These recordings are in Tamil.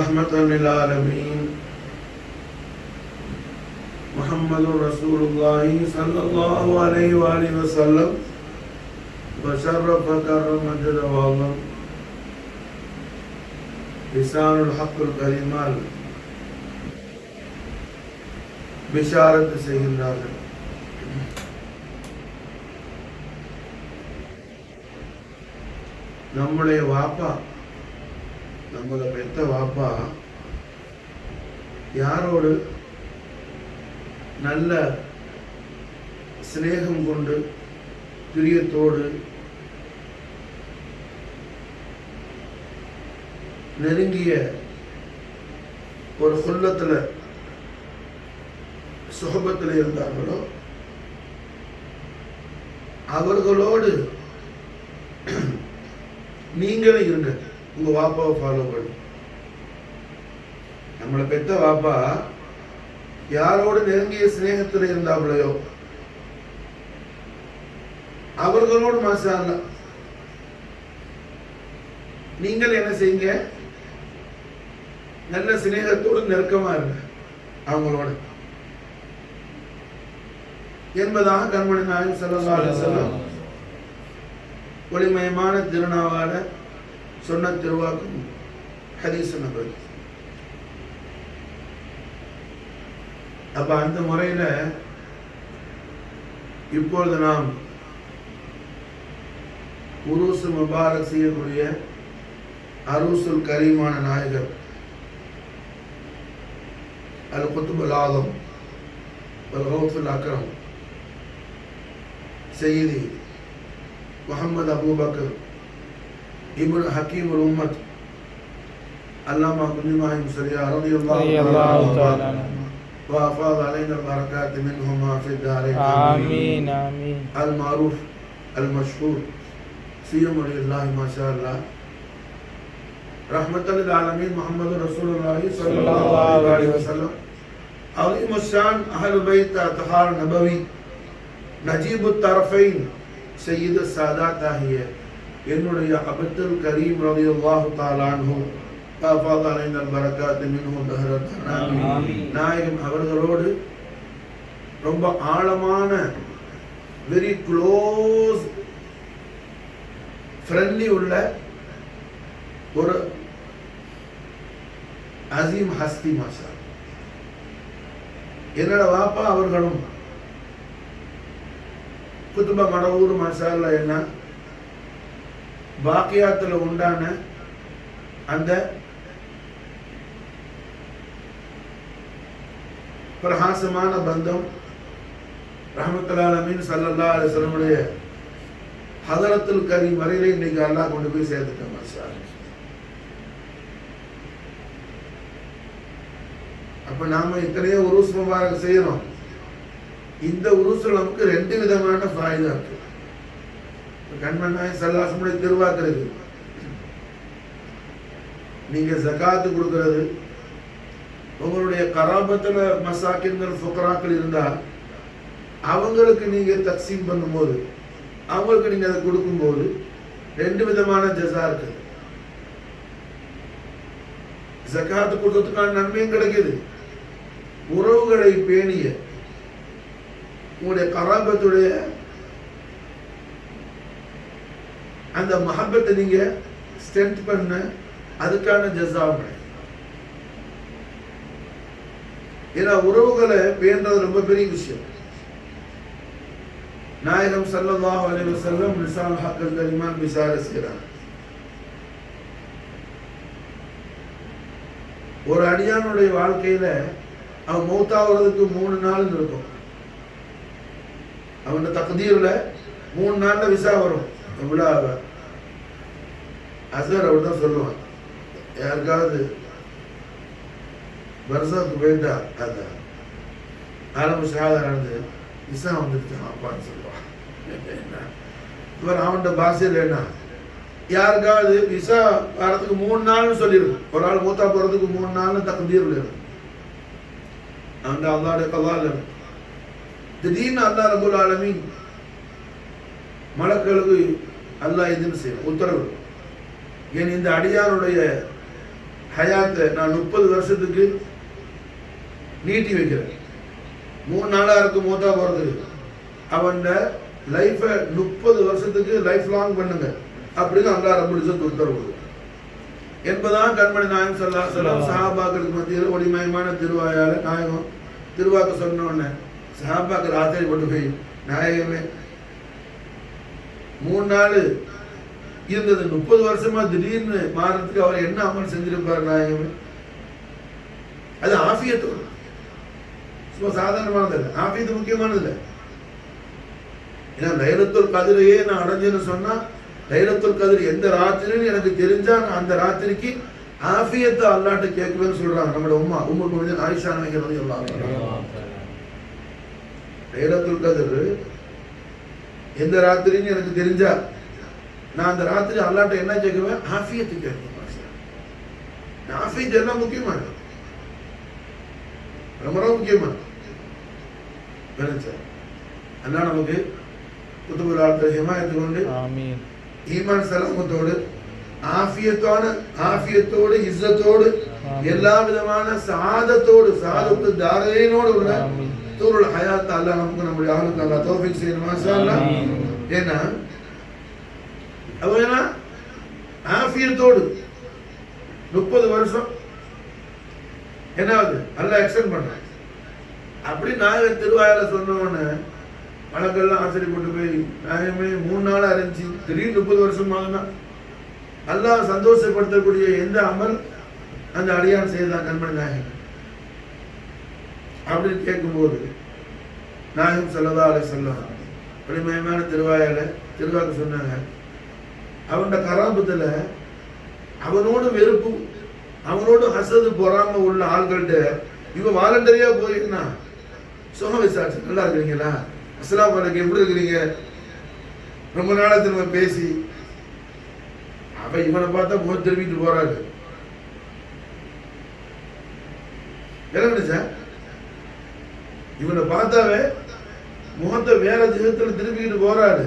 رحمة للعالمين محمد رسول الله صلى الله عليه وآله وسلم وشرف كرم جل وعظم لسان الحق الكريم بشارة செய்கின்றார்கள். நம்முடைய வாப்பா, நம்மளை பெத்த வாப்பா யாரோடு நல்ல சிநேகம் கொண்டு பிரியத்தோடு நெருங்கிய ஒரு குல்லத்தில் சுஹபத்தில் இருந்தார்களோ அவர்களோடு நீங்களும் இருங்க. உங்க வாப்பாவை ஃபாலோ பண்ணி. நம்மளை பெத்த வாப்பா யாரோடு நெருங்கிய சிநேகத்தில் இருந்தார்களோ அவர்களோடு மாஷா அல்லாஹ் நீங்கள் என்ன செய்யுங்க, நல்ல சிநேகத்தோடு நெருக்கமா இருங்க அவங்களோட என்பதாக கண்மணி நாயகம் ஸல்லல்லாஹு அலைஹி வஸல்லம் ஒளிமயமான திருநாவால சொன்ன திருவாக்கும் ஹதீஸ் நபர். அப்ப அந்த முறையில இப்பொழுது நாம் உருஸ் முபாரக் செய்யக்கூடிய அரூசுல் கரீமான நாயகர் அல் குத்துபுல் ஆலம் வல் கௌசுல் அக்ரம் சையீதி முஹம்மது அபூபக்கர் இப்னு ஹக்கீம் அல் உம்மத் அல்லாமா குஞ்சுமாஹிம் சரியா ரலியல்லாஹு தஆலா وافاض علينا البركات منهما في الدارين آمين آمين المعروف المشهور سيما الله ما شاء الله رحمة للعالمين محمد رسول الله صلى الله عليه وسلم عظيم الشان أهل بيت أطهار نبوي نجيب الطرفين سيد السادات هي என்னுடைய அபத்துல் கரீம் ரலியல்லாஹு தஆலா அன்ஹு وافاض علينا البركات منه دهرا آمين. நாயகம் அவர்களோடு ரொம்ப ஆழமான வெரி க்ளோஸ் ஃப்ரெண்ட்லி உள்ள ஒரு அசீம் ஹஸ்தி மாஷா. என்னோட வாப்பா அவர்களும் குத்துப மடவூர் மாஷா அல்லாஹ் என்ன பாக்கியாத்துல உண்டான அந்த பிரகாசமான பந்தம் ரஹ்மத்துல் ஆலமீன் ஸல்லல்லாஹு அலைஹி வஸல்லம் ஹதரத்துல் கரீம் வரையிலே இன்னைக்கு அல்லாஹ் கொண்டு போய் சேர்த்துட்டோம் மாஷா. அப்ப நாம இத்தனையோ உருஸ் முபாரக் செய்யறோம். இந்த உருஸ்ல நமக்கு ரெண்டு விதமான ஃபாயிதா இருக்கு. கண்மணி நாயகம் ஸல்லல்லாஹு அலைஹி வஸல்லம் திருவாக்குறது, நீங்க ஜகாத்து கொடுக்கிறது, உங்களுடைய கராபத்துல மசாக்கின்கள் ஃபுகராக்கள் இருந்தா அவங்களுக்கு நீங்க தக்சீம் பண்ணும்போது, அவங்களுக்கு நீங்க அதை கொடுக்கும்போது ரெண்டு விதமான ஜஸா இருக்கு. ஜகாத்து கொடுத்ததுக்கான நன்மையும் கிடைக்குது. உறவுகளை பேணிய உங்களுடைய கராபத்துடைய அந்த மஹப்பத்தை நீங்க ஸ்ட்ரென்த் பண்ண அதுக்கான ஜஸாவும். ஏன்னா உறவுகளை பேணுறது ரொம்ப பெரிய விஷயம். நாயகம் ஸல்லல்லாஹு அலைஹி வஸல்லம் லிசான் ஹக்கல் கரீமான் பிஷார செய்றாங்க. ஒரு அடியானுடைய வாழ்க்கையில அவன் மௌத்தாகிறதுக்கு 3 நாள் இருக்கும். அவன் தக்தீர்ல 3 நாள்ல விசா வரும். இவ்வளவு அசர் அவர் தான் சொல்லுவான், யாருக்காவது வருஷத்துக்கு போயிட்டா அதான் ஆரம்ப ஷஹாதா நடந்து விசா வந்துட்டு அப்பான்னு சொல்லுவான். இவர் அவன்கிட்ட பாஷையில் என்ன, யாருக்காவது விசா வரதுக்கு 3 நாள்னு சொல்லிடும். ஒரு ஆள் மூத்தா போறதுக்கு 3 நாள்னு தக்தீர்ல இருக்கும். அவன் அல்லாஹ்வுடைய கலால் திடீர்னு அல்லாஹ் ரப்பல் ஆலமீன் மலக்களுக்கு அல்லாஹ் இதுன்னு செய்யணும் உத்தரவு. ஏன் இந்த அடியாருடைய ஹயாத்தை நான் 30 வருஷத்துக்கு நீட்டி வைக்கிறேன். 3 நாளா இருக்கு மூத்தா போறதுக்கு. அவன் லைஃபை 30 வருஷத்துக்கு லைஃப் லாங் பண்ணுங்க அப்படின்னு அல்லாஹ் ரப்பல் இஸ்ஸத் உத்தரவு என்பதான் கண்மணி நாயகம் ஸல்லல்லாஹு அலைஹி வஸல்லம் சஹாபாக்களுக்கு மத்தியில் ஒளிமயமான திருவாயால நாயகம் திருவாக்கு சொன்ன உடனே சஹாபாக்கள் ஆச்சரியப்பட்டு போய், நாயகமே 3 நாள் இருந்தது 30 வருஷமா திடீர்னு மாறதுக்கு அவர் என்ன அமல் செஞ்சிருப்பார் நாயகமே? அது ஆஃபியத்தோடு, சும்மா சாதாரணமானது இல்லை, ஆஃபியத்து முக்கியமானது இல்லை. ஏன்னா லைலத்துல் கத்ரையே நான் அடைஞ்சேன்னு சொன்னா, லைலத்துல் கத்ர் எந்த ராத்திரின்னு எனக்கு தெரிஞ்சா நான் அந்த ராத்திரிக்கு ஆஃபியத்தை அல்லாஹ்ட்ட கேட்குவேன்னு சொல்றாங்க நம்மளோட உம்முல் முஃமினீன் ஆயிஷா நாயகி ரலியல்லாஹு அன்ஹா. லைலத்துல் கத்ர் எந்த ராத்திரின்னு எனக்கு தெரிஞ்சா நான் அந்த ராத்திரி அல்லாஹ்ட்ட என்ன கேட்குவேன்? ஆஃபியத்தை கேட்குவேன். ஆஃபியத் எல்லாம் முக்கியமானது, ரொம்ப ரொம்ப முக்கியமானது. அண்ணா நமக்கு குத்துபுல் ஆலத்தை ஹிமாயத்து கொண்டு ஈமான் சலாமத்தோடு ஆஃபியத்தோடு இஸ்ஸத்தோடு எல்லா விதமான சாதத்தோடு சாதத்து தாரையினோடு உள்ள தூருல் ஹயாத் அல்லாஹ் நமக்கு நம்முடைய ஆளுக்கு அல்லாஹ் தௌஃபீக் செய்யணும் மாஷா அல்லாஹ். ஏன்னா அவனா ஆஃபியத்தோடு 30 வருஷம் என்னாவது அல்லாஹ் எக்ஸ்டெண்ட் பண்றான். அப்படி நாயகன் திருவாயால சொன்னவொன்னு வழக்கெல்லாம் ஆச்சரியப்பட்டு போய், நாயகமே 3 நாள் அரைஞ்சி திடீர்னு 30 வருஷம் ஆகுனா அல்லாஹ் சந்தோஷப்படுத்தக்கூடிய எந்த அமல் அந்த அடியான் செய்தான் கண்மணி நாயகன் அப்படின்னு கேட்கும்போது நாயகம் ஸல்லல்லாஹு அலைஹி வஸல்லம் வலிமையான திருவாயால திருவாக்கு சொன்னாங்க, அவனோட கராபத்துல அவனோடு வெறுப்பு அவனோடு ஹசது பொறாம உள்ள ஆள்கள்ட்ட இவன் வாலண்டரியா போயிருந்தா சுகம் விசாரிச்சு, நல்லா இருக்கிறீங்களா, அஸ்ஸலாமு அலைக்கும், எப்படி இருக்கிறீங்க, ரொம்ப நாளா திரும்ப பேசி அவ இவனை பார்த்தா முகம் திரும்பிட்டு போறாரு. என்ன இவனை பார்த்தாவே முகத்தை வேற ஜீவத்துல திரும்பிக்கிட்டு போறாரு.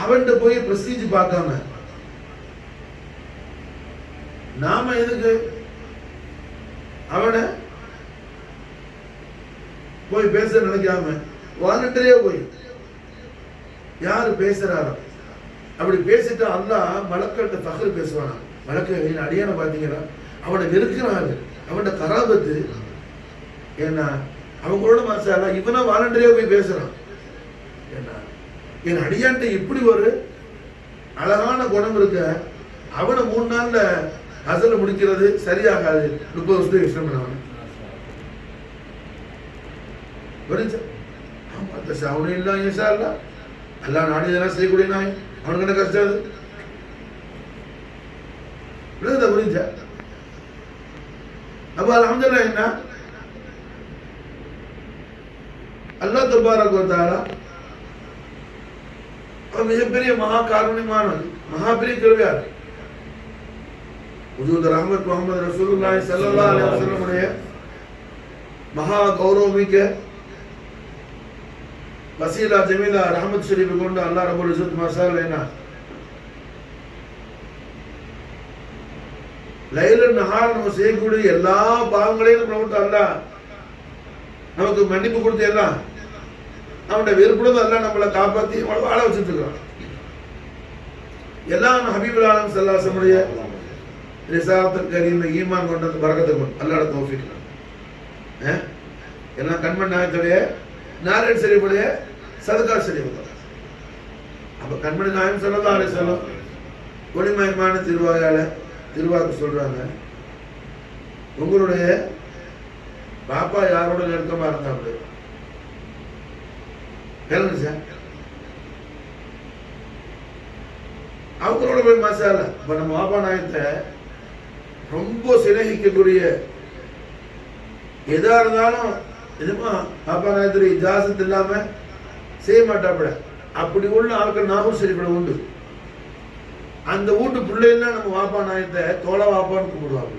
அவன்கிட்ட போய் பிரஸ்டீஜ் பார்க்காம நாம எதுக்கு அவனை போய் பேச நினைக்காம வாலண்டரியா போய் யாரு பேசுறாரோ அப்படி பேசிட்டு அல்லாஹ் மலக்கள்கிட்ட ஃபக்ர் பேசுவானா, மலக்க அடியான பாத்தீங்கன்னா அவனை வெறுக்கிறாரு, அவனோட கராபத்து. ஏன்னா அவங்களோட மாசாலா இவனா வாலண்டரியா போய் பேசுறான். ஏன்னா என் அடியான்ட்ட இப்படி ஒரு அழகான குணம் இருக்க அவனை 3 நாள்ல அசல முடிக்கிறது சரியாகாது. 30 வருஷத்துக்கு இஷ்டம் பண்ணவன அவனு இல்ல ஏசா இல்ல அல்லா நாடு இதெல்லாம் செய்யக்கூடிய நாய் அவனுக்கு என்ன கஷ்டம் அது புரிஞ்சா? அப்ப அல்ஹம்துலில்லாஹ் என்ன அல்லாஹ் தபாரக வ தஆலா மிகப்பெரிய மகா காருண்யமானது, மகா பெரிய கிருபையாளர். ஹுஜூர் ரஹ்மத் முஹம்மது ரசூலுல்லாஹி ஸல்லல்லாஹு அலைஹி வஸல்லம் உடைய மகா கௌரவமிக்க வசீலா ஜமீலா ரஹ்மத் ஷரீஃப் கொண்டு அல்லாஹ் ரப்பல் இஸ்ஸத் மாஷாஅல்லாஹ் என்ன லைல நஹார் நம்ம செய்யக்கூடிய எல்லா பாவங்களையும் நம்ம விட்டு அல்லாஹ் நமக்கு மன்னிப்பு கொடுத்து எல்லாம் அவனுடைய வெறுப்புடன் எல்லாம் நம்மளை காப்பாற்றி வாழ வச்சுட்டு இருக்கிறான். எல்லாம் ஹபீபுல் ஆலம் ஸல்லல்லாஹு அலைஹி வஸல்லம் உடைய ரிசாலத்துல் கரீம் ஈமான் கொண்டது பரக்கத்தை கொண்டு அல்லாஹ்வோட தௌஃபீக். எல்லாம் கண்மணி நாயகத்துடைய நாராயண் ஷரீஃபுடைய சதகா ஷரீஃப். அப்ப கண்மணி நாயகம் ஸல்லல்லாஹு அலைஹி வஸல்லம் ஒளிமயமான திருவாயால திருவாக்கு சொல்றாங்க, உங்களுடைய பாப்பா யாரோட நெருக்கமா இருந்தாங்க அவங்களோட போய் மசால. இப்ப நம்ம பாப்பா நாயகத்தை ரொம்ப சிநேகிக்கக்கூடிய எதா இருந்தாலும் எதுமா பாப்பா நாயகத்துடைய இஜாசத் இல்லாம செய்ய மாட்டாப்பட. அப்படி உள்ள ஆட்கள் நாகூர் ஷரீஃப்ல உண்டு. அந்த வீட்டு பிள்ளைலாம் நம்ம வாப்பா நாயத்தை தோள வாப்பான்னு கூப்பிடுவாங்க.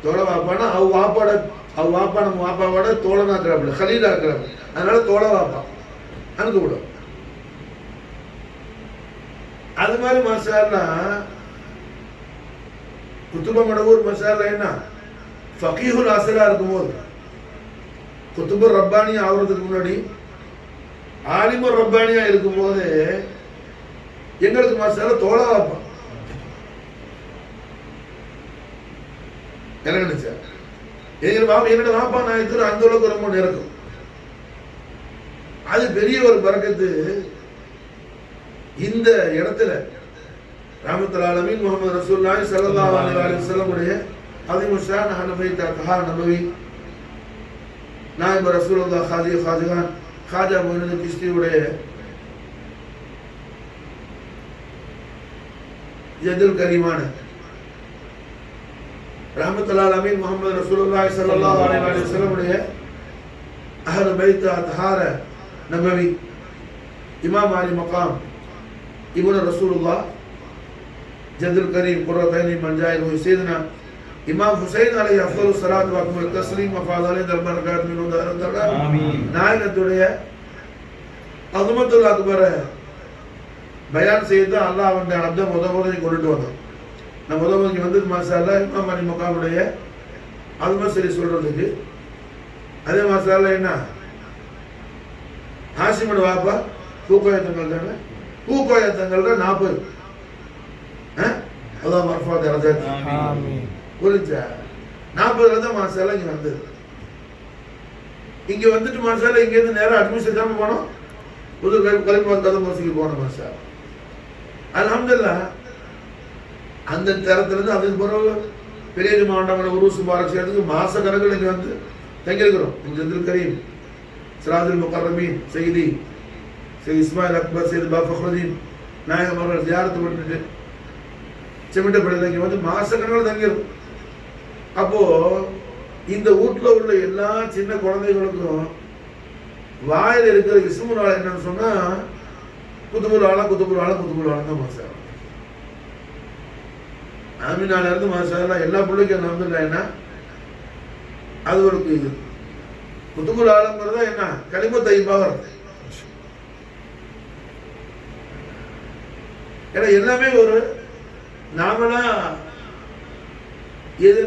தோள வாப்பானா அவ வாப்பா நம்ம வாப்பாவோட தோழனா இருக்கிறாப்புல, கலீலா இருக்கிறாப்புல, அதனால தோள வாப்பா அனு கூப்பிடுவோம். அது மாதிரி மாசாலாம் குத்துப மடவூர் மசாலா என்ன ஃபகீஹுல் அஸ்லா இருக்கும்போது குத்துபு ரப்பானி ஆகுறதுக்கு முன்னாடி ஆலிமு ரப்பானியா இருக்கும்போது எங்களுக்கு மசாலா தோழா வைப்பான். என்ன நினைச்சா என்னோட வாப்பா நான் இருக்கிற அந்த அளவுக்கு ரொம்ப நெருக்கம். அது பெரிய ஒரு பரக்கத்து. இந்த இடத்துல ரஹ்மத்துல் ஆலமீன் முஹம்மது ரசூலுல்லாஹி ஸல்லல்லாஹு அலைஹி வஸல்லம் உடைய அதிமுஷான் அஹ்லு பைத் தஹார் நபவி நாயிப் ரசூலுல்லாஹ் காஜிகான் காஜா மொய்னுதீன் சிஸ்தி உடைய ஜதுல் கரீமான ரஹ்மத்துல் ஆலமீன் முஹம்மது ரசூலுல்லாஹி ஸல்லல்லாஹு அலைஹி வஸல்லம் உடைய அஹ்லு பைத் தஹார் நபவி இமாம் அலி மகாம் இப்னு ரசூலுல்லாஹ் ஜதுல் கரீம் குர்ரத்தைனி மன்ஜாயில் ஹுசைனா இமாம் ஹுசைன் அலைஹி அஃதலு ஸலாத்து வ அக்மலு தஸ்லீம் வஃபாதலை தர்பரகாத் மினு தரதா நாயகத்துடைய அஸ்மத்துல் அக்பர பயான் செய்து அல்லாஹ் வந்து அந்த முதல்ல கொண்டு வந்தான். நான் முதல்ல வந்து மாஷாஅல்லா இமாம் அலி மகாமுடைய அல்மசரி சொல்றதுக்கு அதே மாஷாஅல்லா என்ன ஹாஷிமோட வாப்பா பூக்கோயத்தங்கள் தானே பூக்கோயத்தங்கள்ல 40 அதான் மர்ஃபா தரஜாத் புரிஞ்சா 40 தான் மாஷாஅல்லா இங்க வந்தது. இங்க வந்துட்டு மாஷாஅல்லா இங்க இருந்து நேரா அட்மிஷன் தான் போனோம். புது கலிமாத் கதம் மசூதிக்கு போனோம் மாஷாஅல்லா. அல்ஹம்துலில்லாஹ் அந்த தரத்துல இருந்து அதுக்கு பிறகு பெரிய மாவட்டங்களோட உருசு பாரக் செய்யறதுக்கு மாச கணக்கில் இங்க வந்து தங்கியிருக்கிறோம். ஜதுல் கரீம் சிராஜுல் முகர்ரமீன் செய்தி இஸ்மாயில் அக்பர் செய்தி ஃபக்ருதீன் நாயகம் அவர்கள் ஜியாரத்து பண்ணிட்டு செமிட்டப்படையில் இங்கே வந்து மாசக்கணக்கில் தங்கிடும். அப்போ இந்த வீட்டில் உள்ள எல்லா சின்ன குழந்தைகளுக்கும் வாயில் இருக்கிற இஸ்முல் ஆளா என்னன்னு சொன்னா குத்துபுல் ஆளா தான் மாசம். ஆமீனால இருந்து மாஷாஅல்லா எல்லா பிள்ளைக்கும் அல்ஹம்துலில்லாஹ் என்ன அது ஒரு குத்துபுல் ஆலம்ங்கிறதா என்ன கலிமத் தையிபாக இருக்கு. ஏன்னா எல்லாமே ஒரு நாமளா எது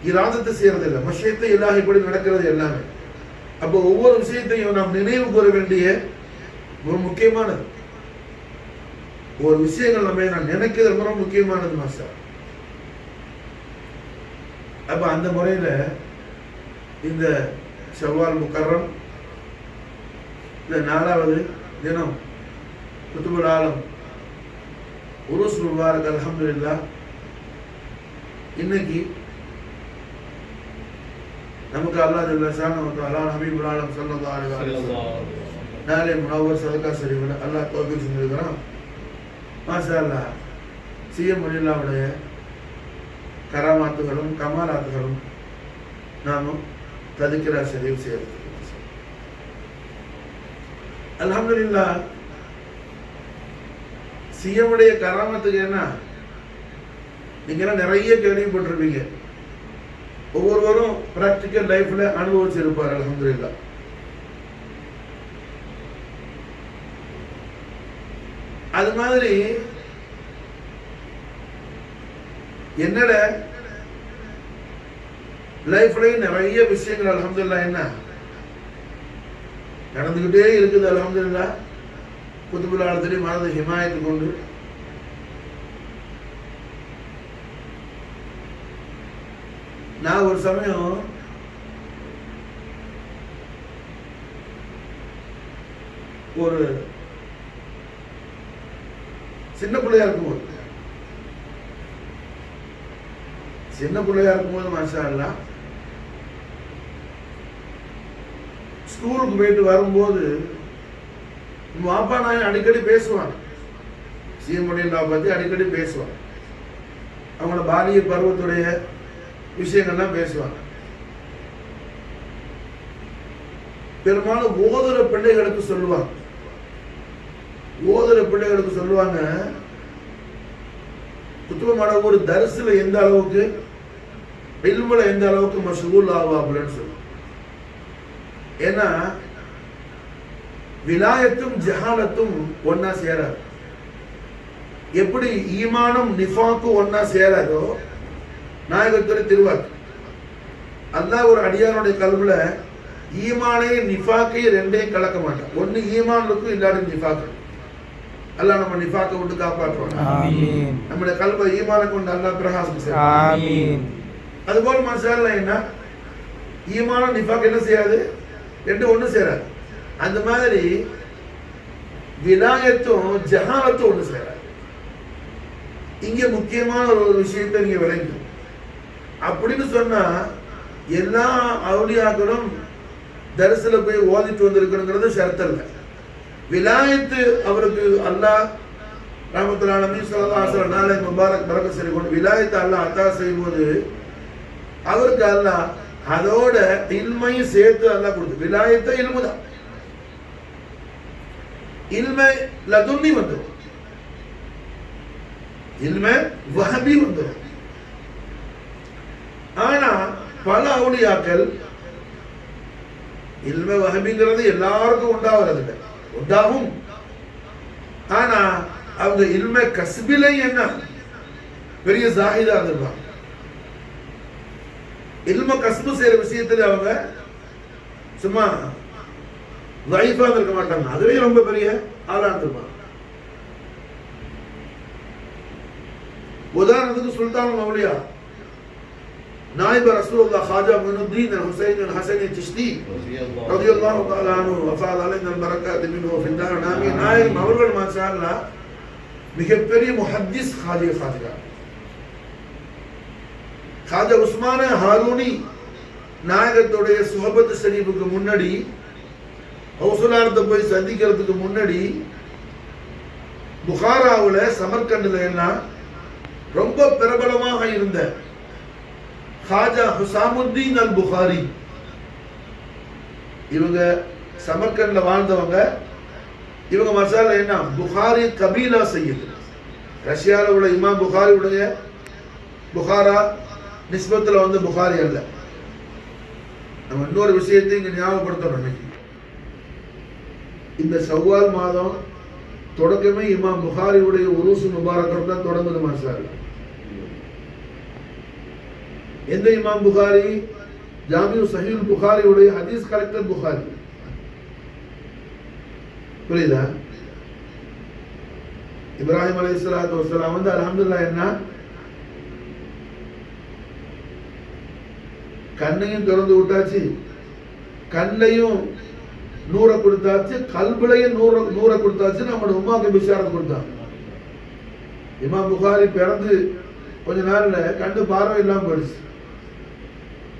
இராதத்தை செய்யறது இல்லை, மஷியத்தை இல்லாஹ் இப்படி நடக்கிறது எல்லாமே. அப்போ ஒவ்வொரு விஷயத்தையும் நாம் நினைவு கூற வேண்டிய ஒரு முக்கியமானது. ஒரு விஷயங்கள் நம்ம நான் நினைக்கிறது ரொம்ப முக்கியமானது மாஷா. அப்ப அந்த முறையில இந்த ஷவ்வால் முகர்ரம் இந்த 4வது தினம் குத்துபுல் ஆலம் உருஸ் முபாரக் அல்ஹம்துலில்லாஹ். இன்னைக்கு நமக்கு அல்லாஹ் ஜல்ல ஷானஹு வ தஆலா ஹபீபுல் ஆலம் ஸல்லல்லாஹு அலைஹி வஸல்லம் நாளை முனவ்வர் சதகா ஷரீஃப்ல அல்லாஹ் தௌஃபீக் செஞ்சிருக்கிறான். மாஷா அல்லாஹ் சிஎம் வலியுல்லாஹ்வுடைய கராமாத்துகளும் கமாலாத்துகளும் நாமும் தذكرா ஷரீஃப் செய்யறது. அல்ஹம்துலில்லாஹ் சிஎம்முடைய கராமத்துக்கு என்ன நீங்க எல்லாம் நிறைய கேள்விப்பட்டிருப்பீங்க. ஒவ்வொருவரும் பிராக்டிக்கல் லைஃப்ல அனுபவிச்சிருப்பார். அல்ஹம்துலில்லாஹ் அது மாதிரி என்னோட லைஃப்ல நிறைய விஷயங்கள் அல்ஹம்துலில்லாஹ் என்ன நடந்துகிட்டே இருக்குது. அல்ஹம்துலில்லாஹ் குத்துபுல் ஆலத்திலே மனதை ஹிமாயத்து கொண்டு நான் ஒரு சமயம் ஒரு சின்ன பிள்ளையா இருக்கும்போது மாஷா அல்லாஹ் ஸ்கூலுக்கு போயிட்டு வரும்போது வாப்பா நான் அடிக்கடி பேசுவாங்க. சிஎம் பத்தி அடிக்கடி பேசுவாங்க. அவங்களோட பாலிய பருவத்துடைய விஷயங்கள்லாம் பேசுவாங்க. பெரும்பாலும் ஓதுற பிள்ளைகளுக்கு சொல்லுவாங்க குத்துபமான ஒரு தரிசுல எந்த அளவுக்கு இல்முல எந்த அளவுக்கு மஷ்கூல் ஆவாப்லன்னு சொல்லுவாங்க. ஏன்னா விலாயத்தும் ஜஹாலத்தும் ஒன்னா சேராது. எப்படி ஈமானும் நிஃபாக்கும் ஒன்னா சேராதோ நாயகத்துறை திருவாக்கு அல்லாஹ் ஒரு அடியானுடைய கல்வில ஈமானையும் நிஃபாக்கையும் ரெண்டையும் கலக்க மாட்டான். ஒன்னு ஈமான் இருக்கும், இல்லாத நிஃபாக்கு. அல்லாஹ் நம்ம நிஃபாக்கை விட்டு காப்பாற்றுவாங்க. ஆமீன். நம்முடைய கல்வை ஈமானை கொண்டு அல்லாஹ் பிரகாசம் செய்வான். ஆமீன். அதுபோல மசாலா என்ன, ஈமானும் நிஃபாக் என்ன செய்யாது, ரெண்டு ஒண்ணு சேராது. அந்த மாதிரி விலாயத்தும் ஜஹாலத்தும் ஒண்ணு சேராது. இங்க முக்கியமான ஒரு விஷயத்தை நீங்க விளங்கி அப்படின்னு சொன்னா எல்லா அவுலியாக்களும் தரிசில போய் ஓதிட்டு வந்திருக்கணுங்கிறது ஷர்த்தல்ல. விலாயத்து அவருக்கு அல்லாஹ் ரஹ்மத்துல் ஆலமீன் ஸல்லல்லாஹு அலைஹி வஸல்லம் நாளை முபாரக் பரக்கத் சரி கொண்டு விலாயத்தை அல்லாஹ் அத்தா செய்யும்போது அவருக்கு அல்லாஹ் அதோட இல்மையும் சேர்த்து அல்லாஹ் கொடுத்து. விலாயத்தை இல்மு தான், இல்மை லதுன்னி வந்துடும், இல்மை வஹபி வந்துடும். ஆனா பல அவுலியாக்கள் இல்மை வஹபிங்கிறது எல்லாருக்கும் உண்டாவது இல்லை, உண்டாகும். ஆனா அவங்க இல்மை கஸ்பிலை என்ன பெரிய ஜாஹிதா இருந்திருப்பாங்க. இல்ம கஸ்பு செய்யற விஷயத்துல அவங்க சும்மா லைஃபா இருக்க மாட்டாங்க, அதுவே ரொம்ப பெரிய ஆளா இருந்திருப்பாங்க. உதாரணத்துக்கு சுல்தான் அவுலியா नायब रसूलुल्लाह ख्वाजा मुइनुद्दीन हुसैन हसन चिश्ती रदियल्लाहु तआला अन्हु वफाद अलैना बरकात मिनहु फी दार आमीन. நாயகம் அவர்கள் மாஷாஅல்லாஹ் மிகப்பெரிய முஹத்திஸ் खाजा खाजा உஸ்மான் ஹாரூனி நாயகத்துடைய சுஹபத் ஷரீஃபுக்கு முன்னாடி ஹவுசுலாரத்தை போய் சந்திக்கிறதுக்கு முன்னாடி புகாராவுல சமர்கண்ட்ல எல்லாம் ரொம்ப பிரபலமாக இருந்த खाजा हुसामुद्दीन अल बुखारी இவங்க சமர்கண்ட்ல வாழ்ந்தவங்க. இவங்க மசாலா என்ன, புகாரி கபீலா சையது. ரஷ்யாவில் உள்ள இமாம் புகாரி உடைய புகாரா நிஸ்பத்தில் வந்து புகாரி அல்ல. நம்ம இன்னொரு விஷயத்தை இங்க ஞாபகப்படுத்தணும். இன்னைக்கு இந்த ஷவ்வால் மாதம் தொடக்கமே இமாம் புகாரி உடைய உருசு முபாரக் தான் தொடங்குது மசாலா. எந்த இமாம் புகாரி, ஜாமிஉ சஹீஹ் புகாரி உடைய ஹதீஸ் கலெக்டர் புகாரி. புரியுதா? இப்ராஹிம் அலைஹிஸ்ஸலாத்து வஸ்ஸலாம் வந்து அல்ஹம்துலில்லாஹ் என்ன கண்ணையும் திறந்து விட்டாச்சு, கண்ணையும் நூற கொடுத்தாச்சு, கல்புலையும் நூற கொடுத்தாச்சு. நம்மளோட உம்மாக்கு பிஷாரத் கொடுத்தாங்க. இமாம் புகாரி பிறந்து கொஞ்ச நாள்ல கண்டு பார்வை இல்லாம போயிடுச்சு.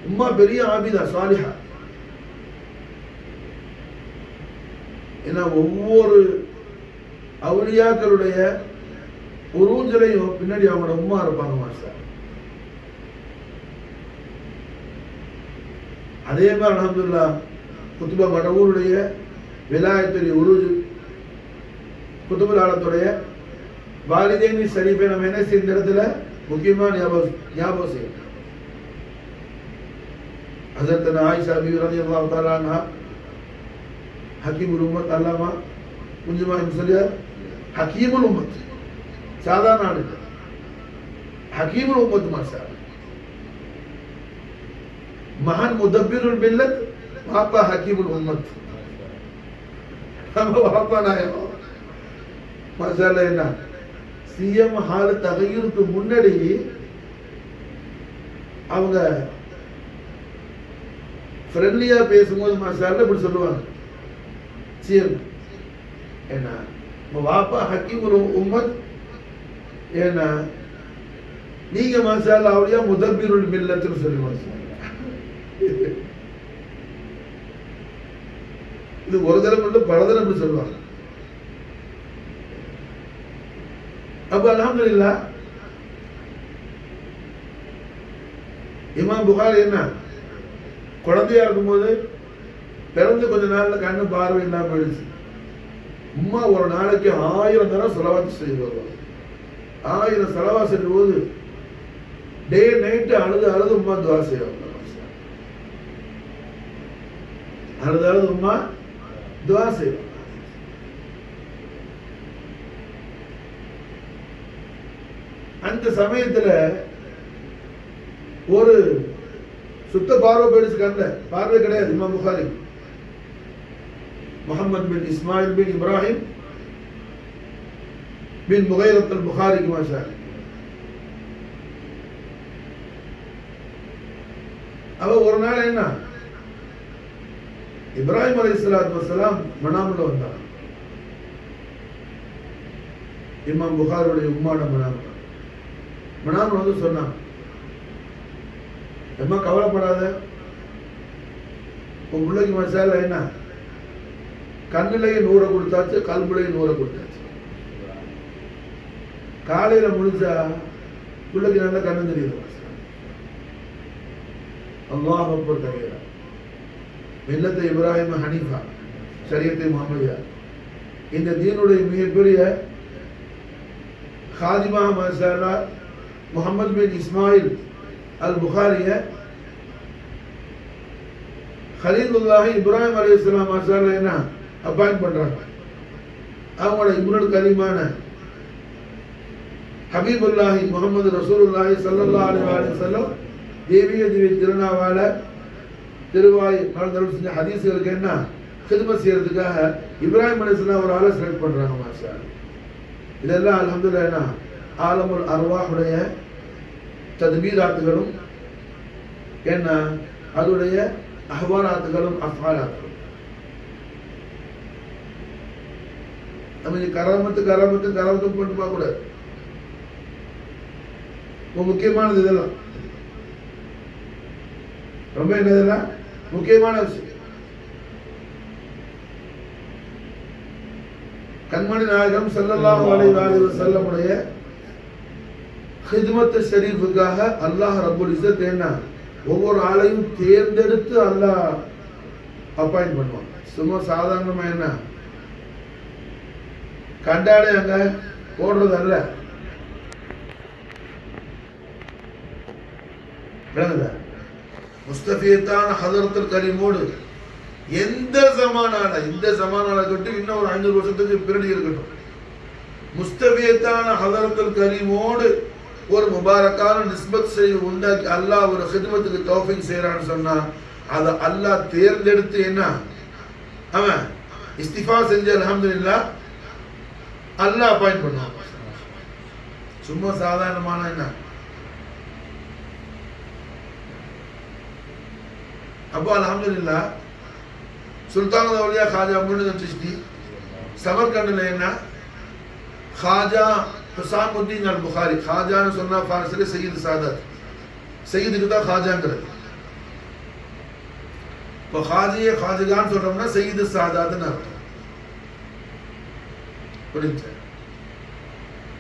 உம்மா பெரிய ஆபிதா சாலிஹா. ஏன்னா ஒவ்வொரு அவுலியாக்களுடைய உருவங்களையும் பின்னாடி அவங்களோட உம்மா இருப்பாங்க மாஸ்டர். அதே மாதிரி அல்ஹம்துலில்லாஹ் குத்துபா மடவூருடைய விலாயத்துடைய உருஜு குத்துபுல் ஆலத்துடைய வாலிதைனி ஷரீஃபை நம்ம என்ன செய்ய இடத்துல முக்கியமா ஞாபகம் செய்யணும். हज़रत आयशा बीवी रज़ियल्लाहु तआला अन्हा हकीमुल उम्मत अल्लामा कुंजमा मुसलिया हकीमुल उम्मत சாதாரண ஆளு ஹக்கீமுல் உம்மத் மாஷா महान मुदब्बिरुल मिल्लत वापा हकीमुल उम्मत हम वापा ना है माशाअल्लाह. என்ன சிஎம் ஹால் தகய்யுருக்கு முன்னாடி அவங்க ஃப்ரெண்ட்லியா பேசும்போது மாஷாஅல்லாஹ் இப்படி சொல்லுவாங்க, சிஎம் என்ன வாப்பா ஹக்கீமுல் உம்மத், ஏன்னா நீங்க மாஷாஅல்லாஹ் அவளியா முதப்பிருள் மில்லத்துன்னு சொல்லுவாங்க. இது ஒரு தடவை மட்டும் பல தடவை இப்படி சொல்லுவாங்க. அப்ப அல்ஹம்துலில்லாஹ் இமாம் புகாரி என்ன குழந்தையா இருக்கும்போது பிறந்து கொஞ்ச நாள்ல கண்ணு பார்வை இல்லாம போயிடுச்சு. உம்மா ஒரு நாளைக்கு 1000 தடவை ஸலவாத் செய்து வருவாங்க. 1000 ஸலவாத் செய்யும் போது டே நைட் அழுது உம்மா துஆ செய்வாங்க. அழுது உம்மா துஆ செய்வாங்க. அந்த சமயத்துல ஒரு சுத்த பார்வை போயிடுச்சு, கண்ட பார்வை கிடையாது. இமாம் புகாரி முஹம்மது பின் இஸ்மாயில் பின் இப்ராஹிம் பின் முகைரத் அல் புகாரிக்கு மாஷா. அவ ஒரு நாள் என்ன, இப்ராஹிம் அலைஹிஸ்ஸலாத்து வஸ்ஸலாம் மனாமுல வந்தாங்க. இமாம் புகாரியுடைய உம்மாட மனாமுல வந்து சொன்னாங்க, எம்மா கவலைப்படாத, உன் பிள்ளைக்கு மசாலா என்ன, கண்ணிலேயே 100 கொடுத்தாச்சு, கல்புலையும் 100 கொடுத்தாச்சு. காலையில முடிஞ்சா பிள்ளைக்கு நல்ல கண்ணு தெரியுது. அல்லாஹ் அக்பர் கபீரா. மில்லத்தை இப்ராஹிம் ஹனீஃபா, ஷரியத்தை முஹம்மதியா, இந்த தீனுடைய மிகப்பெரிய खादिमा माशाअल्लाह मोहम्मद बिन इस्माइल अल बुखारी है, खलीलुल्लाह इब्राहिम अलैहिस्सलाम माशाअल्लाह என்ன அப்பாயிண்ட் பண்றாங்க. அவங்களோட இப்னுல் கரீமான ஹபீபுல்லாஹி முஹம்மது ரசூலுல்லாஹி ஸல்லல்லாஹு அலைஹி வஸல்லம் தேவிய திருநாவால திருவாய் நடந்தல் செஞ்ச ஹதீஸ்களுக்கு என்ன خدمت செய்யறதுக்காக இப்ராஹிம் அலைஹிஸ்ஸலாம் ஒரு ஆளை செலக்ட் பண்றாங்க மாஷாஅல்லாஹ். இதெல்லாம் அல்ஹம்துலில்லாஹ் ஆலமுல் அர்வாஹுடைய தத்பீராத்துகளும் என்ன அதுடைய அஹ்வாராத்துகளும் அஃஆலாத்துகளும். நம்ம கராமத்து கொண்டு போக கூடாது. முக்கியமானது இதெல்லாம், ரொம்ப என்னதெல்லாம் முக்கியமான விஷயம். கண்மணி நாயகம் ஸல்லல்லாஹு அலைஹி வஸல்லம் உடைய خدمت ஷரீஃபுக்காக அல்லாஹ் ரப்பல் இஸ்ஸத் என்ன ஒவ்வொரு ஆளையும் தேர்ந்தெடுத்து அல்லாஹ் அப்பாயிண்ட் பண்ணுவான். சும்மா சாதாரணமா என்ன கண்டாலே அங்க போடுறது அல்ல. முஸ்தஃபியத்தான ஹதரத்துல் கரீமோடு எந்த ஜமானால கட்டு இன்னும் ஒரு 500 வருஷத்துக்கு பிறகு இருக்கட்டும், முஸ்தஃபியத்தான ஹதரத்துல் கரீமோடு ஒரு முபாரக்கான நிஸ்பத் செய்து உண்டாக்கி அல்லாஹ் ஒரு ஹித்மத்துக்கு தௌஃபீக் செய்யறான்னு சொன்னா அதை அல்லாஹ் தேர்ந்தெடுத்து என்ன அவன் இஸ்திஃபா செஞ்சு அல்ஹம்துலில்லாஹ் அல்லாஹ் அப்பாயிண்ட் பண்ணுவான். சும்மா சாதாரணமான என்ன. அப்போ அல்ஹம்துலில்லாஹ் சுல்தானுல் அவுலியா खाजा முஹம்மது சிஷ்தி சமர்கண்ட்ல என்ன खाजा ஹுசாமுத்தீன் அல் புகாரி, खाजाன்னு சொன்னா ஃபாரஸில சையீத் சாதத், சையீதுக்கு தான் खाजाங்கிறது. இப்போ खाजाன்னு சொல்றோம்னா சையீத் சாதத்னு அர்த்தம். புரியுது?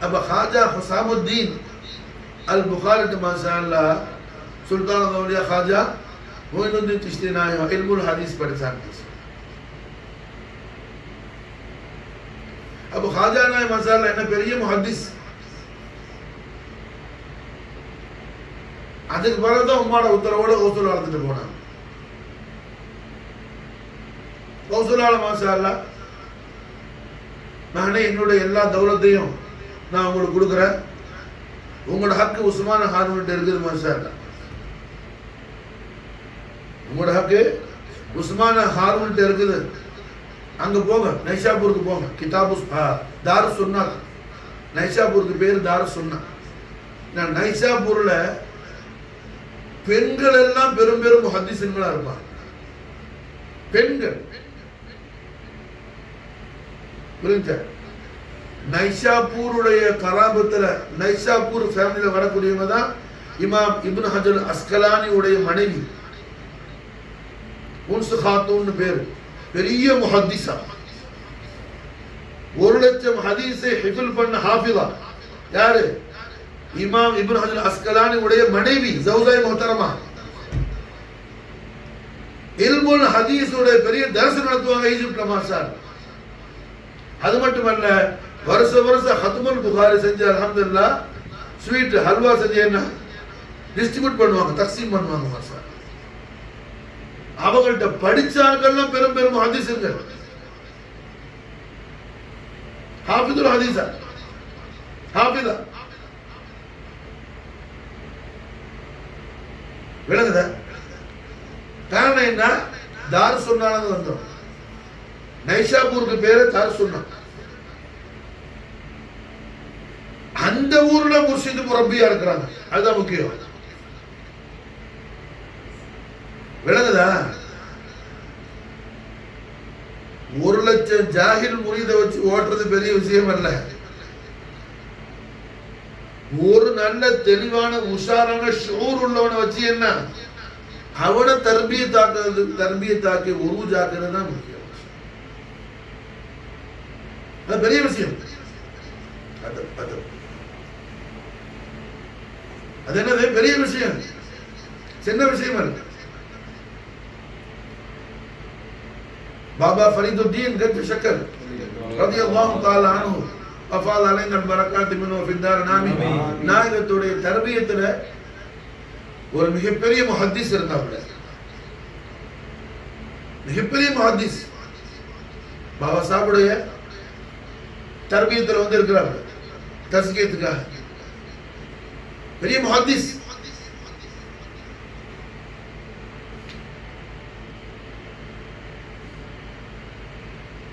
அப்ப खाजा ஹுசாமுத்தீன் அல் புகாரி மாஷாஅல்லாஹ் சுல்தானுல் அவுலியா खाजा முஹம்மது சிஷ்தி நாயகம் இல்முல் ஹதீஸ் படிச்சாங்க. अब खाजा नाय मसाला என்ன பெரிய முஹத்திஸ். அதுக்கு பிறகுதான் உம்மாட உத்தரவோட கௌசுல் ஆலத்துட்டு போனாங்க. கௌசுல் ஆல மாஷாஅல்லாஹ் நானே என்னுடைய எல்லா தௌலத்தையும் நான் உங்களுக்கு கொடுக்குறேன், உங்களோட ஹக்கு உஸ்மான் ஹாரூன்கிட்ட இருக்குது மாஷாஅல்லாஹ், உங்களோட ஹக்கு உஸ்மான் ஹாரூன்கிட்ட இருக்குது, அங்க போங்க, நைஷாபூருக்கு போங்க, கிதாபு தாரு சுன்னா, நைஷாபூருக்கு பேரு தாரு சுன்னா. நான் நைஷாபூர்ல பெண்கள் எல்லாம் பெரும் பெரும் முஹத்திஸ்களா இருப்பாங்க. பெண்கள் புரிஞ்ச நைஷாபூருடைய கராபத்துல நைஷாபூர் ஃபேமிலியில வரக்கூடியவங்க தான் இமாம் இப்னு ஹஜர் அஸ்கலானி உடைய மனைவி உன்ஸ் காத்தூன் பேரு, பெரிய முஹத்திஸா, 1,00,000 ஹதீஸை ஹிஃபில் பண்ண ஹாஃபிதா. யாரு? இமாம் இப்னு ஹஜர் அஸ்கலானி உடைய மனைவி ஜௌஜாய் முஹ்தரமா. இல்முல் ஹதீஸ் உடைய பெரிய தர்ஸ் நடத்துவாங்க ஈஜிப்ட்ல மாஷாஅல்லாஹ். அது மட்டுமல்ல, வருஷம் ஹத்முல் புகாரி செஞ்சு அல்ஹம்துலில்லாஹ் ஸ்வீட் ஹல்வா செஞ்சு என்ன டிஸ்ட்ரிபியூட் பண்ணுவாங்க, தக்சீம் பண்ணுவாங்க மாஷாஅல்லாஹ். அவங்கள்ட்ட படிச்சாங்கெல்லாம் பெரும் பெரும் ஹதீஸ்கள், ஹாஃபிதுல் ஹதீஸா, ஹாஃபிதா. விளங்குதா? காரணம் என்ன? தார் சொன்னானது வந்தோம். நைஷாபூருக்கு பேரு தார் சொன்னா. அந்த ஊர்ல முர்ஷிது முரப்பியா இருக்கிறாங்க. அதுதான் முக்கியம். விளங்குதா? 1,00,000 ஜாகில் முரீத வச்சு ஓட்டுறது பெரிய விஷயம் அல்ல. ஒரு நல்ல தெளிவான உஷாரான ஷூர் உள்ளவனை வச்சு என்ன அவனை தர்பியத்தாக்கி உருஜாக்குறது தான் முக்கியம். அது பெரிய விஷயம். அது என்னது? பெரிய விஷயம், சின்ன விஷயம் அல்ல. பாபா ஃபரீதுத்தீன் கத் ஷக்கர் ரலியல்லாஹு தஆலா அன்ஹு அஃபால் அலைனா பரக்காத் மின்ஹு ஃபித்தார் நாமி நாயகத்துடைய தர்பியத்துல ஒரு மிகப்பெரிய முஹத்திஸ் இருந்தாப்ல. மிகப்பெரிய முஹத்திஸ் பாபா சாஹிபுடைய தர்பியத்துல இருக்கிறாங்க தஸ்கியத்துக்காக. பெரிய முஹத்திஸ்.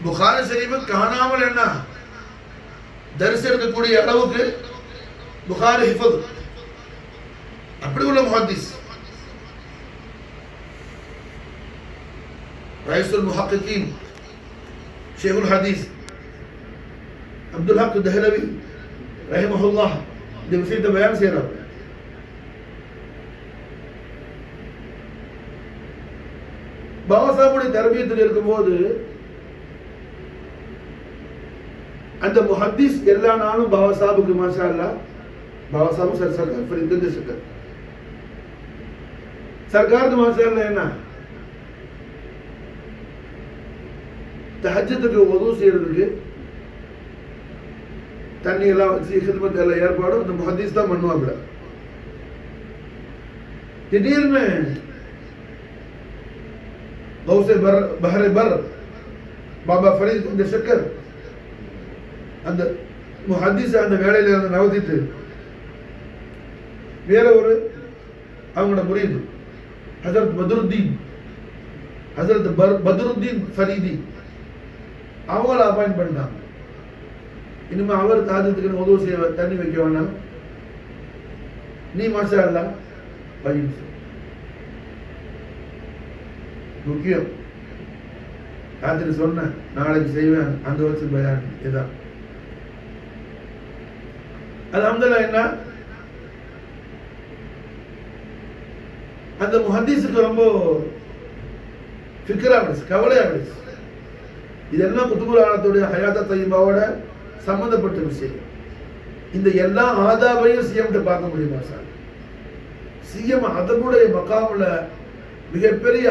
புகாரி ஷரீஃப் காணாமல் என்ன தரிசனம் இருக்கக்கூடிய அளவுக்கு புகாரி ஹிஃபத் அப்படி உள்ள முஹத்திஸ். ரயீசுல் முஹக்கிகீன் ஷேகுல் ஹதீஸ் அப்துல் ஹக் தஹ்லவி ரஹிமஹுல்லாஹ் இந்த விஷயத்தை பயான் செய்யறாங்க. பாபா சாஹிபுடைய தர்பியத்தில் இருக்கும்போது அந்த முஹத்திஸ் எல்லா நாளும் பாபா சாஹிபுக்கு மாஷா அல்லாஹ் பாபா சாஹிப் சர்க்கார் ஃபரீதுத்தீன் ஷக்கர் சர்க்காருக்கு மாஷா அல்லாஹ் என்ன தஹஜ்ஜுக்கு வுது செய்யறதுக்கு தண்ணி எல்லாம் வச்சு ஹிதமத் எல்லாம் ஏற்பாடும் அந்த முஹத்திஸ் தான் பண்ணுவாங்க. திடீர்னு கௌஸே பஹ்ரே பர் பாபா ஃபரீதுத்தீன் ஷக்கர் அந்த முஹத்திஸ் அந்த வேலையில இருந்து நவதிட்டு வேற ஒரு அவங்களோட முரீது ஹஜரத் பத்ருத்தீன் ஃபரீதி அவங்கள அப்பாயிண்ட் பண்ணிட்டாங்க. இனிமே அவர் தாஜத்துக்கு உதவு செய்ய தண்ணி வைக்க வேணாம், நீ மாஷா அல்லாஹ் பையன் முக்கியம். ராத்திரி சொன்ன நாளைக்கு செய்வேன் அந்த வச்சு பயான் இதான். அல்ஹம்துலில்லாஹ் என்ன அந்த முஹத்திஸுக்கு ரொம்ப ஃபிக்ரா இருந்துச்சு, கவலையா இருந்துச்சு. இதெல்லாம் குத்துபுல் ஆலத்துடைய ஹயாத்த தய்யிபாவோட சம்பந்தப்பட்ட விஷயம். இந்த எல்லா ஆதாபையும் சிஎம்கிட்ட பார்க்க முடியுமா சார்? சிஎம் அதனுடைய மகாமுல மிகப்பெரிய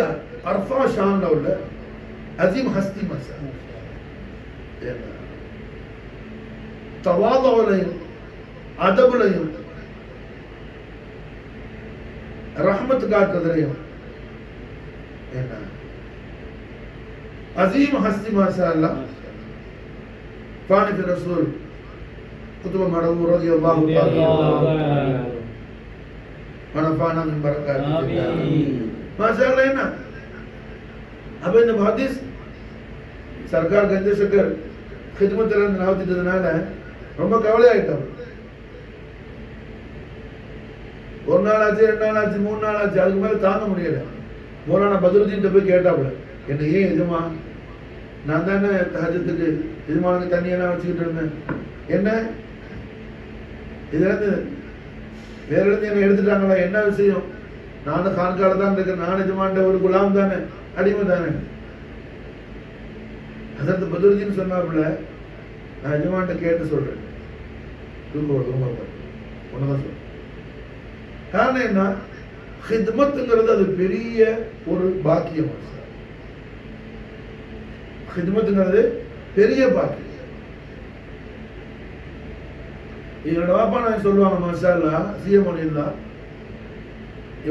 அர்ஃபா ஷான்ல உள்ள அஜீம் ஹஸ்திமா சார். தவாதுலையும் அதபுலையும் ரஹ்மத் காட்டுறதுலையும் என்ன அஜீம் ஹஸ்தி மாஷா அல்லாஹ் فاني في الرسول كتب مرضو رضي الله تعالى ونفعنا من بركاته ما شاء الله என்ன அப்ப இந்த முஹத்திஸ் சர்க்கார் கஞ்ச ஷக்கர் ஹிதமத்துல இருந்து நவத்திட்டதுனால ரொம்ப கவலையாயிட்டாங்க. ஒரு நாள் ஆச்சு, 2 நாள் ஆச்சு, 3 நாள் ஆச்சு, அதுக்கு மேல தாங்க முடியல. மௌலானா பத்ருத்தீன் போய் கேட்டாப்புல, என்ன ஏன் எஜமா நான் தானே தஹஜ்ஜுக்கு எஜமானுக்கு தண்ணியெல்லாம் வச்சுக்கிட்டு இருந்தேன், என்ன இதுலேருந்து வேற இருந்து என்ன எடுத்துட்டாங்களா, என்ன விஷயம்? நானும் கான்கால தான் இருக்கேன், நான் எஜமான்ட ஒரு குலாம் தானே, அடிமை தானே. ஹஜரத் பத்ருத்தீன் சொன்னாப்புல, நான் எஜமான்ட்ட கேட்டு சொல்றேன், ஒன்னதான் சொல்றேன். காரணம் என்ன? ஹித்மத்துங்கிறது அது பெரிய ஒரு பாக்கியம். ஹித்மத்துங்கிறது பெரிய பாக்கியம். என்னோட வாப்பா நாய் சொல்லுவாங்க, மாஷா அல்லாஹ் சிஎம் அலில்லா,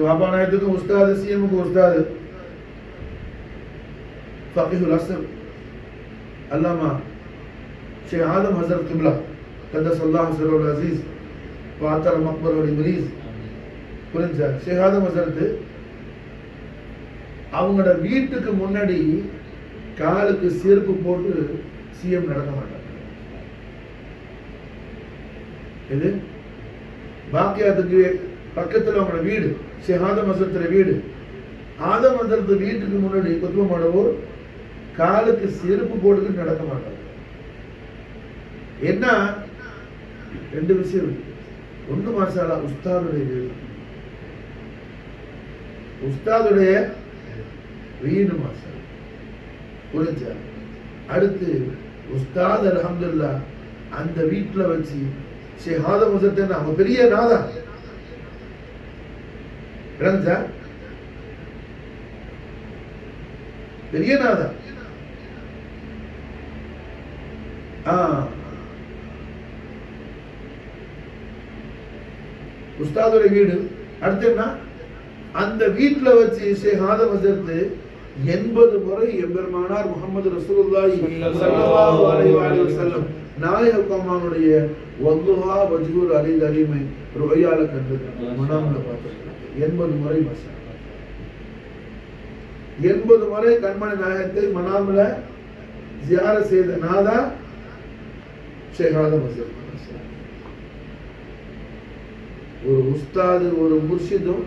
வாப்பா நாயத்துக்கும் உஸ்தாது, சிஎம்முக்கு உஸ்தாது ஃபகீஹுல் அஸ்ர் அல்லாமா ஷேக் ஆதம் ஹஸரத் கிப்லா கத்தஸல்லாஹு சிர்ரஹுல் அஸீஸ் வஅத்தர மக்பரஹுல் இப்ரீஸ் புரிஞ்சா? ஷேக் ஆதம் ஹசரத் அவங்களோட வீட்டுக்கு முன்னாடி காலுக்கு செருப்பு போட்டு சிஎம் நடக்க மாட்டாங்க. இது பாக்கியாத்துக்கு பக்கத்துல அவங்களோட வீடு, ஷேக் ஆதம் ஹசரத் வீடு. ஆதம் ஹசரத் வீட்டுக்கு முன்னாடி குத்துப மாடவோ காலுக்கு செருப்பு போட்டு நடக்க மாட்டாங்க. என்ன ரெண்டு விஷயம் இருக்கு. ஒன்று மாசாலா உஸ்தாதுடைய வீடு மாசாலா புரிஞ்சா. அடுத்து உஸ்தாத் அல்ஹம்துலில்லாஹ் அந்த வீட்டில் வச்சு ஷேக் ஆதம் ஹசரத் அவங்க பெரிய நாதா விளங்குச்சா, பெரிய நாதா. உஸ்தாதுடைய வீடு. அடுத்து என்ன, அந்த வீட்டில் வச்சு ஷேக் ஆதம் ஹசரத் 80 முறை எம்பெருமானார் முஹம்மது ரசூலுல்லாஹி ஸல்லல்லாஹு அலைஹி வஸல்லம் நாயகமானுடைய வல்லுஹா வஜ்ஹுல் அலில் அலீமை ருஹையால கண்டு மனாம்ல பார்த்திருக்காங்க. 80 முறை மசா 80 முறை கண்மணி நாயகத்தை மனாம்ல ஜியாரத் செய்த நாதா ஷேக் ஆதம் ஹசரத். ஒரு உஸ்தாது ஒரு முர்ஷிதும்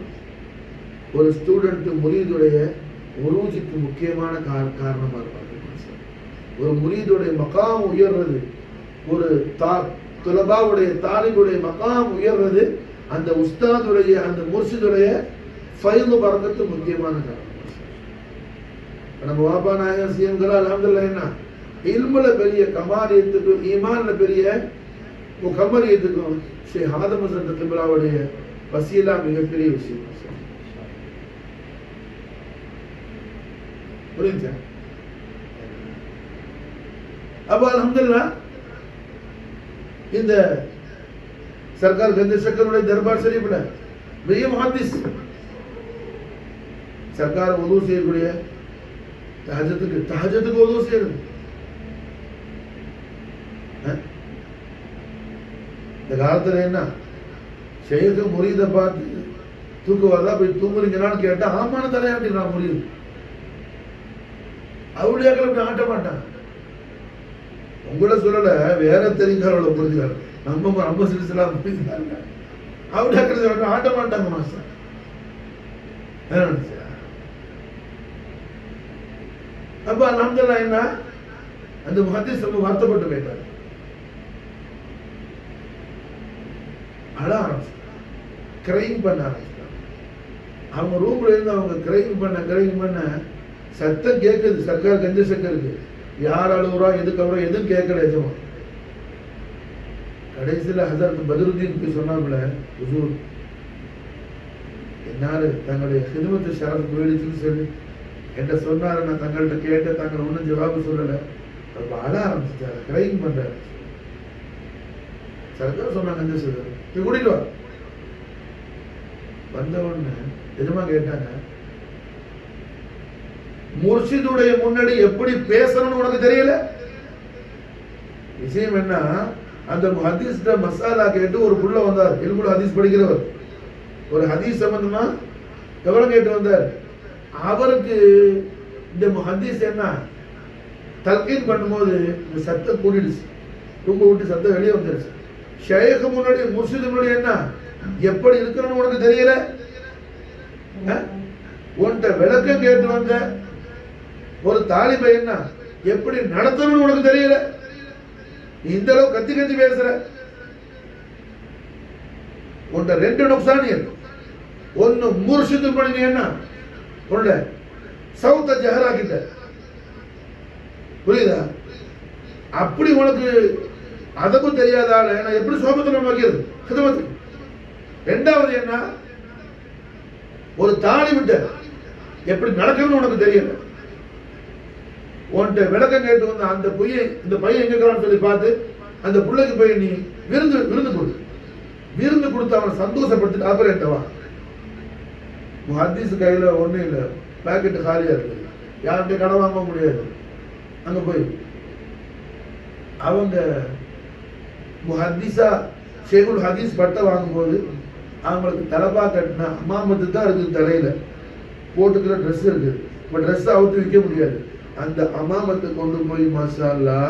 ஒரு ஸ்டூடெண்ட் முரீதுடைய உருஜிக்கு முக்கியமான காரணமாக இருப்பாங்க. ஒரு முரீதுடைய மகாம் உயர்றது, ஒரு துலபாவுடைய தாலிபுடைய மகாம் உயர்றது அந்த உஸ்தாதுடைய அந்த முர்ஷிதுடைய ஃபைல் பரக்கத்து முக்கியமான காரணம். நம்ம வாப்பா நாயகர் சிஎம்களா அல்ஹம்துலில்லாஹ் என்ன இல்முல பெரிய கமாலியத்துக்கும் ஈமான்ல பெரிய முகமலியத்துக்கும் ஷேக் ஆதம் ஹசரத் கிப்லாவுடைய வசீலா மிகப்பெரிய விஷயம். புரியுதா? அப்ப அல்ஹம்துலில்லாஹ் இந்த சர்க்கார் கந்த சக்கருடைய தர்பார் ஷரீஃப்ல பெரிய முஹத்திஸ் சர்க்கார் உது செய்யக்கூடிய தஹஜத்துக்கு உது செய்யறது. இந்த காலத்துல என்ன ஷேக் முரீத பார்த்து தூக்குவாதா போய் தூங்குறீங்களான்னு கேட்டா ஆமான தலையாட்டிடுறான் முரீது. அவளியாக்கள் அப்படி ஆட்ட மாட்டான். உங்களை சொல்லல, வேற தெரிஞ்சாரோட புரிஞ்சுக்காரு. நம்ம சிறுசலா புரிஞ்சுக்காங்க. அவளியாக்கள் ஆட்ட மாட்டாங்க மாஸ்டர். அப்ப அல்ஹம்துலில்லாஹ் என்ன அந்த முஹத்திஸ் ரொம்ப வருத்தப்பட்டு போயிட்டார். அழ ஆரம்பிச்சாங்க, கிரைம் பண்ண ஆரம்பிச்சாங்க. அவங்க ரூம்ல இருந்து அவங்க கிரைம் பண்ண சத்தம் கேட்குது. சர்க்கார் கஞ்ச சக்கருக்கு யார் அழுகுறா எதுக்கு அவ்வளோ எதுவும் கேட்கல எஜமா. கடைசியில் ஹசரத் பத்ருதீன் சொன்னாப்புல, ஹுசூர் என்னாரு தங்களுடைய ஹிதுமத்து ஷரஃப் போயிடுச்சுன்னு சொல்லி என்கிட்ட சொன்னாரு. நான் தங்கள்கிட்ட கேட்ட தாங்கள் ஒன்றும் ஜவாபு சொல்லலை. ரொம்ப அழ ஆரம்பிச்சிட்டாரு, கிரைம் பண்றாரு. சர்க்கார் சொன்னாங்க கஞ்ச சக்கர் நீ கூட்டிட்டு வா. வந்த உடனே எஜமா கேட்டாங்க, முர்ஷிதுடைய முன்னாடி எப்படி பேசணும்னு உனக்கு தெரியல? விஷயம் என்ன, அந்த ஹதீஸ் மசாலா கேட்டு ஒரு புள்ள வந்தார். இல்முல் ஹதீஸ் படிக்கிறவர், ஒரு ஹதீஸ் சம்பந்தமா எவ்வளவு கேட்டு வந்தார். அவருக்கு இந்த ஹதீஸ் என்ன தல்கீன் பண்ணும்போது இந்த சத்தம் கூடிடுச்சு, ரொம்ப விட்டு சத்தம் வெளியே வந்துருச்சு. ஷேக் முன்னாடி முர்ஷிது முன்னாடி என்ன எப்படி இருக்கணும்னு உனக்கு தெரியல? உன்கிட்ட விளக்கம் கேட்டு வந்த ஒரு தாலிபை என்ன எப்படி நடத்தணும்னு உனக்கு தெரியல? இந்த அளவு கத்தி கத்தி பேசுற. உன்கிட்ட ரெண்டு நுக்சானியல். ஒன்னு முர்ஷிது பண்ணி என்ன உன்ட சவுத்த ஜஹராக்கிட்ட, புரியுதா? அப்படி உனக்கு அதப்பும் தெரியாதால நான் எப்படி சோபத்தில் வைக்கிறது கிதமத்துக்கு. ரெண்டாவது என்ன, ஒரு தாலி விட்ட எப்படி நடக்கணும்னு உனக்கு தெரியல. உன்கிட்ட விளக்கம் கேட்டு வந்து அந்த இந்த பையன் எங்க இருக்கிறான்னு சொல்லி பார்த்து அந்த பிள்ளைக்கு போய் நீ விருந்து கொடுத்து அவனை சந்தோஷப்படுத்திட்டு அப்புறம் எட்டவா. ஹதீஸ் கையில ஒண்ணும் இல்லை, பேக்கெட்டு காலியா இருக்கு, யார்கிட்ட கடன் வாங்க முடியாது. அங்க போய் அவங்க முஹத்திஸா ஷேகுல் ஹதீஸ் பட்டை வாங்கும்போது அவங்களுக்கு தலைப்பா கட்டினா அம்மாமத்து தான் இருக்குது, தலையில போட்டுக்கிற ட்ரெஸ் இருக்குது. இப்போ ட்ரெஸ் அவுத்து விற்க முடியாது. அந்த அமாமத்தை கொண்டு போய் மசாலா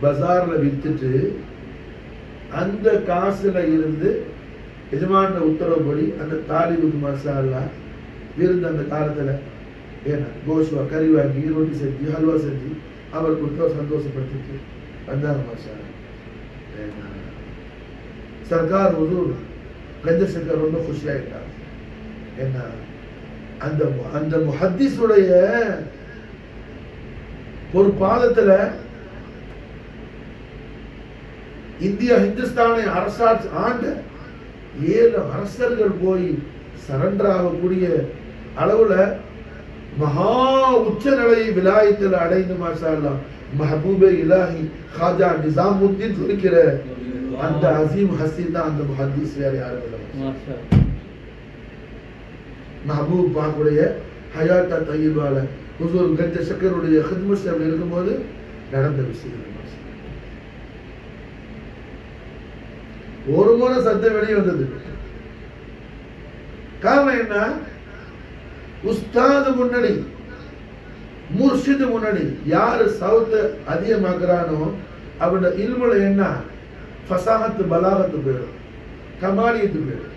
பஜார்ல வித்துட்டு அந்த காசுல இருந்து எஜமான உத்தரவுப்படி அந்த தாலிபுக்கு மசாலா விருந்து அந்த காலத்துல ஏன்னா கோஷ்வா கறி வாங்கி ரொட்டி செஞ்சு ஹல்வா செஞ்சு அவர் கொடுத்த சந்தோஷப்படுத்திட்டு வந்தாங்க மசாலா. சர்க்கார் ஹுசூர் கஞ்ச சர்க்கார் ரொம்ப खुशी ஆயிட்டாங்க. என்ன அந்த அந்த முஹத்திஸுடைய ஒரு பாதத்துல இந்தியா ஹிந்துஸ்தானை அரசாட்சி ஆண்ட 7 அரசர்கள் போய் சரண்டர் ஆகக்கூடிய அளவுல மகா உச்ச நிலையை விலாயத்தில் அடைந்து மாஷா அல்லாஹ் மஹபூபே இலாஹி காஜா நிசாமுத்தீன் இருக்கிற அந்த அசீம் ஹஸ்தி தான் அந்த முஹத்திஸ், வேற யாரும் இல்லை. மஹபூப் பாக்குடைய ஹயாத்தா தய்யிபால ஹுசூர் கஞ்ச சக்கருடைய ஹித்மத் அப்படி இருக்கும்போது நடந்த விஷயம். ஒரு முறை சத்தம் வெளியே வந்தது. காரணம் என்ன? உஸ்தாது முன்னாடி முர்ஷிது முன்னாடி யாரு சவுத்த அதிகமாக்குறானோ அவனோட இல்முல என்ன ஃபசாஹத்து பலாகத்து போயிடும், கமாலியத்து போயிடும்.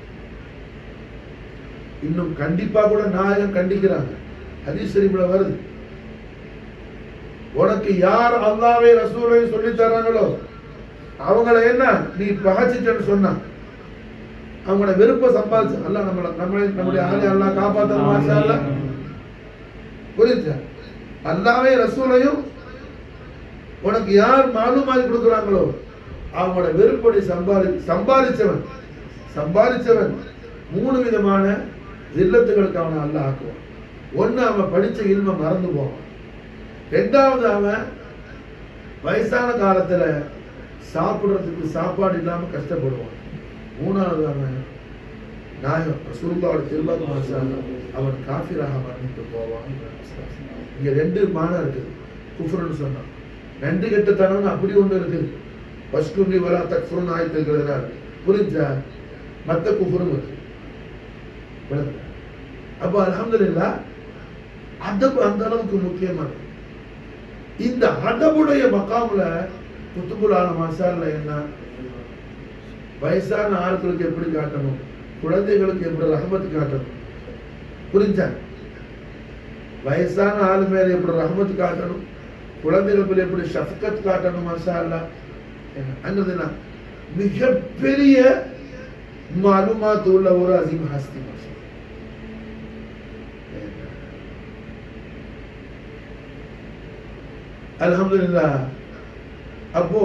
இன்னும் கண்டிப்பா கூட நாயகம் கண்டிக்கிறாங்க, ஹதீஸ் ஷரீஃப்ல வருது. உனக்கு யார் அல்லாஹ்வை ரசூலையும் சொல்லி தராங்களோ அவங்கள என்ன நீ பகைச்சிட்டேன்னு சொன்னா அவங்களோட விருப்ப சம்பாதிச்சு அல்லாஹ் நம்முடைய ஆளை அல்லாஹ் காப்பாத்த மாஷா அல்லாஹ். புரியுதா? அல்லாஹ்வை ரசூலையும் உனக்கு யார் மாலுமாய் கொடுக்குறாங்களோ அவங்களோட விருப்படி சம்பாதிச்சவன் 3 விதமான ஜில்லத்துகளுக்கு அவனை அல்லாஹ் ஆக்குவான். ஒன்னு அவன் படிச்ச இல்ம மறந்து போவான். 2வது அவன் வயசான காலத்துல சாப்பிடுறதுக்கு சாப்பாடு இல்லாம கஷ்டப்படுவான். 3வது அவன் நாயகம் ரசூலுல்லாஹி திருபாக்கு மாஷா அல்லாஹ் அவன் காஃபிராக மரணித்து போவான். இங்க 2 மானம் இருக்குது. குஃப்ருன்னு சொன்னான். 2 கெட்டத்தனம் அப்படி ஒண்ணு இருக்குது. பஸ்குலி வலா தக்ஃபுருன் ஆயத்து இருக்கிறதுனால புரிஞ்சா மத்த குஃப்ரும் இருக்கு. அப்ப அல்ஹம்துலில்லாஹ் அதப் அந்த அளவுக்கு முக்கியமானது. இந்த அதபுடைய மகாமுல குத்துபுல் ஆலம் மசாலா என்ன வயசான ஆட்களுக்கு எப்படி காட்டணும், குழந்தைகளுக்கு எப்படி ரஹமத் காட்டணும். புரிஞ்சா? வயசான ஆளு மேல எப்படி ரஹமத் காட்டணும், குழந்தைகள் மேல எப்படி ஷஃபகத் காட்டணும். மசாலா என்ன மிகப்பெரிய மாலுமாத் உள்ள ஒரு அசீம் ஹஸ்தி. அல்ஹம்துலில்லாஹ். அப்போ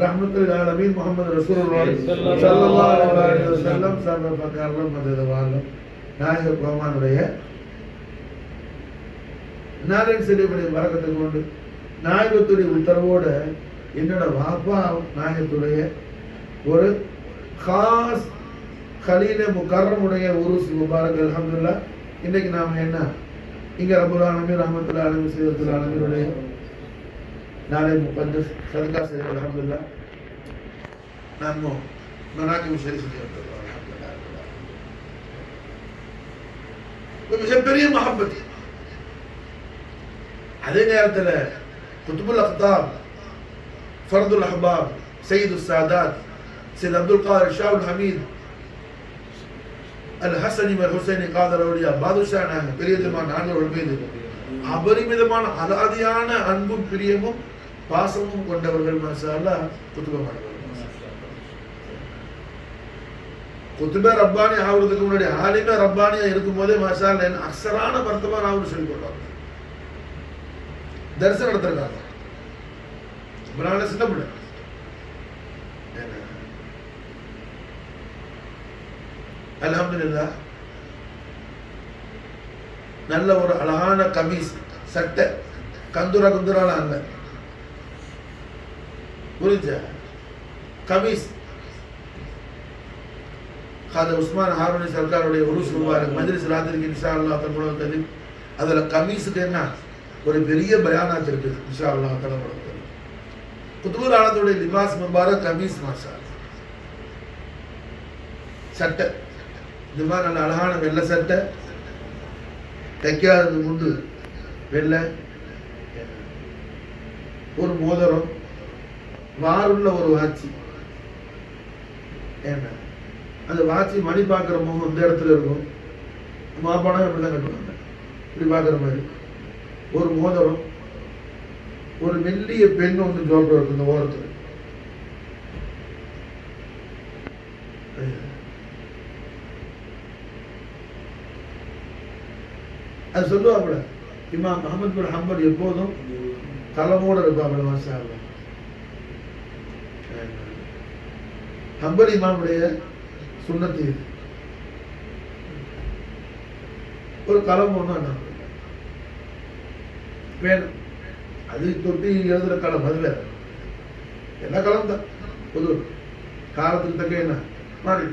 ரஹ்மத்துல் ஆலமீன் முஹம்மது ரசூலுல்லாஹி ஸல்லல்லாஹு அலைஹி வஸல்லம் சர்வபகாரம் மததவாலம் நாயக கோமானுடைய நாராயண் செல்லியுடைய வரக்கத்தை கொண்டு நாயகத்துடைய உத்தரவோட என்னோட வாப்பா நாயகத்துடைய ஒரு खास खलील मुकर्रम உடைய உருஸ் முபாரக் அல்ஹம்துலில்லாஹ். இன்னைக்கு நாம என்ன இங்க ரப்பல் ஆலமீன் ரஹ்மத்துல் ஆலமீன் சையதுல் ஆலமீன் உடைய நாளை முகத்தஸ் சதகா செய்ய அல்ஹம்துலில்லாஹ். நாம மனாகிப் ஷரீஃப் செய்யறோம் அல்ஹம்துலில்லாஹ். மிகப்பெரிய மஹப்பத். அதே நேரத்தில் குத்துபுல் அக்தாப் ஃபர்துல் அஹ்பாப் சையதுல் சாதாத் سيد عبد القادر شاه الحميد الحسني والحسيني قادر اولياء பாதுஷான பெரியதமான ஆண்டவர் மீது அபரிமிதமான அலாதியான அன்பும் பிரியமும் பாசமும் கொண்டவர்கள் மாஷா அல்லாஹ் குத்துபமானவர்கள். குத்துபே ரப்பானி ஆவறதுக்கு முன்னாடி ஆலிமே ரப்பானியா இருக்கும்போதே மாஷா அல்லாஹ் அக்ஸரான மர்த்தபா நான் சொல்லி கொடுத்தாங்க. தரிசனம் நடத்துறாங்க. புராண சின்ன பிள்ளை அல்ஹம்துலில்லாஹ். நல்ல ஒரு அழகான கமீஸ் சட்டை கந்துரா குந்துரால அல்ல, புரிஞ்சா கமீஸ் காத உஸ்மான் ஹாரூனி சர்க்காருடைய உருஸ் முபாரக் மஜ்லிஸ் ராத்திரிக்கு இன்ஷா அல்லாஹ் தஆலா கதி அதுல கமீஸுக்கு என்ன ஒரு பெரிய பயானாத் இருக்கு. இன்ஷா அல்லாஹ் தஆலா குத்துபுல் ஆலத்துடைய லிபாஸ் முபாரக் கமீஸ் மாஷா சட்டை, இந்த மாதிரி நல்ல அழகான வெள்ளை சட்டை, தைக்காதது முண்டு வெள்ளை, ஒரு மோதிரம், வாருள்ள ஒரு வாட்சி. ஏன்னா அந்த வாட்சி மணி பார்க்குற முகம் இந்த இடத்துல இருக்கும். மாப்பாடம் இப்படி தான் கட்டுவாங்க, இப்படி பார்க்குற மாதிரி. ஒரு மோதிரம், ஒரு மெல்லிய பெண் ஒன்று ஜோப்பில் இருக்கும் இந்த ஓரத்தில். அது சொல்லுவாப்புல இமாம் அஹமது பின் ஹம்பல் எப்போதும் தலைமோட இருப்பாப்புல. மாஷா அல்லாஹ். ஹம்பல் இமாமுடைய சுன்னத்து இது. ஒரு களம் ஒன்று வேணும், அது தொட்டி எழுதுற களம், அது வேற. என்ன களம் தான் பொது காலத்துக்கு தக்க என்ன மாறி.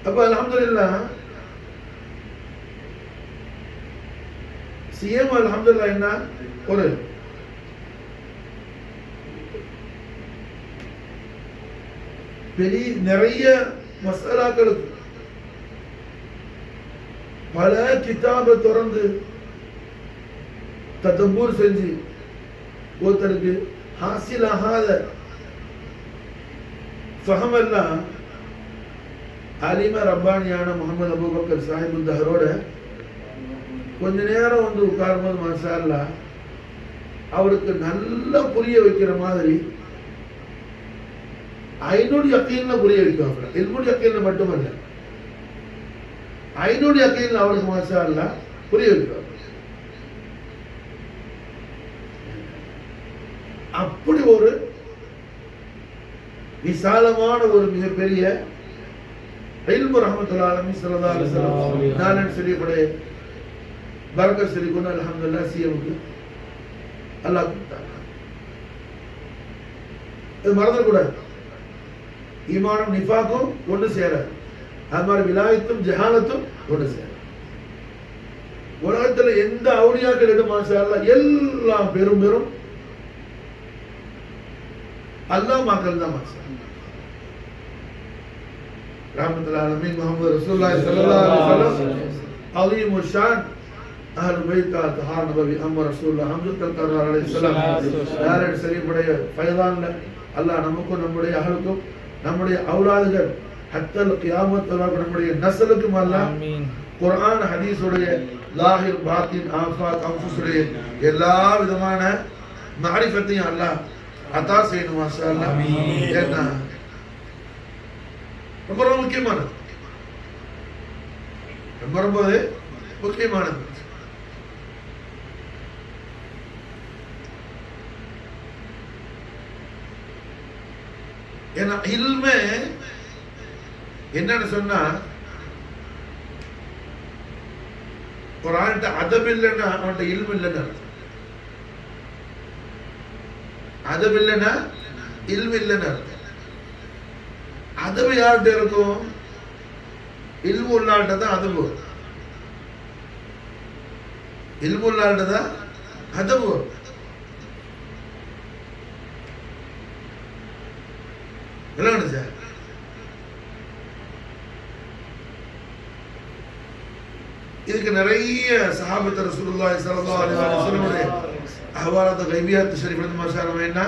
அப்ப அல்ஹம்துலில்லாஹ் சிஎம் அல்ஹம்துலில்லாஹ் என்ன ஒரு பெரிய நிறைய மசாலாக்களுக்கு பல கிதாபை திறந்து ததப்பூர் செஞ்சு ஒருத்தருக்கு ஹாசில் ஆகாத ஃபஹமெல்லாம் அலிம ரப்பானியான முகமது அபூபக்கர் சாஹிபு தஹரோட கொஞ்ச நேரம் வந்து உட்காரும்போது மாஷா அல்லாஹ் அவருக்கு நல்லா புரிய வைக்கிற மாதிரி ஐநூறு யக்கீன்ல புரிய வைக்குவாங்க. இல்முல் யக்கீன்ல மட்டுமல்ல, ஐநூறு யக்கீன்ல அவருக்கு மாஷா அல்லாஹ் புரிய வைக்குவாங்க. அப்படி ஒரு விசாலமான ஒரு மிகப்பெரிய இல்மு ரஹ்மத்துல்லாஹி அலைஹி ஸல்லல்லாஹு அலைஹி வஸல்லம் நாலன் ஷரீஃபுடைய பரக்கத் ஷரீஃபுன அல்ஹம்துலில்லாஹ் சியமுக்கு அல்லாஹ் கொடுத்தாங்க. இது மறந்துடக்கூடாது. ஈமானும் நிஃபாக்கும் ஒன்று சேர, அது மாதிரி விலாயத்தும் ஜஹாலத்தும் ஒன்று சேர. உலகத்தில் எந்த அவுலியாக்கள் எடு மாஷா அல்லாஹ் எல்லாம் பெரும் பெரும் அல்லாஹ் மக்கள் தான் மாஷா ரஹ்மத்துல்லாஹி அலைஹி முஹம்மது ரசூலுல்லாஹி ஸல்லல்லாஹு அலைஹி வஸல்லம் அலீமு ஷான் அஹ்லுல் பைத் தஹார் நபவி அம்ம ரசூலுல்லாஹ் ஹம்துல் கர்ரார் அலைஹிஸ்ஸலாம் யாரன் ஷரீஃபுடைய ஃபைதான்ல அல்லாஹ் நமக்கும் நம்முடைய அஹலுக்கும் நம்முடைய அவுலாதுகள் ஹத்தல் கியாமத் வரைக்கும் நம்முடைய நஸ்லுக்கும் அல்லாஹ் குர்ஆன் ஹதீஸுடைய லாஹிர் பாத்தின் ஆஃபாத் அன்ஃபுஸுடைய எல்லா விதமான மாரிஃபத்தையும் அல்லாஹ் அத்தா செய்யணும் மாஷா அல்லாஹ். ஏன்னா ரொம்ப ரொம்ப முக்கியமானது, ரொம்ப ரொம்ப முக்கியமானது. ஏன்னா இல்மே என்னன்னு சொன்னா, ஒரு ஆள்கிட்ட அதப் இல்லைன்னா அவன்கிட்ட இல்மு இல்லைன்னு அர்த்தம். அதப் இல்லைன்னா இல்மு இல்லைன்னு அர்த்தம். அதவு யார்கிட்ட இருக்கும்? இல்மு உள்ளாள்கிட்ட தான் அதவு. இல்மு உள்ளாள்கிட்ட தான் அதவு. விளங்குது சார்? இதுக்கு நிறைய சஹாபத்து ரசூலுல்லாஹி ஸல்லல்லாஹு அலைஹி வஸல்லம் அஹ்வாலாத் கைபியாத் ஷரீஃப் வந்து மாஷா அல்லாஹ் என்ன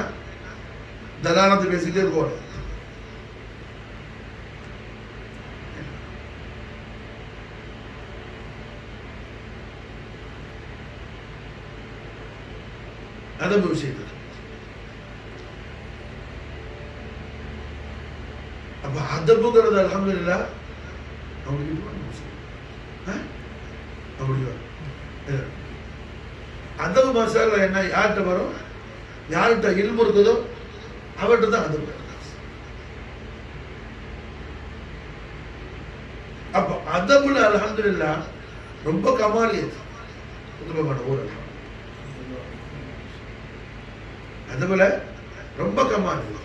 தலாலத்து பேசிட்டே இருப்போம். அதபு விஷயத்தில் அப்ப அதபுங்கிறது அல்ஹம்துலில்லாஹ் அவங்களுக்கு அதபு மாஷா அல்லாஹ் என்ன யார்கிட்ட வரும்? யார்கிட்ட இல்மு இருக்குதோ அவர்கிட்ட தான் அதபு. அப்ப அதபுல அல்ஹம்துலில்லாஹ் ரொம்ப கமாலியத் ஊர் அதுபோல ரொம்ப கமாலியத்.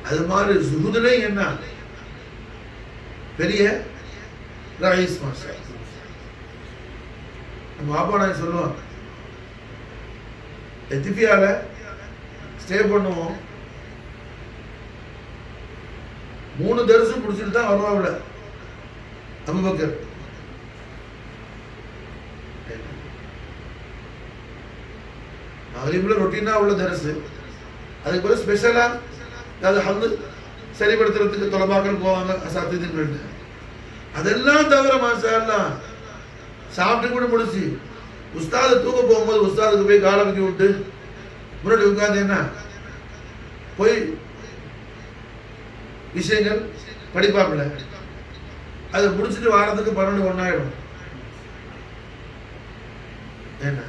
அது மாதிரி ஜுஹுதுலே என்ன பெரிய ரயீஸ் மாஷா. நம்ம ஆபானாய் சொல்லுவாங்க, எத்திபியால ஸ்டே பண்ணுவோம். 3 தரிசனம் முடிச்சுட்டு தான் வருவாங்க அபூபக்கர். மகரிப்ல ரொட்டீனா உள்ள தரிசு, அதுக்கு பிறகு ஸ்பெஷலா அது ஹந்து சரிப்படுத்துறதுக்கு தொலைபாக்கள் போவாங்க அசாத்தியத்துக்கு. அதெல்லாம் தவிர மாஷா அல்லாஹ் சாப்பிட்டு கூட முடிச்சு உஸ்தாது தூங்க போகும்போது உஸ்தாதுக்கு போய் காலை வைக்க விட்டு முன்னாடி உட்கார்ந்து என்ன போய் விஷயங்கள் படிப்பாப்புல. அதை முடிச்சுட்டு வாரத்துக்கு 12-1 ஆயிடும். என்ன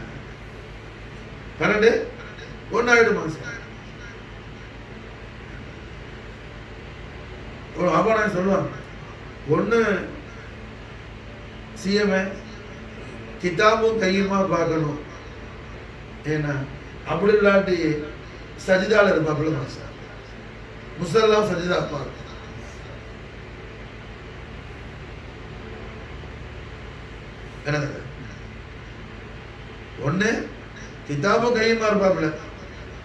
12-1 ஆயிடுமா சார்? ஒரு ஆபாரம் சொல்லுவாங்க, ஒன்று சிஎம்ஐ கிதாபும் கையுமா பார்க்கணும். ஏன்னா அப்படி இல்லாட்டி சஜிதால இருப்பாப்புல மாசா முசல்லாம் சஜிதா பார்க்க. என்ன ஒன்று கிதாபும் கையுமா இருப்பாப்புல,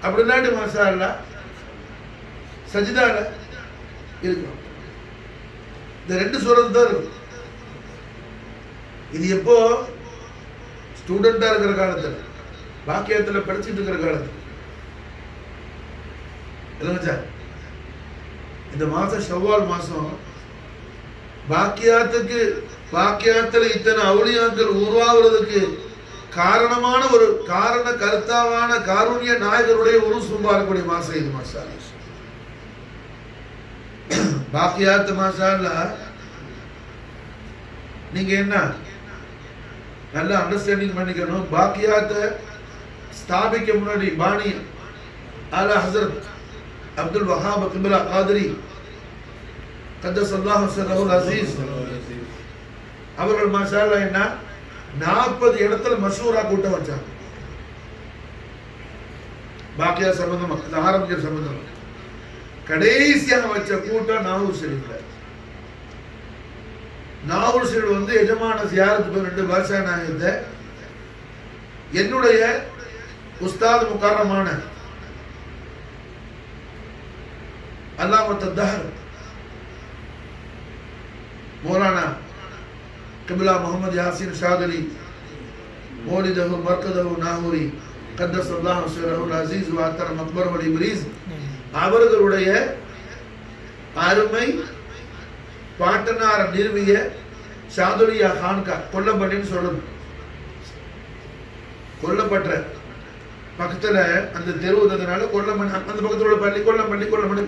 அப்படி இல்லாட்டி மாசா இல்ல சஜிதால இருக்கும். இந்த 2 சூரத்து தான் இருக்கும். இது எப்போ ஸ்டூடெண்டா இருக்கிற காலத்தில், பாக்கியத்துல படிச்சுட்டு இருக்கிற காலத்தில் இல்லைங்க. இந்த மாசம் ஷவ்வால் மாசம் பாக்கியத்துல இத்தனை அவுலியாக்கள் உருவாகிறதுக்கு காரணமான ஒரு காரண கருத்தாவான காருண்ய நாயகருடைய ஒரு சும்பாரக்கூடிய மாசம் இது. மாசா பாக்கியாத்து மாசால நீங்க என்ன நல்ல அண்டர்ஸ்டாண்டிங் பண்ணிக்கணும். பாக்கியாத்தை ஸ்தாபிக்க முன்னாடி பாணி ஆலா ஹஸரத் அப்துல் வஹாப் கிப்லா காதிரி கத்தஸல்லாஹு சிர்ரஹுல் அஸீஸ் அவர்கள் மாஷா அல்லாஹ் என்ன 40 இடத்துல மஷூரா கூட்டம் வச்சாங்க. பாக்கியா சம்பந்தமா இந்த ஆரம்பிக்கிற சம்பந்தமா கடைசியாக வச்ச கூட்டம் நாகூர் ஷெரீஃப்ல. நாகூர் ஷெரீஃப் வந்து எஜமான ஜியாரத்து 2 பாஷா நாயகத்தை என்னுடைய உஸ்தாத் முகர்ரமான அல்லாமத் தஹர் மௌலானா கிப்லா முகமது யாசின் ஷாதலி மௌலிதஹு மர்கதஹு நாகூரி கத்தஸல்லாஹு சிர்ரஹுல் அஸீஸ் வ அத்தர மக்பர் வல் இப்ரீஸ் அவர்களுடைய அருமை பாட்டனார் நிறுவிய ஷாதுலியா கான்கா கொல்லப்பட்டின்னு சொல்லுது. கொல்லப்பட்ட பக்கத்துல அந்த தெரு வந்ததுனால கொல்லமணி, அந்த பக்கத்துல உள்ள பள்ளி கொல்லமணி.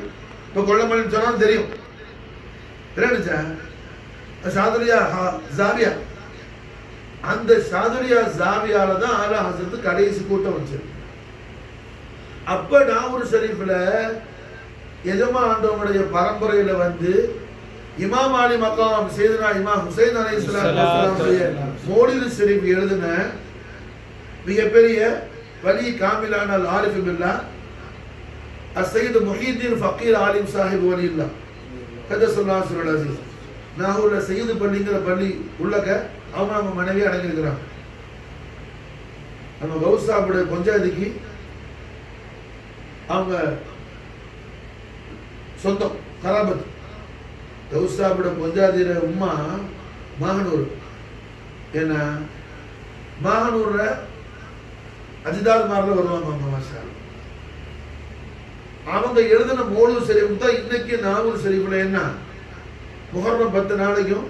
இப்ப கொல்லமணின்னு சொன்னாலும் தெரியும். என்னச்சா ஷாதுலியா ஜாவியா, அந்த ஷாதுலியா ஜாவியால தான் ஆலா ஹஸரத் கடைசி கூட்டம் வச்சு. அப்ப நாகூர் ஷெரீஃப்ல எஜமானவங்களுடைய பரம்பரையில வந்து இமாம் அலி மக்காம் சையதுனா இமாம் ஹுசைன் அலைஹிஸ்ஸலாம் மௌலிது ஷெரீஃப் எழுதின மிகப்பெரிய வலி காமிலான அல் ஆரிஃப் பில்லாஹ் அஸ்ஸையத் முஹீதீன் ஃபகீர் ஆலிம் சாஹிப் வலியுல்லாஹ் கத்தஸல்லாஹு சிர்ரஹுல் அஸீஸ் நாகூர்ல சையது பள்ளிங்கிற பள்ளி உள்ளக்க அவங்க மனைவி அடங்கியிருக்கிறாங்க. நம்ம கௌசாவுடைய பஞ்சாயத்துக்கு அவங்க சொந்தம் கராபத். கௌசாவுடைய பஞ்சாயத்திர உம்மா மாகனூர். ஏன்னா மாகனூர்ல அஜிதாத் மாரில் வருவாங்க அவங்க மாஷா. அவங்க எழுதின மௌலிது ஷெரீஃப் தான் இன்னைக்கு நாகூர் ஷெரீஃப்ல என்ன முஹர்ரம் 10 நாளைக்கும்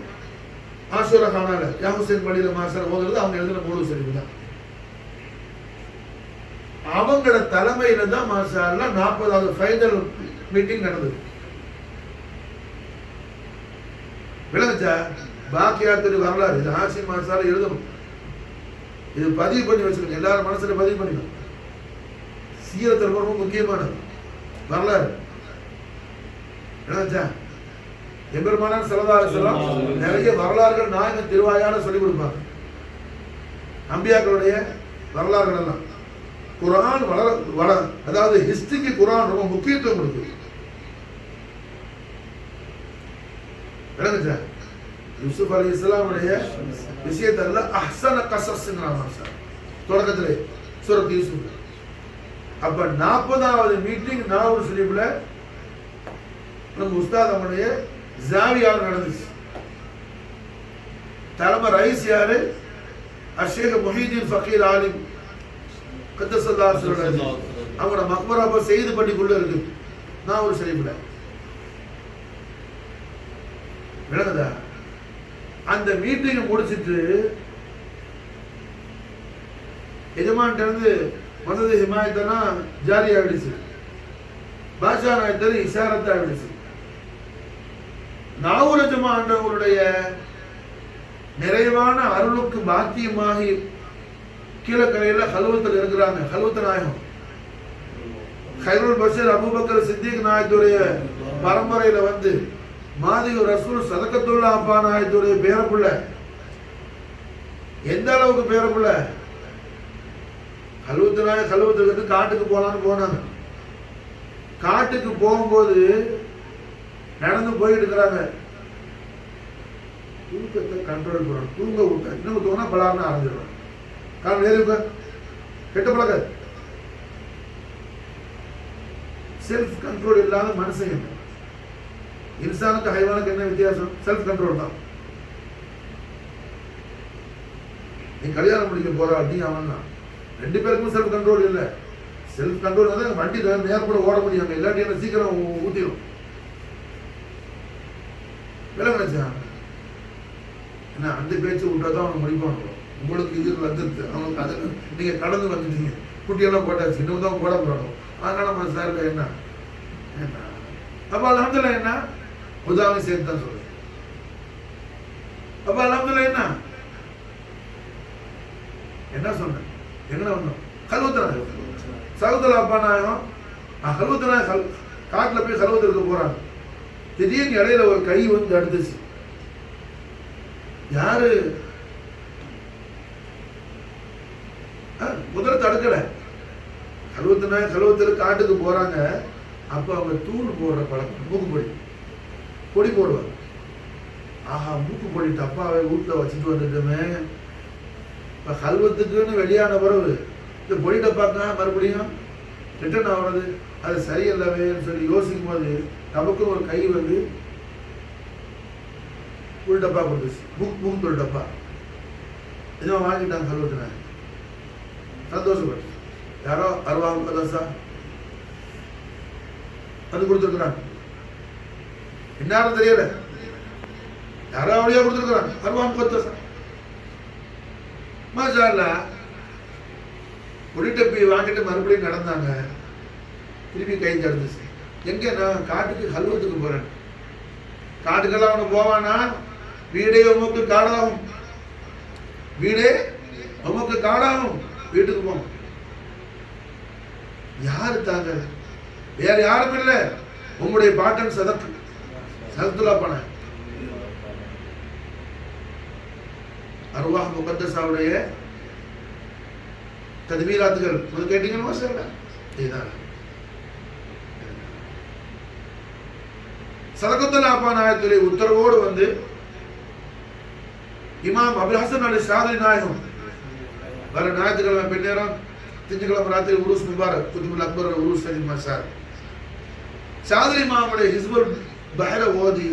ஆஷூரா கானால யா ஹுசைன் பள்ளியில மாஸ்டர் ஓதுறது அவங்க எழுதின மௌலிது ஷெரீஃப் தான். அவங்களோட தலைமையில தான் மாஷா அல்லாஹ் 40வது ஃபைனல் மீட்டிங் நடந்தது. விளங்குச்சா? பாக்கியாத்துடைய வரலாறு இது ஹாசிம் மாஷால எழுதணும். இது பதிவு பண்ணி வச்சுக்கணும், எல்லாரும் மனசுல பதிவு பண்ணிக்கணும். சீரத்தில் ரொம்ப முக்கியமானது வரலாறு. விளங்குச்சா? எம்பெருமானார் ஸல்லல்லாஹு அலைஹி வஸல்லம் நிறைய வரலாறுகள் நாயகம் திருவாயால சொல்லிக் கொடுப்பாங்க. அம்பியாக்களுடைய வரலாறுகள் எல்லாம் குர்ஆன் வளர அதாவது ஹிஸ்டரிக்கு குர்ஆன் ரொம்ப முக்கியத்துவம் கொடுக்குது. விளங்குச்சா? யூசுப் அலைஹிஸ்ஸலாமுடைய விஷயத்தை எல்லாம் அஹ்ஸன கஸஸ்ங்கறாங்க சார். தொடக்கத்திலே சூரத் யூசுப் அப்ப 40வது மீட்டிங் நாகூர் ஷரீஃப்ல நம்ம உஸ்தாத் அவனுடைய ஜாவியால் நடந்துச்சு. தலைமை ரைஸ் யாரு? அஷேக் முஹீதீன் ஃபக்கீர் ஆலிம் கத்தஸல்லாஹு அலைஹி அவங்களோட மக்பரா செய்து பண்ணிக்குள்ள இருக்கு நாகூர் ஷரீஃப்ல. விளங்குதா? அந்த மீட்டிங் முடிச்சிட்டு எஜமான்ட்ட இருந்து மதது ஹிமாயத்தெல்லாம் ஜாரி ஆகிடுச்சு. பாஷா நாயத்தர் இஷாரத்தை ஆகிடுச்சு. நாகூர் எஜமான்டவங்களுடைய நிறைவான அருளுக்கு பாக்கியமாகி கீழக்கரையில ஹல்வத்தில் இருக்கிறாங்க. ஹல்வத் நாயகம் ஹைருல் பஷீர் அபூபக்கர் சித்திக் நாயத்துடைய பரம்பரையில வந்து மாதிகு ரசூல் சதகத்துல்லா அப்பா நாயத்துடைய பேரப்புள்ள. எந்த அளவுக்கு பேரப்புள்ள? ஹல்வத் நாய ஹல்வத்துக்கு காட்டுக்கு போலான்னு போனாங்க. காட்டுக்கு போகும்போது நடந்து போயிட்டு இருக்கிறாங்க. தூக்கத்தை கண்ட்ரோல் பண்ணணும். தூங்க விட்ட இன்னும் தூங்கினா பலார்னு ஆரம்பிச்சிடுவாங்க. காரணம் ஏறி கெட்ட பழக்க செல்ஃப் கண்ட்ரோல் இல்லாத மனுஷங்க. இன்சானுக்கு ஹைவானுக்கு என்ன வித்தியாசம்? செல்ஃப் கண்ட்ரோல் தான். நீ கல்யாணம் முடிக்க போற நீ அவன் தான். 2 பேருக்கும் செல்ஃப் கண்ட்ரோல் இல்லை. செல்ஃப் கண்ட்ரோல் தான் வண்டி நேர்பட ஓட முடியும். இல்லாட்டி என்ன சீக்கிரம் ஊத்திடும். விலங்குச்சா என்ன அந்த பேச்சு விட்டாதான் அவனுக்கு முடிப்பாங்க. உங்களுக்கு இது வந்துருது, அவங்களுக்கு அது நீங்க கடந்து வந்துட்டீங்க. குட்டியெல்லாம் போட்டாச்சு, இன்னும் தான் போட போறோம். அதனால நம்ம சார்ல என்ன என்ன அப்ப அல்ஹம்துலில்லாஹ் என்ன உதாரணம் சேர்த்து தான் சொல்றேன். அப்ப அல்ஹம்துலில்லாஹ் என்ன சொன்னேன்? எங்க வந்தோம்? கல்வத்தனாய் சகோதர அப்பா நாயகம் கல்வத்தனாய் காட்டுல போய் கல்வத்து இருக்க போறாங்க. திடீர்னு இடையில ஒரு கை வந்து அடுத்துச்சு. யாரு முதல்ல தடுக்கல. கல்வத்துல காட்டுக்கு போறாங்க. அப்ப அவங்க தூள் போடுற பழக்கம், மூக்கு பொடி போடுவாங்க. ஆஹா, மூக்கு பொடி டப்பாவை வீட்டுல வச்சுட்டு வந்துட்டோமே. இப்ப கல்வத்துக்குன்னு வெளியான பிறகு இந்த பொடி டப்பாக்கா மறுபடியும் ரிட்டர்ன் ஆகுறது அது சரியில்லவேன்னு சொல்லி யோசிக்கும் போது நமக்கு ஒரு கை வந்து ஒரு டப்பா கொடுத்துச்சு. மூக்கு ஒரு டப்பா இதை வாங்கிட்டாங்க. கல்வத்துல சந்தோஷப்பட்டு யாரோ அருவாங்க கதசா அது கொடுத்துருக்குறாங்க. என்னாரும் தெரியல, யாரோ அப்படியே கொடுத்துருக்குறாங்க. அருவாங்க கதசா மாஷா ஒரு டப்பி வாங்கிட்டு மறுபடியும் நடந்தாங்க. திருப்பி கை தடுத்துச்சு. எங்க நான் காட்டுக்கு கல்வத்துக்கு போறேன். காட்டுக்கெல்லாம் அவனு போவானா? வீடே உமக்கு காடாகும், வீடே உமக்கு காடாகும். வீட்டுக்கு போங்க. யாரு தாங்க? வேற யாரும் இல்ல, உங்களுடைய பாட்டன் சதத்துல்லா பண்ண அருவாஹ் முகத்தஸாவுடைய தத்பீராத்துகள் கேட்டீங்கன்னா சார் இதுதான். சதகத்துல்லா அப்பா நாயகத்துடைய உத்தரவோடு வந்து இமாம் அபுல் ஹசன் அலி ஷாதிலி நாயகம் வர ஞாயிற்றுக்கிழமை பின்னேரம் திங்கட்கிழமை ராத்திரி உருஸ் முபாரக் குதுபுல் அக்பர் உருஸ் சலீம் மசார் ஷாதிலி இமாமுடைய ஹிஸ்புல் பஹர ஓதி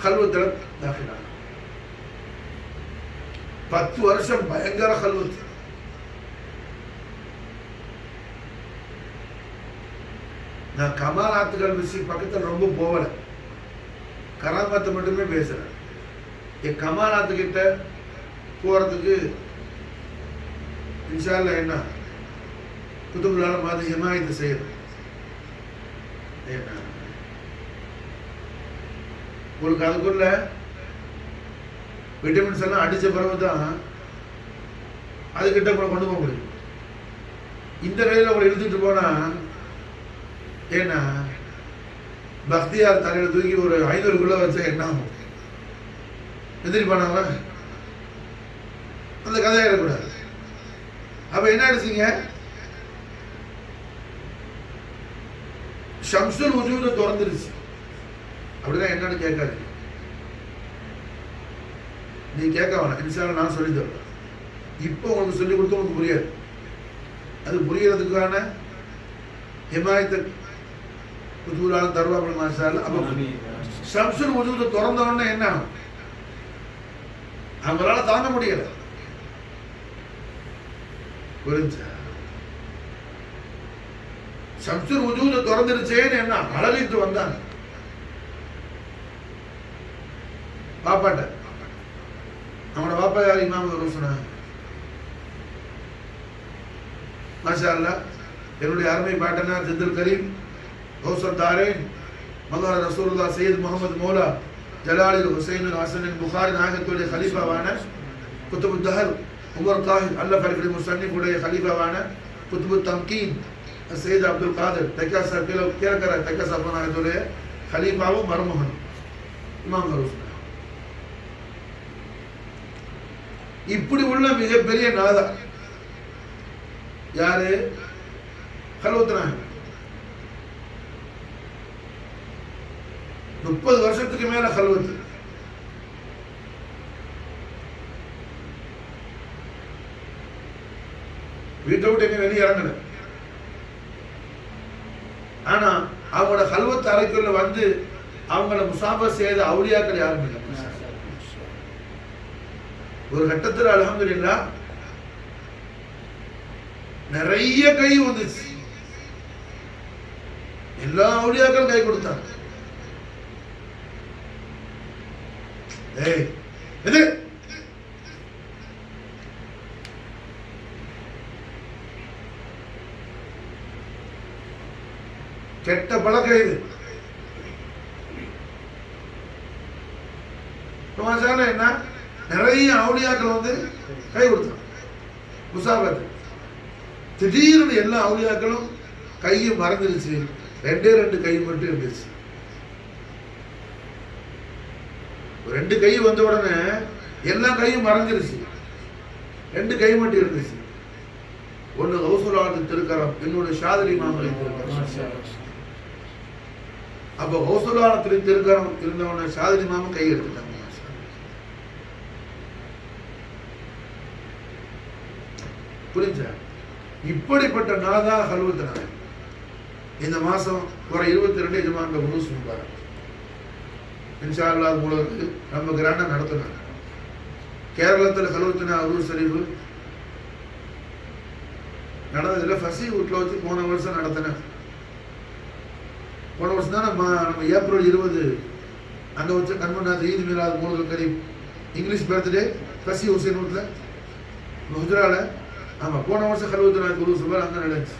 கல்வத்தில் தாக்கினார். 10 வருஷம் பயங்கர கல்வத். நான் கமாலாத்துகள் விஷயம் பக்கத்தில் ரொம்ப போகல, கராமத்தை மட்டுமே பேசுறேன். என் கமாலாத்து கிட்ட போறதுக்கு இன்ஷா அல்லாஹ் என்ன குதுபுல்லால மாதிரி ஹிமாயத்து செய்யணும். உங்களுக்கு அதுக்குள்ள விட்டமின்ஸ் எல்லாம் அடிச்ச பிறகு தான் அதுக்கிட்ட கூட கொண்டு போக முடியும். இந்த நிலையில உங்களை எடுத்துட்டு போனா ஏன்னா பக்தியார் தலையில தூக்கி ஒரு 500 கிலோ வச்சா என்ன ஆகும்? எதிரி பண்ணாங்களா? அந்த கதையா இருக்கக்கூடாது. அப்ப என்ன அடிச்சீங்க? ஷம்சுல் வஜூத திறந்துருச்சு. அப்படிதான் என்னன்னு கேட்காது. நீ கேட்க வேணாம், இன்ஷா அல்லாஹ் நான் சொல்லி தருவேன். இப்போ உங்களுக்கு சொல்லி கொடுத்து உங்களுக்கு புரியாது. அது புரியறதுக்கான ஹிமாயத்து புதுராலும் தருவாங்க மாஷா அல்லாஹ். அப்ப ஷம்சுல் வஜூத் திறந்த உடனே என்ன அவங்களால தாங்க முடியல. புரிஞ்சா? ஷம்சுல் வஜூத் திறந்துருச்சேன்னு என்ன அழகிட்டு வந்தாங்க பாப்பாட்ட. அவனோட பாப்பா யார்? இமாம் ரோஷனா. மாஷா அல்லாஹ். என்னுடைய அருமை பாட்டனார் ஜித்துல் கரீம் கௌசர் தாரேன் மதர் ரசூலுல்லாஹ் சையத் முகமது மௌலா ஜலாலில் ஹுசைன் ஹசன் புகாரி நாயகத்துடைய கலீஃபாவான குத்துபு தஹர் உமர் தாஹிர் அல்ல ஃபரிஃபி முஸன்னிஃப் உடைய கலீஃபாவான குத்துபு தம்கீன் சையத் அப்துல் காதிர் தக்கா கேரக்கர தக்கா சபனாயத்துடைய கலீஃபாவும் மருமகன் இமாம் ரோஷனா. இப்படி உள்ள மிகப்பெரிய நாதா யாரு? கல்வத்னாயகம். 30 வருஷத்துக்கு மேல கல்வத்து. வீட்டை விட்டு எங்க வெளியே இறங்கல. ஆனா அவங்களோட கல்வத்து அறைக்குள்ள வந்து அவங்கள முசாபா செய்த அவுலியாக்கள் யாரும் இல்லை. ஒரு கட்டத்தில் அல்ஹம்துலில்லாஹ் நிறைய கை வந்துச்சு. எல்லா அவுலியாக்களும் கை கொடுத்தாங்க. இது கெட்ட பழக்கம். இது என்ன நிறைய அவுலியாக்கள் வந்து கை கொடுத்தாங்க முசாபத்து. திடீர்னு எல்லா அவுலியாக்களும் கையும் மறந்துருச்சு. 2 கை மட்டும் இருந்துச்சு. 2 கை வந்த உடனே எல்லா கையும் மறைஞ்சிருச்சு. 2 கை மட்டும் இருந்துச்சு. ஒண்ணு கௌசுல் திருக்கரம், இன்னொன்று ஷாதிலி இமாம் திருக்கரம். அப்ப கௌசுல் திருக்கரம் இருந்தவன ஷாதிலி இமாமும் கை எடுத்துட்டாங்க. புரிஞ்சா? இப்படிப்பட்ட நாதா கல்வத்னாயகம். இந்த மாசம் வர 22 எஜமான்ல உருஸ் முபாரக் இன்ஷா அல்லாஹ் மூலத்துக்கு நம்ம கிராண்டா நடத்தினாங்க. கேரளத்தில் கல்வத்னா உருஸ் ஷரீஃப் நடந்ததில்லை. ஃபசி வீட்டில் வச்சு போன வருஷம் நடத்தினேன். போன வருஷம் தான் நம்ம ஏப்ரல் 20 அங்கே வச்சு கண்மநாத் ஈத் மீலாத் மூலத்துல் கரீம் இங்கிலீஷ் பர்த்டே ஃபசி ஹுசைன் வீட்டில் ஹுஜரால. ஆமா, போன வருஷம் கல்வத்னா குரு சுபர் அங்கே நடந்துச்சு.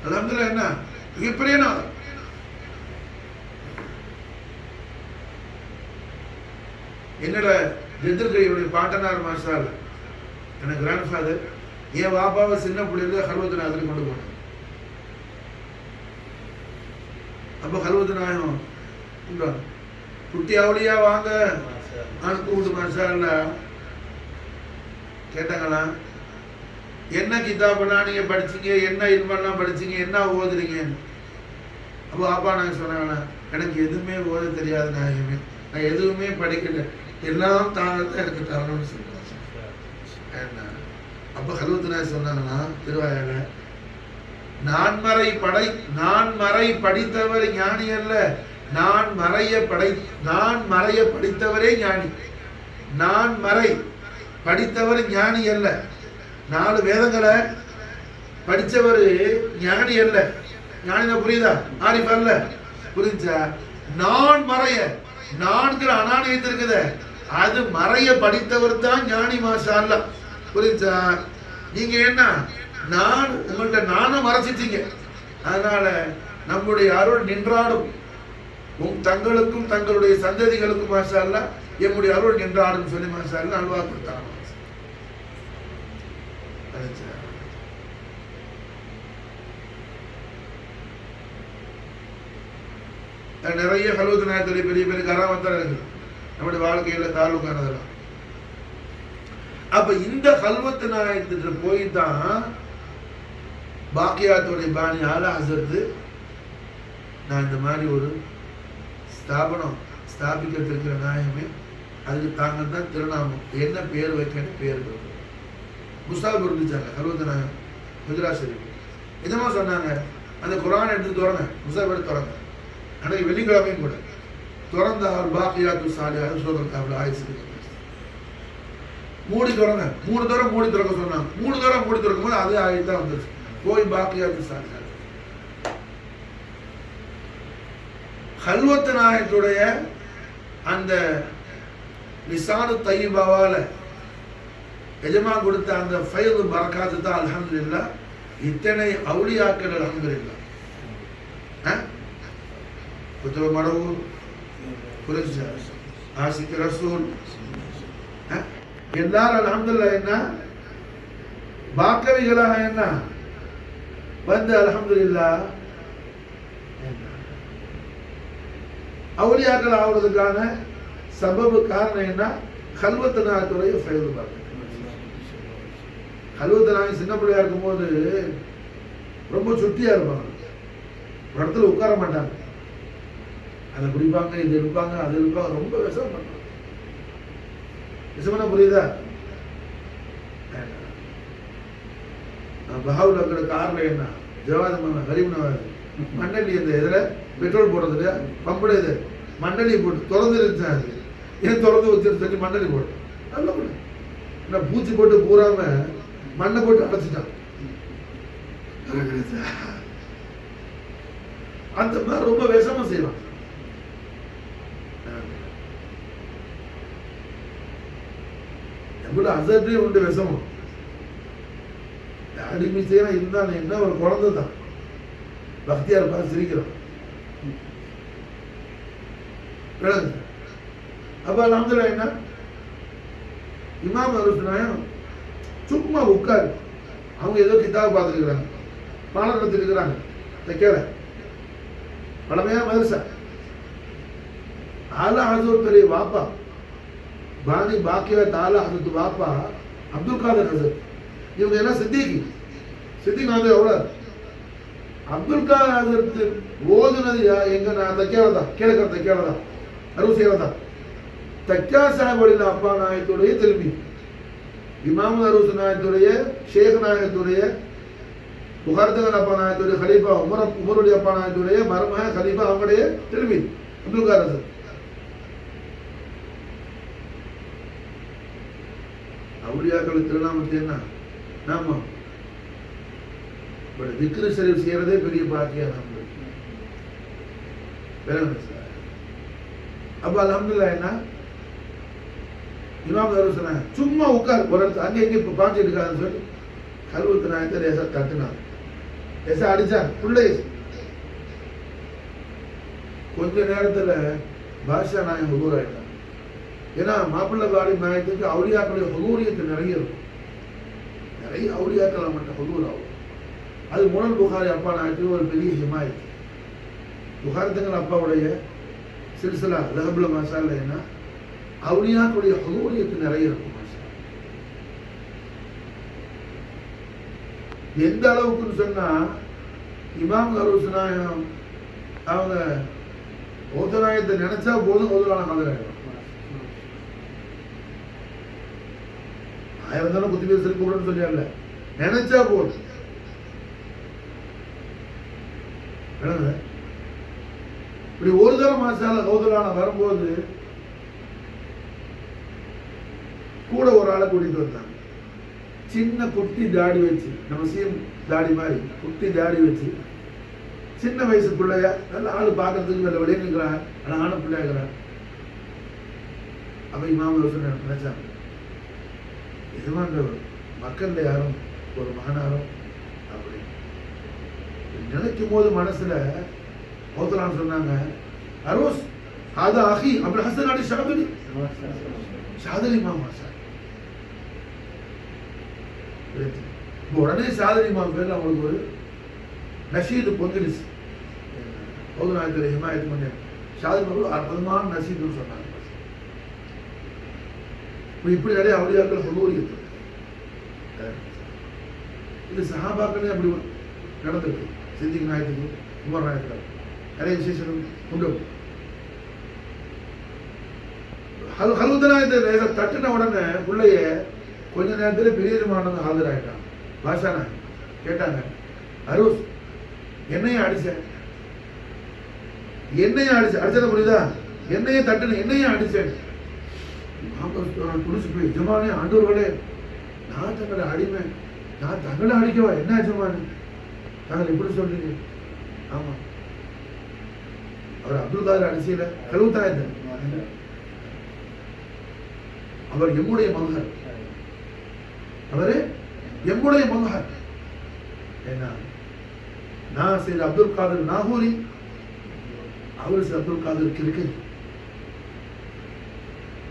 அல்ஹம்துலில்லாஹ். என்ன மிகப்பெரிய நாள். என்னோட ஜெத்திற்கையுடைய பாட்டனார் மாஷா அல்லாஹ், எனக்கு கிராண்ட் ஃபாதர், என் பாப்பாவை சின்ன பிள்ளைல கல்வத்னாயகத்துக்கு கொண்டு போனேன். அப்ப கல்வத்னாயகம் குட்டி அவளியா வாங்க கூப்பிட்டு மாஷா அல்லாஹ் கேட்டாங்களா, என்ன கிதாபெல்லாம் நீங்க படிச்சீங்க, என்ன இல்மெல்லாம் படிச்சீங்க, என்ன ஓதுறீங்க? அப்போ அப்பா நாங்கள் சொன்னாங்களா, எனக்கு எதுவுமே ஓத தெரியாது நாயகமே, நான் எதுவுமே படிக்கல, எல்லாம் தானத்தை எனக்கு தரணும்னு சொல்லுவாங்க. அப்ப கல்வத்னாயகம் சொன்னாங்கன்னா திருவாயால, நான் மறை படித்தவர் ஞானி அல்ல, நான் மறைய படித்தவரே ஞானி. நான் மறை படித்தவர் ஞானி அல்ல. 4 வேதங்களை படித்தவர் ஞானி அல்ல. ஞானினா புரியுதா? ஆரிஃப் அல்ல. புரிஞ்சா? நான் மறைய, நான்கிற அனானியத்து இருக்குது, அது மறைய படித்தவர் தான் ஞானி மாஷா அல்லாஹ். புரிஞ்சா? நீங்க என்ன நான் உங்கள்ட்ட நானும் மறைச்சிட்டீங்க, அதனால நம்முடைய அருள் நின்றாடும். தங்களுக்கும் தங்களுடைய சந்ததிகளுக்கும் மாஷா அல்லாஹ் எம்முடைய அருள் நின்றாடும் சொல்லி மாஷா அல்லாஹ் அல்வா கொடுத்தாங்க. நிறைய கல்வத்னாயகத்துடைய பெரிய பெரிய கராமத்தான் இருக்கு நம்முடைய வாழ்க்கையில தாழ்வுக்கானதெல்லாம். அப்ப இந்த கல்வத்னாயகத்துக்கு போய் தான் பாக்கியாத்துடைய பாணி ஆல ஹசரத், நான் இந்த மாதிரி ஒரு ஸ்தாபனம் ஸ்தாபிக்கிறதுக்கு நாயகமே, அதுக்கு தாங்க தான் திருநாமம் என்ன பேர் வைக்கணும் பேர். முஸ்தாப் இருந்துச்சாங்க ஹல்வத்தனாக குஜராத் ஷரீஃப். நிஜமா சொன்னாங்க, அந்த குரான் எடுத்து திறங்க, முஸ்தாப் எடுத்து திறங்க. அன்றைக்கு வெள்ளிக்கிழமையும் கூட திறந்த அவர் பாக்கியாத்து சாலிஹாத் சூரத்துல் ஆயிடுச்சு. மூடி திறங்க, 3 தடவை மூடி திறக்க சொன்னாங்க. 3 தடவை மூடி திறக்கும் போது அதே ஆயிட்டு தான் வந்துருச்சு. போய் பாக்கியாத்து சாலிஹாத். ஹல்வத் நாயத்துடைய அந்த லிசானு தையிபாவால எஜமா கொடுத்த அந்த ஃபைது பரக்காத்து தான் அல்ஹம்துலில்லாஹ் இத்தனை அவுலியாக்கள் அல்ஹம்துலில்லாஹ். குதுப மடவூர், குரேஷ், ஆசிக் ரசூல் எல்லாரும் அல்ஹம்துலில்லாஹ் என்ன பாக்கவிகளாக என்ன வந்து அல்ஹம்துலில்லாஹ் அவுலியாக்கள் ஆகுறதுக்கான சபபு காரணம் என்ன? ஹல்வத் நாயத்துடைய ஃபைது பரக்கத். ஹல்வத் நாயகம் சின்ன பிள்ளையா இருக்கும்போது ரொம்ப சுட்டியா இருப்பாங்க, ஒரு இடத்துல உட்கார மாட்டாங்க. அதை குடிப்பாங்க, இது இருப்பாங்க, அது இருப்பாங்க, ரொம்ப விஷம் பண்ணுவாங்க. விஷமனா புரியுதா? பஹாவுல் அக்கட கார்ல என்ன ஜவாத் கரீம் நவாஸ் மண்ணலி அந்த இதுல பெட்ரோல் போடுறது பம்புடைய இது மண்ணலி போட்டு திறந்து இருந்துச்சு. ஏன் திறந்து வச்சிரு சொல்லி மண்ணலி போட்டு நல்ல பண்ண பூச்சி போட்டு பூராம மண்ணை போட்டு அடைச்சிட்டான். அந்த மாதிரி ரொம்ப விஷமா செய்வான். எவ்வளவு அசட்டே உண்டு விஷமும். அடிமை செய்யலாம் இருந்தாலும் என்ன ஒரு குழந்தை தான் பக்தியார் பார்த்து சிரிக்கிறோம். அப்ப அல்ஹம்துலில்லாஹ் என்ன இமாம் அருசுனாயம் சும்மா உட்காரு. அவங்க ஏதோ கிதாப் பார்த்துருக்குறாங்க, பாடம் நடத்திருக்கிறாங்க, தைக்கல பழமையா மதரசா. ஆலா ஹசரத் பெரிய வாப்பா பானி பாக்கியாத் ஆலா ஹசரத் வாப்பா அப்துல் காதர் ஹசரத். இவங்க என்ன சித்திக் நான் எவ்வளோ அப்துல் காதர் ஹசரத் ஓதுனது எங்க நான் தைக்காலதான் கேட்கற தைக்காலதான் அருசியாலதான் தக்கா சாஹிபுடைய அப்பா நாயத்துடைய திரும்பி இமாம் அருஸ் நாயத்துடைய ஷேக் நாயத்துடைய புகார்தகன் அப்பா நாயத்துடைய ஹலீஃபா உமருடைய அப்பா நாயத்துடைய மருமக ஹலீஃபா அவங்களுடைய திரும்பி அப்துல் காதர் ஹசரத். அவுலியாக்கள் திருநாமத்தை என்ன நாம திக்ரு ஷரீஃப் செய்யறதே பெரிய பாக்கியா நம்ம. அப்ப அல்ஹம்துலில்லாஹ் என்ன இமாம் அருசுனா சும்மா உட்கார் ஒரு இடத்துல அங்கே எங்கே இப்போ பாஞ்சிட்டு இருக்காதுன்னு சொல்லி ஹல்வத் நாயத்தை லேசா தட்டுனாங்க, லேசா அடிச்சாங்க பிள்ளை. கொஞ்ச நேரத்துல பாஷா நாயகம் ஹுதூர் ஆயிட்டாங்க. ஏன்னா மாப்பிள்ளை பாடி நாயத்துக்கு அவுலியாக்களுடைய ஹுதூரியத்து நிறைய இருக்கும். நிறைய அவுலியாக்கள் மட்டும் ஹுதூர் ஆகும். அது முனல் புகாரி அப்பா நாயத்துக்கு ஒரு பெரிய ஹிமாயத். புகாரித்தங்கள் அப்பாவுடைய சில்சிலா லஹபுல மாஷால்ல என்ன அவுலியாக்களுடைய ஹுதூரியத்து நிறைய இருக்கும். எந்த அளவுக்குன்னு சொன்னா இமாம் அருஸ் நாயகம் அவங்க ஓதநாயத்தை நினைச்சா போதும் ஓதலான கதராயிடும். 1000 தானே குத்தி பேர் செல்போன்னு சொல்லியார்ல, நினைச்சா போதும். இப்படி ஒரு தரம் மாசால கௌதலான வரும்போது கூட ஒரு ஆளை கூட்டிட்டு வந்தாங்க. சின்ன குட்டி தாடி வச்சு, நம்ம சீம் தாடி மாதிரி குட்டி தாடி வச்சு, சின்ன வயசு பிள்ளைய நல்ல ஆளு பார்க்கறதுக்கு நல்ல வெளியே நிற்கிறாங்க, அழகான பிள்ளையாகிறாங்க. அப்ப இமாம் நினைச்சாங்க, எதுவாங்க மக்கள்ல யாரும் ஒரு மகனாரோ அப்படி நினைக்கும் போது மனசுல கௌதலான்னு சொன்னாங்க, அரோஸ் அது அஹி அப்துல் ஹசன் அலி ஷாதுலி ஷாதுலி மாமா சார். உடனே ஷாதுலி மாமா பேர்ல அவங்களுக்கு ஒரு நஷீது பொங்கிடுச்சு. கௌதலாயத்துல ஹிமாயத்து பண்ண ஷாதுலி மாமா அற்புதமான நஷீதுன்னு சொன்னாங்க. இப்படி நிறைய அவுலியாக்கள் ஹுதூரியத்து. இது சஹாபாக்களே அப்படி நடந்திருக்கு. சித்திக் நாயத்துக்கு உமர் நாயத்துக்கு நிறைய விசேஷம் உண்டு. ஹல்வத் நாயத்தை தட்டின உடனே பிள்ளைய கொஞ்ச நேரத்தில் பெரிய மாணவங்க ஆஜராயிட்டாங்க. பாஷானா கேட்டாங்க, அரூஸ் என்னையும் அடிச்சேன், அடிச்சத புரியுதா, என்னையும் தட்டுன, என்னையும் அடிச்சேன். துடிச்சு போய், எஜமானே ஆண்டவர்களே, நான் தங்களை அடிமை, நான் தங்களை அடிக்கவா, என்ன எஜமானே தாங்கள் இப்படி சொல்றீங்க? ஆமா, அவர் அப்துல் காதர் அடிச்சல கழுவுத்தாயத்த, அவர் எம்முடைய மகன், அவரு எம்முடைய மகன். என்ன, நான் செய்த அப்துல் காதர் நாகூரி, அவர் செய்த அப்துல் காதர் கிறுக்கு,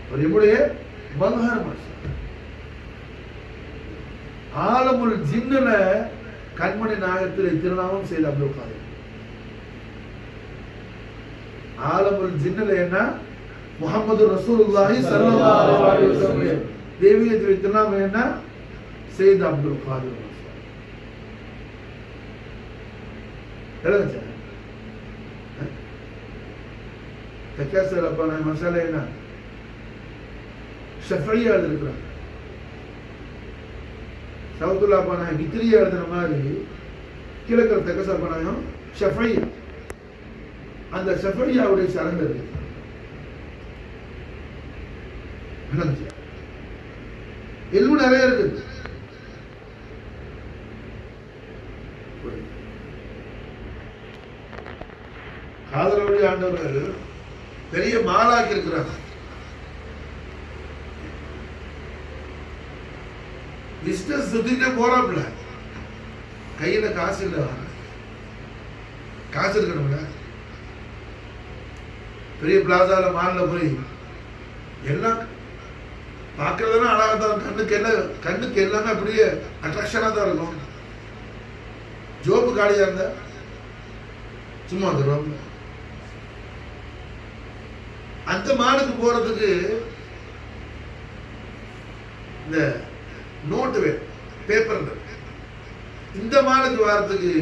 அவர் எம்முடைய மகன். ஆலமுல் ஜின்னுல கண்மணி நாயகத்தில் திருநாமம் செய்த அப்துல் காதர். ஆலமுல் ஜின்னுல என்ன, முஹம்மது ரசூலுல்லாஹி ஸல்லல்லாஹு அலைஹி வஸல்லம் தேவியத்தில் திருநாமம் என்ன, செய்த அப்துல் காதர். تكسر अपना मसला है ना, शफिया எழுதிருக்கிறாங்க. சவுத்துல்லா अपना வித்ரியா எழுதுற மாதிரி கிழக்கு தக்கசர் பண்ணாயும் ஷஃபியா. அந்த ஷஃபியாவுடைய சரங்க இருக்கு. எல்லாம் நிறைய இருக்குது. காதலோடைய ஆண்டவர்கள் பெரிய மாலாக்கி இருக்கிறாங்க. பிசினஸ் சுத்திட்டே போறாப்ல, கையில காசு இல்ல, காசு இருக்கணும்ல. பெரிய பிளாசால மால்ல போய் எல்லாம் பார்க்கறதுனா அழகா தான், கண்ணுக்கு எல்லாமே அப்படியே அட்ராக்ஷனா தான் இருக்கும். ஜோப்பு காலியா இருந்தா சும்மா வந்துடுவாங்க. அந்த மாலுக்கு போறதுக்கு இந்த நோட்டு வேணும், பேப்பர். இந்த மாலுக்கு வர்றதுக்கு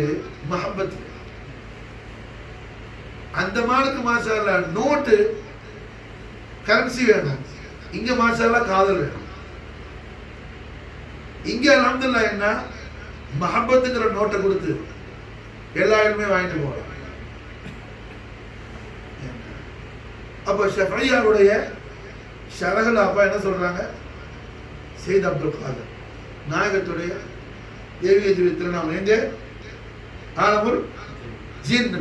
மஹப்பத். அந்த மாலுக்கு மாஷால்லா நோட்டு கரன்சி வேணும், இங்க மாஷால்லா காதல் வேணும். இங்க அல்ஹம்துலில்லாஹ் என்ன, மஹப்பத்துங்கிற நோட்டை கொடுத்து எல்லா இடமே வாங்கிட்டு போகலாம். அப்ப ஷஃபியாவுடைய ஷரஹ்ல அப்பா என்ன சொல்றாங்க, சையத் அப்துல் காதர் நாயகத்துடைய தேவிய திருநாமம் எங்க, ஆலமுல் ஜின்.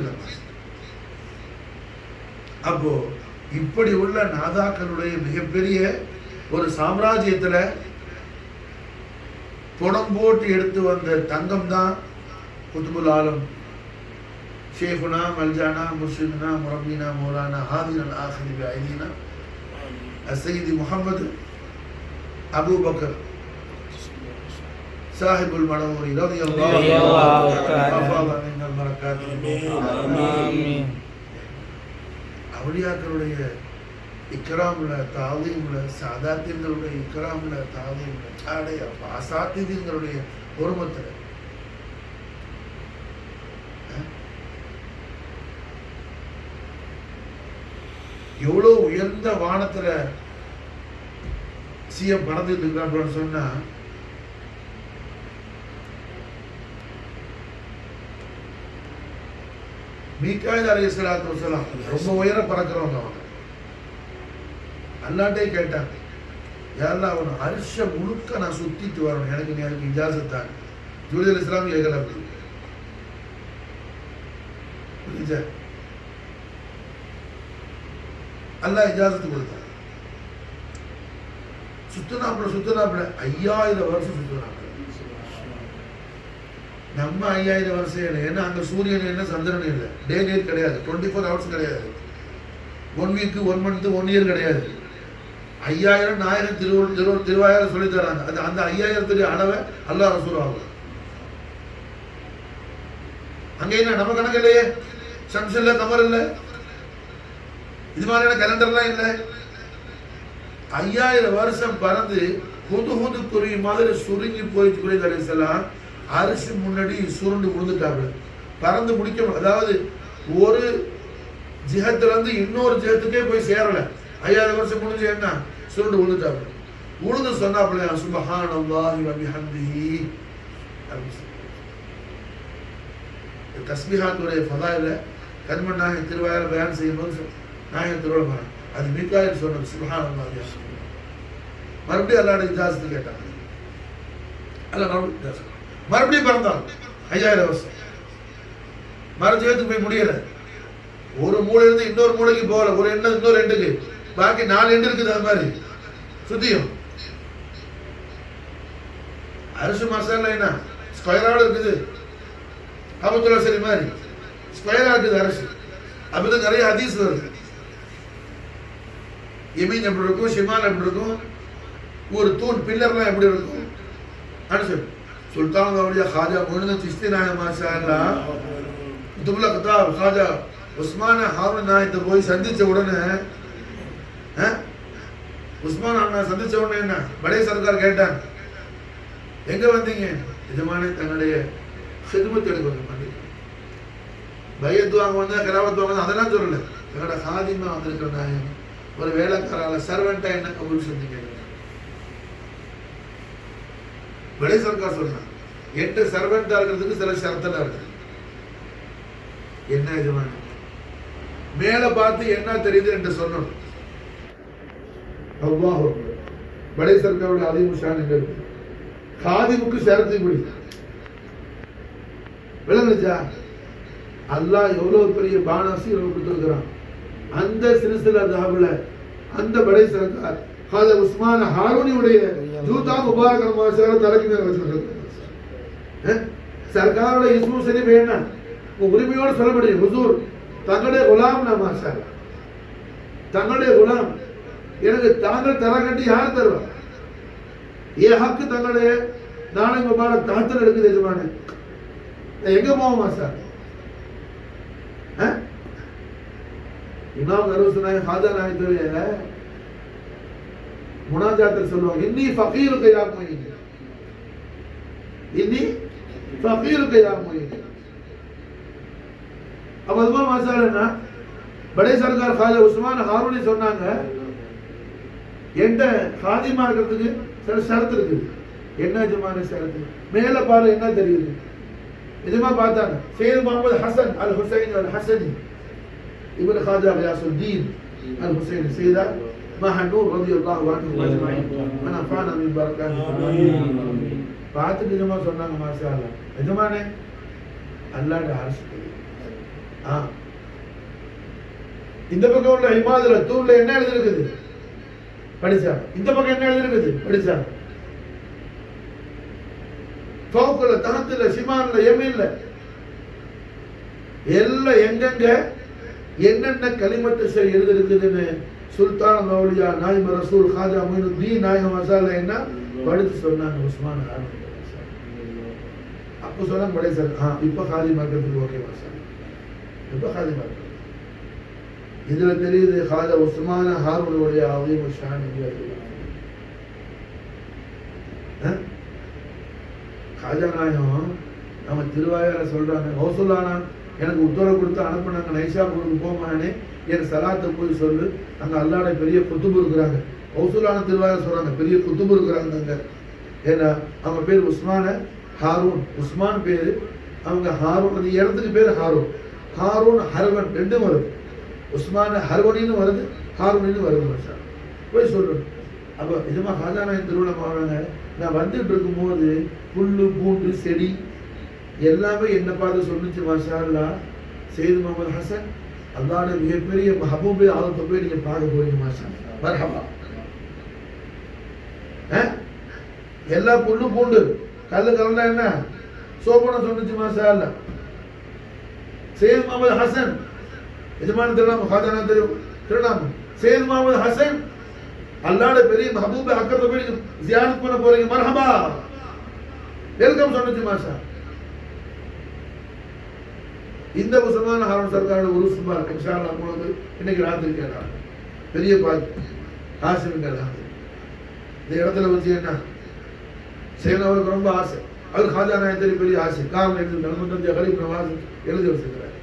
அப்போ இப்படி உள்ள நாதாக்களுடைய மிகப்பெரிய ஒரு சாம்ராஜ்யத்துல புடம் போட்டு எடுத்து வந்த தங்கம் தான் குதுபுல் ஆலம் شيخنا ملجانا مرشدنا مربينا مولانا هادينا الآخر بأيدينا السيد محمد أبو بكر صاحب المنور رضي الله تعالى من البركات. آمين. அவுலியாக்களுடைய இக்ராம்ல தாதீம்ல, சாதாத்தின்களுடைய இக்ராம்ல தாதீம்ல, சாடைய அசாத்திதீன்களுடைய பொறுமத்துல எவ்வளவு உயர்ந்த வானத்துல சிஎம் பறந்துட்டு இருக்கிறான்னு சொன்னா, மீகாயில் அலைஹிஸ்ஸலாத்து வஸலாம் ரொம்ப உயர பறக்கிறவங்க. அவங்க அல்லாஹ்ட்டே கேட்டாங்க, யா அல்லாஹ் அவன அர்ஷ முழுக்க நான் சுத்திட்டு வரணும், எனக்கு நீ அதுக்கு இஜாசத் தான். ஜுலைல் அலைஹிஸ்ஸலாம் கேட்கல. அப்படி புரியுதா? அல்லாஹ் இஜாசத்து கொடுத்தார். சுத்தினாப்புல 5000 வருஷம் சுத்தினாப்புல. நம்ம 5000 வருஷம் இல்லை, ஏன்னா அங்க சூரியன் என்ன சந்திரன் இல்லை, டே நைட் கிடையாது, 24 hours கிடையாது, 1 week 1 month 1 year கிடையாது. 5000 நாயகம் திருவாயாரம் சொல்லி தராங்க. அது அந்த 5000 அளவை அல்லாஹ் ரசூல் ஆகும். அங்க என்ன நம்ம கணக்கு இல்லையே, சம்ஸ் இல்லை, கமர் இல்லை, இது மாதிரியான கேலண்டர்லாம் இல்லை. 5000 வருஷம் பறந்து ஹுது குருவி மாதிரி சுருங்கி போயிட்டு குறைந்த அலைஹிஸ்ஸலாம் அரிசி முன்னாடி சுருண்டு விழுந்துட்டாங்க. பறந்து முடிக்க, அதாவது ஒரு ஜிஹத்துல இருந்து இன்னொரு ஜிஹத்துக்கே போய் சேரல. 5000 வருஷம் முடிஞ்சு என்ன சுருண்டு விழுந்துட்டாங்க. உழுது சொன்னாப்லையா சுப்ஹானல்லாஹி வ பிஹம்திஹி. தஸ்பீஹாத்துடைய ஃபதாயில கண்மன் நாயகம் திருவாயால் பயான் செய்யும்போது நாயகம் திருவள்ளுவர் அது மீகாயில் சொன்னது சுப்ஹானல்லாஹி. மறுபடியும் அல்லாஹ்வுடைய இஜாசத்து கேட்டாங்க. அல்லாஹ் மறுபடியும் பிறந்தாங்க 5000 வருஷம். மறுஜீவத்துக்கு போய் முடியல. ஒரு மூளை இருந்து இன்னொரு மூளைக்கு போகல. ஒரு எண்ணம் இன்னொரு எண்டுக்கு, பாக்கி 4 எண்டு இருக்குது. அது மாதிரி சுத்தியும் அரிசி மசாலா என்ன ஸ்கொயராக இருக்குது. காபத்துல்லா சரி மாதிரி ஸ்கொயராக இருக்குது அரிசி. அப்படிதான் நிறைய ஹதீஸ் வருது. யமீன் எப்படி இருக்கும், ஷிமால் எப்படி இருக்கும், ஒரு தூண் பில்லர்லாம் எப்படி இருக்கும். அனுசு சுல்தான் கவுலியா खाजा मोइनुद्दीन चिश्ती नायक माशाअल्लाह துபுல கிதாப் खाजा உஸ்மான் ஹாரூன் நாயத்தை போய் சந்திச்ச உடனே உஸ்மான் அண்ணா சந்திச்ச உடனே என்ன படை சர்க்கார் கேட்டாங்க, எங்க வந்தீங்க? எஜமானே தன்னுடைய ஹிதமத் எடுக்க வந்தீங்க. பையத்து வாங்க வந்தா கிராமத்து வாங்க அதெல்லாம் சொல்லல. எங்களோட ஹாதிமா வந்திருக்கிற நாயகம் ஒரு வேலைக்காரால சர்வெண்டா என்ன கபூல் செஞ்சீங்க. படை சர்க்கார் சொல்றாங்க, 8 சர்வெண்டா இருக்கிறதுக்கு சில ஷரத்தெல்லாம் இருக்கு. என்ன எஜமானே மேல பார்த்து என்ன தெரியுது என்று சொல்லணும். அல்லாஹ் படை சர்க்காரோட அதிமுஷான் எங்க இருக்கு. காதிமுக்கு ஷரத்து இப்படி விளங்குச்சா? அல்லாஹ் எவ்வளவு பெரிய பானாசி கொடுத்துருக்கிறான். அந்த சிறுசில தாபுல அந்த படை சர்க்கார் खाजा உஸ்மான் ஹாரூனியுடைய ஜூதா முபாரக் மாஷால தலைக்கு மேல வச்சிருக்காங்க. சர்க்காரோட இஸ்மு ஷரீஃப் என்ன உரிமையோடு சொல்ல முடியும். ஹுசூர் தங்களுடைய குலாம் நான் மாஷால தங்களுடைய குலாம் எனக்கு தாங்கள் தர கட்டி யார் தருவா? ஏ ஹக்கு தங்களுடைய நாளை முபாரக் தாத்தல் எடுக்குது எஜமானே. எங்க போவோம் மாஷால? இமாம் நரூஸ் நாயக் ஹாஜா நாயத்துடைய முனாஜாத்தில் சொல்லுவாங்க, இன்னி ஃபகீருக்கு யா முயின், இன்னி ஃபகீருக்கு யா முயின். அப்ப அதுமா மாஷாஅல்லாஹ் என்ன படை சர்க்கார் खाजा உஸ்மான் ஹாரூனி சொன்னாங்க, என்கிட்ட ஹாதிமா இருக்கிறதுக்கு சில ஷரத்து இருக்கு. என்ன எஜமானே ஷரத்து? மேல பாரு என்ன தெரியுது. எஜமா பார்த்தாங்க, சையத் முகமது ஹசன் அல் ஹுசைன் அல் ஹசனி இப்னு खाजा கியாசுத்தீன் அல் ஹுசைன் சையதா மஹனூர் ரலியல்லாஹு அன்ஹு அஜ்மஈன் மனஃபானா மின் பரக்காத்திஹி. பார்த்துட்டு எஜமா சொன்னாங்க, மாஷாஅல்லாஹ் எஜமானே அல்லாஹ்வுடைய அர்ஷ் இந்த பக்கம் உள்ள இமாதுல தூண்ல என்ன எழுதி இருக்குது படிச்சாங்க. இந்த பக்கம் என்ன எழுதி இருக்குது படிச்சாங்க. ஃபௌக்குல தஹத்துல ஷிமால்ல யமீன்ல எல்லாம் எங்கெங்க என்னென்ன கலிமத்து சரி எழுதி இருக்குதுன்னு சுல்தான் அவுலியா நாயிம் ரசூல் खाजा मोइनुद्दीन நாயகம் மசாலா என்ன படிச்சு சொன்னாங்க. உஸ்மான் ஹாரூன் அப்போ சொன்னாங்க படை சார் இப்ப காதி மார்க்கத்துக்கு ஓகே மசாலா இப்ப காதி மார்க்கம். இதுல தெரியுது खाजा உஸ்மான் ஹாரூனுடைய அதீம் ஷான். खाजा நாயகம் நம்ம திருவாயால சொல்றாங்க, ஹவுசுல்லானா எனக்கு உத்தரவு கொடுத்து அனுப்புனாங்க, நைஷாபூருக்கு போமானே என் சலாத்தை போய் சொல்லு, அங்க அல்லாஹ்வுடைய பெரிய குத்துபு இருக்கிறாங்க. ஹவுசுல்லான திருவாயால சொல்றாங்க பெரிய குத்துபு இருக்கிறாங்க அங்க. ஏன்னா அவங்க பேர் உஸ்மான ஹாரூன். உஸ்மான் பேரு, அவங்க ஹாரூன். அந்த இடத்துக்கு பேர் ஹாரூன். ஹாரூன் ஹர்வன் ரெண்டும் வருது. உஸ்மான ஹர்வனின்னு வருது, ஹாரூனின்னு வருது. மச்சா போய் சொல்லணும். அப்போ நிஜமா खाजा நாயகம் திருவிழா ஆனாங்க. நான் வந்துட்டு இருக்கும்போது புல்லு பூண்டு செடி எல்லாமே என்ன பார்த்து சொல்லிச்சு. மாஷாஅல்லாஹ் சையத் முகமது ஹசன் அல்லாஹ்வுடைய மிகப்பெரிய மஹபூபே ஆலத்தை போய் நீங்க பார்க்க போறீங்க. மாஷாஅல்லாஹ் மர்ஹபா. எல்லா புல்லு பூண்டு கல்லு கலந்தா என்ன சோபன சொன்னிச்சு. மாஷாஅல்லாஹ் சையத் முகமது ஹசன் எஜமான திருநாமம் खाजा நாயகம் தெரியும் திருநாமம் சையத் முகமது ஹசன் அல்லாஹ்வுடைய பெரிய மஹபூபே அக்கறத போய் ஜியாரத் பண்ண போறீங்க. மர்ஹபா வெல்கம் சொன்னிச்சு. மாஷாஅல்லாஹ் இந்த முஸ்லிமான ஹாரூன் சர்க்காரோட ஒரு சுமார் இன்ஷா அல்லாஹ் போனது இன்னைக்கு ராத்திரி கேட்டாங்க. பெரிய பாக்கி ஹாசிம் கேட்டாங்க. இந்த இடத்துல வச்சு என்ன செய்யணும் அவருக்கு ரொம்ப ஆசை. அவர் खाजा நாயகம் பெரிய ஆசை. காரில் எழுதி நல்மந்தந்திய கலீப் நவாஸ் எழுதி வச்சிருக்கிறார்.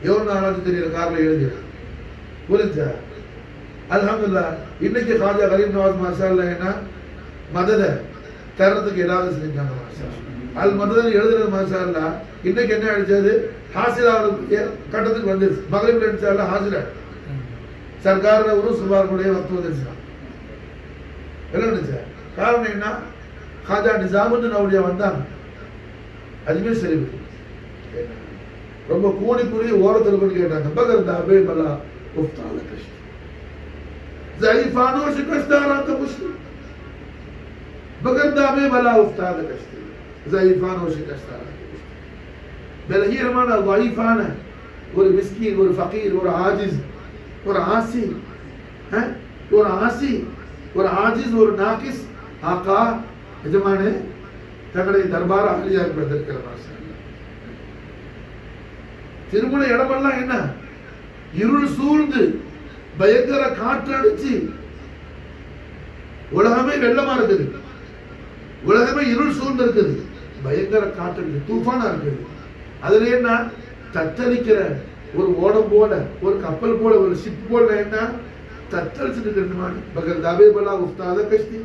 எவ்வளோ நாளாச்சு தெரியல காரில் எழுதிடுறார். புரிஞ்சா அல்ஹம்துலில்லாஹ். இன்னைக்கு காஜா கரீம் நவாஸ் மாஷா அல்லாஹ் என்ன மதத தரத்துக்கு ஏதாவது செஞ்சாங்க மாஷா அல்லாஹ். அல் மததன் எழுதுறது மாஷா அல்லாஹ். இன்னைக்கு என்ன அடிச்சது ஹாசிலா கட்டத்துக்கு வந்துருச்சு. மகரிப்ல இன்ஷா அல்லாஹ் ஹாசிலா சர்க்கார் உருஸ் முபாரக்குடைய வக்து வந்துருச்சு. என்ன நினைச்ச காரணம் என்ன காஜா நிசாமுddin அவுலியா வந்தாங்க. அஜ்மீர் ஷரீஃப் ரொம்ப கூணிக்குரிய ஓரத்தில் கொண்டு கேட்டாங்க பகர் தாபே பலா உஃப்தால கஷ்ட ضعیفانو شکستارات مسلم بغیر دامے بلا افتاد کشتی ضعیفانو شکستارات بلہی ہمارا ضعیفان ہے اور مسکین اور فقیر اور عاجز اور عاصی اور عاصی اور عاجز اور ناقص آقا یجمانے தங்களை தர்பார் அலியாக பெற்றிருக்கிறார். திருமண இடமெல்லாம் என்ன இருள் சூழ்ந்து பயங்கர காற்று அடிச்சு உலகமே வெள்ளமா இருக்குது. உலகமே இருள் சூழ்ந்து இருக்குது. பயங்கர காற்று அடிச்சு தூஃபானா இருக்குது. அதுல என்ன தத்தளிக்கிற ஒரு ஓடம் போல ஒரு கப்பல் போல ஒரு ஷிப் போல என்ன தத்தளிச்சுட்டு இருக்கிறது. பகல் தாபே பலா உஃப்தாத கஷ்தி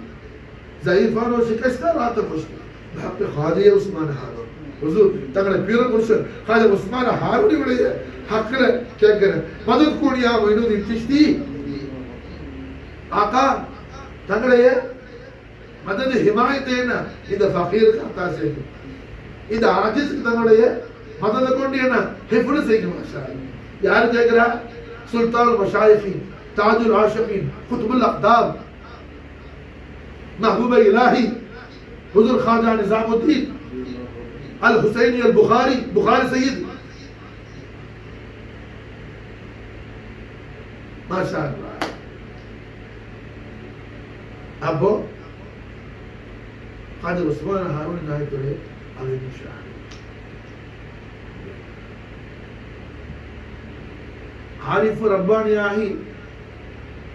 ضعیفانو شکستارات مسلم பாப்பே ஹாஜிய உஸ்மான் ஹாரூன் ஹுசூர் தங்களை பீர புருஷர் ஹாஜி உஸ்மான் ஹாரூனுடைய ஹக்ல கேட்கிற மதத் கூடியா மொய்னுதீன் சிஷ்தி ஆகா தங்களுடைய மதத் ஹிமாயத் என்ன இந்த ஃபகீருக்கு அத்தா செய்யும். இந்த ஆஜிஸ்க்கு தங்களுடைய மதத்தை கொண்டு என்ன ஹிஃப்ல் செய்யும். மாஷா அல்லாஹ். யார் கேட்கிறா சுல்தானுல் மஷாயிഖீன் தாஜுல் ஆஷிகீன் குத்புல் அக்தாப் महबूब इलाही हुजूर ख्वाजा निजामुद्दीन अल हुसैनी अल बुखारी बुखारी सैयद माशाअल्लाह. अब ख्वाजा उस्मान हारून नायतुले अलैहि शाह ஆரிஃப் ரப்பானியாகி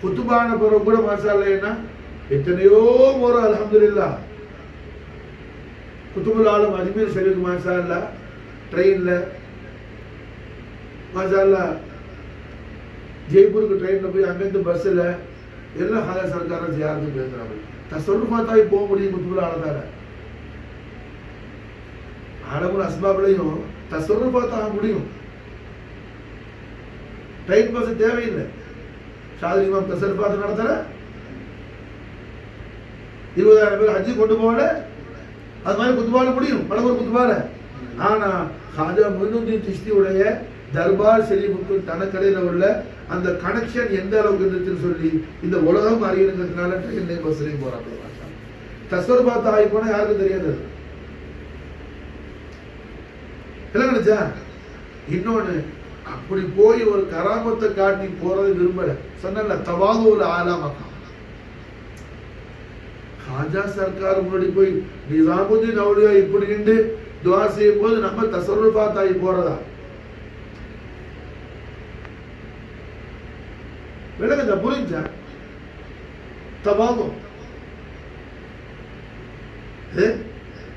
குத்துபான பிறகு கூட மாஷா அல்லாஹ் என்ன எத்தனையோ முறை அல்ஹம்துலில்லாஹ் குத்துபுல் ஆலம் அஜ்மீர் ஷரீஃப் மாஷா அல்லாஹ் ட்ரெயின்ல மாஷா அல்லாஹ் ஜெய்ப்பூருக்கு ட்ரெயின்ல போய் அங்கிருந்து பஸ்ஸில் எல்லாம் ஹாஜா சர்க்கார ஜியாரத்துக்கு பேசுறாங்க. தசருஃபாத்தாய் போக முடியும் குத்துபுல் ஆலத்தால. ஆடமுல் அஸ்பாப்லையும் தசருஃபாத்தாக முடியும். ட்ரெயின் பஸ் தேவையில்லை. ஷாதில் இமாம் தசருஃபாத் நடத்துற 20,000 பேர் ஹஜ்ஜி கொண்டு போகல. அது மாதிரி குத்துபால முடியும் பலவர் குத்துபால. ஆனா ஹாஜா மொய்னுதீன் சிஷ்தியுடைய தர்பார் ஷரீஃபுக்கு தனக்கடையில் உள்ள அந்த கனெக்ஷன் எந்த அளவுக்கு இருந்துச்சுன்னு சொல்லி இந்த உலகம் அறியணுங்கிறதுனால ட்ரெயின் பஸ்லையும் போறாங்க. தஸ்வர்பாத் ஆகி போனா யாருக்கும் தெரியாது. என்ன நினைச்சா இன்னொன்னு அப்படி போய் ஒரு கராமத்தை காட்டி போறது விரும்பல. சொன்ன தவாதுல ஆலாமக்கா ஹாஜா சர்க்கார் முன்னாடி போய் நிசாமுddin அவுலியா இப்படி நின்று துஆ செய்யும் போது நம்ம தசருஃபாத் ஆகி போறதா விளங்குதா? புரிஞ்சா? தவாது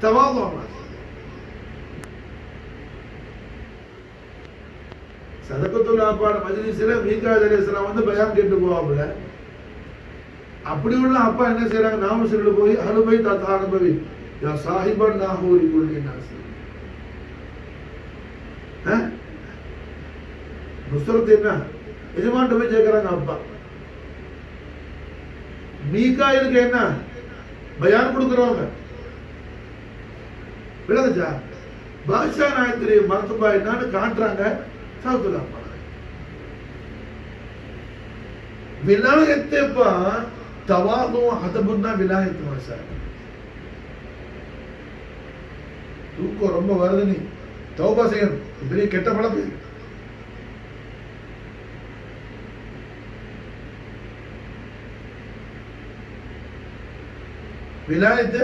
தவாது சதகத்துல் ஆபாட மஜ்லிஸ்ல மீகாயில் அலைஹிஸ்ஸலாம் வந்து பயான் கேட்டு போவாங்கல. அப்படி உள்ள அப்பா என்ன செய்யறாங்க நாம சொல்ல போய் அனுபவி தாத்தா அனுபவி யா சாஹிபன் நாஹூரி குல்லி நாஸ் நுஸ்ரத் என்ன எஜமான்ட்ட போய் கேட்கறாங்க அப்பா. மீகாயிலுக்கு என்ன பயான் கொடுக்குறவங்க விளங்குச்சா? பாஷா நாயத்திரி மரத்துபா என்னன்னு காட்டுறாங்க. சாவுத்துல அப்பா விலாயத்தைப்பா தவாதும் அதபுன்னா விலாயத்து மாஷா. தூக்கம் ரொம்ப வருது, நீ தௌபா செய்யணும். பெரிய கெட்ட பழக்கம். விலாயத்து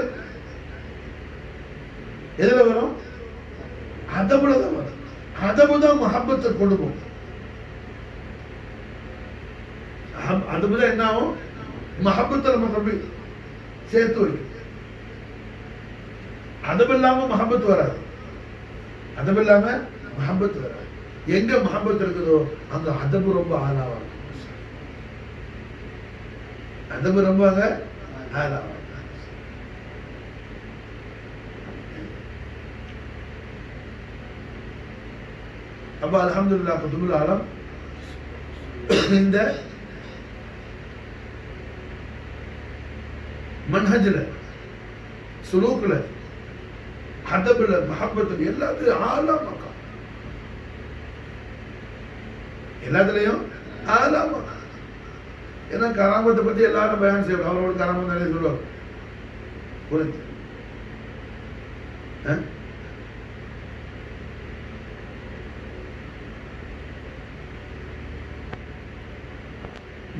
எதுல வரும்? அதபுல தான் வரும். அதபு தான் மஹப்பத்தை கொண்டு போகும். அதுதான் என்ன ஆகும்? மஹப்பத்தை நம்ம போய் சேர்த்து வைக்கும். அதபு இல்லாம மஹப்பத் வராது. அதபு இல்லாம மஹப்பத் வராது. எங்க மஹப்பத் இருக்குதோ அங்க அதபு ரொம்ப ஆளாவா இருக்கும். அதபு ரொம்பங்க ஆலாம். அப்ப அல்ஹம்துலில்லாஹ் குதுபுல் ஆலம் இந்த மன்ஹஜ்ல சுலூக்ல ஹதபுல மஹப்பத்துல எல்லாத்துலயும் ஆலா மக்காம், எல்லாத்துலயும் ஆலா மக்காம். ஏன்னா கராமத்தை பத்தி எல்லாரும் பயன் செய்வாங்க, அவரோட கராமத் நிறைய சொல்லுவாங்க. புரிஞ்சு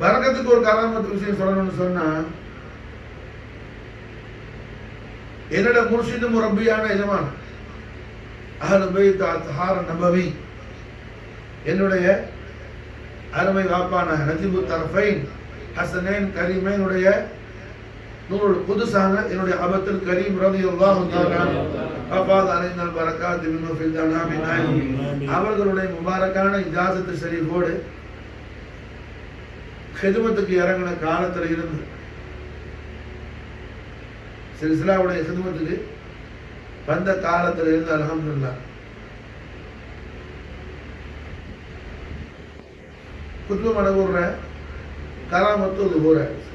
பரக்கத்துக்கு ஒரு கராமத்து விஷயம் சொல்லணும்னு சொன்னா, என்னோட முர்ஷிது முரப்பியான எஜமான் அஹ்லுல் பைத் அத்ஹார் நபவி, என்னுடைய அருமை வாப்பான நஜீபு தரஃபைன் ஹசனைன் கரீமைன் உடைய நூருல் குதுஸான என்னுடைய அபத்துல் கரீம் ரலியல்லாஹு தஆலா அஃபாத் அலைனல் பரக்காத் மின்ஹு ஃபில் தனாமின் அவர்களுடைய முபாரக்கான இஜாசத் ஷரீஃபோடு ஹிதுமத்துக்கு இறங்கின காலத்தில் இருந்து சில்சிலாவுடைய ஹிதுமத்துக்கு வந்த காலத்தில் இருந்து அல்ஹம்துலில்லாஹ் குத்துப மடகூர்ற கராமத்து லுஹூர் ஆயிடுச்சு.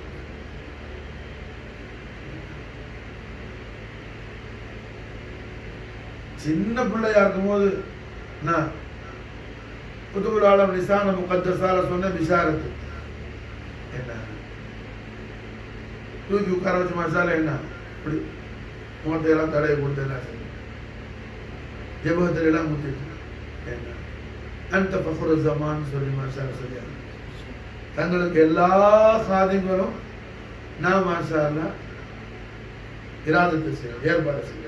சின்ன பிள்ளையா இருக்கும் போது நான் குத்துபுல் ஆலம் நிசான முகத்தஸால சொன்ன பிஷாரத்து என்ன தூக்கி உட்கார வச்சு மசாலா என்ன இப்படி முகத்தையெல்லாம் தடையை கொடுத்து எல்லாம் செஞ்சு ஜபகத்தில் எல்லாம் முத்திட்டு என்ன அந்த பஃபுர் ஜமான் சொல்லி மசாலா சொல்லி தங்களுக்கு எல்லா சாதிகளும் நான் மாஷா அல்லாஹ் இராதத்தை செய்ய ஏற்பாடு செய்ய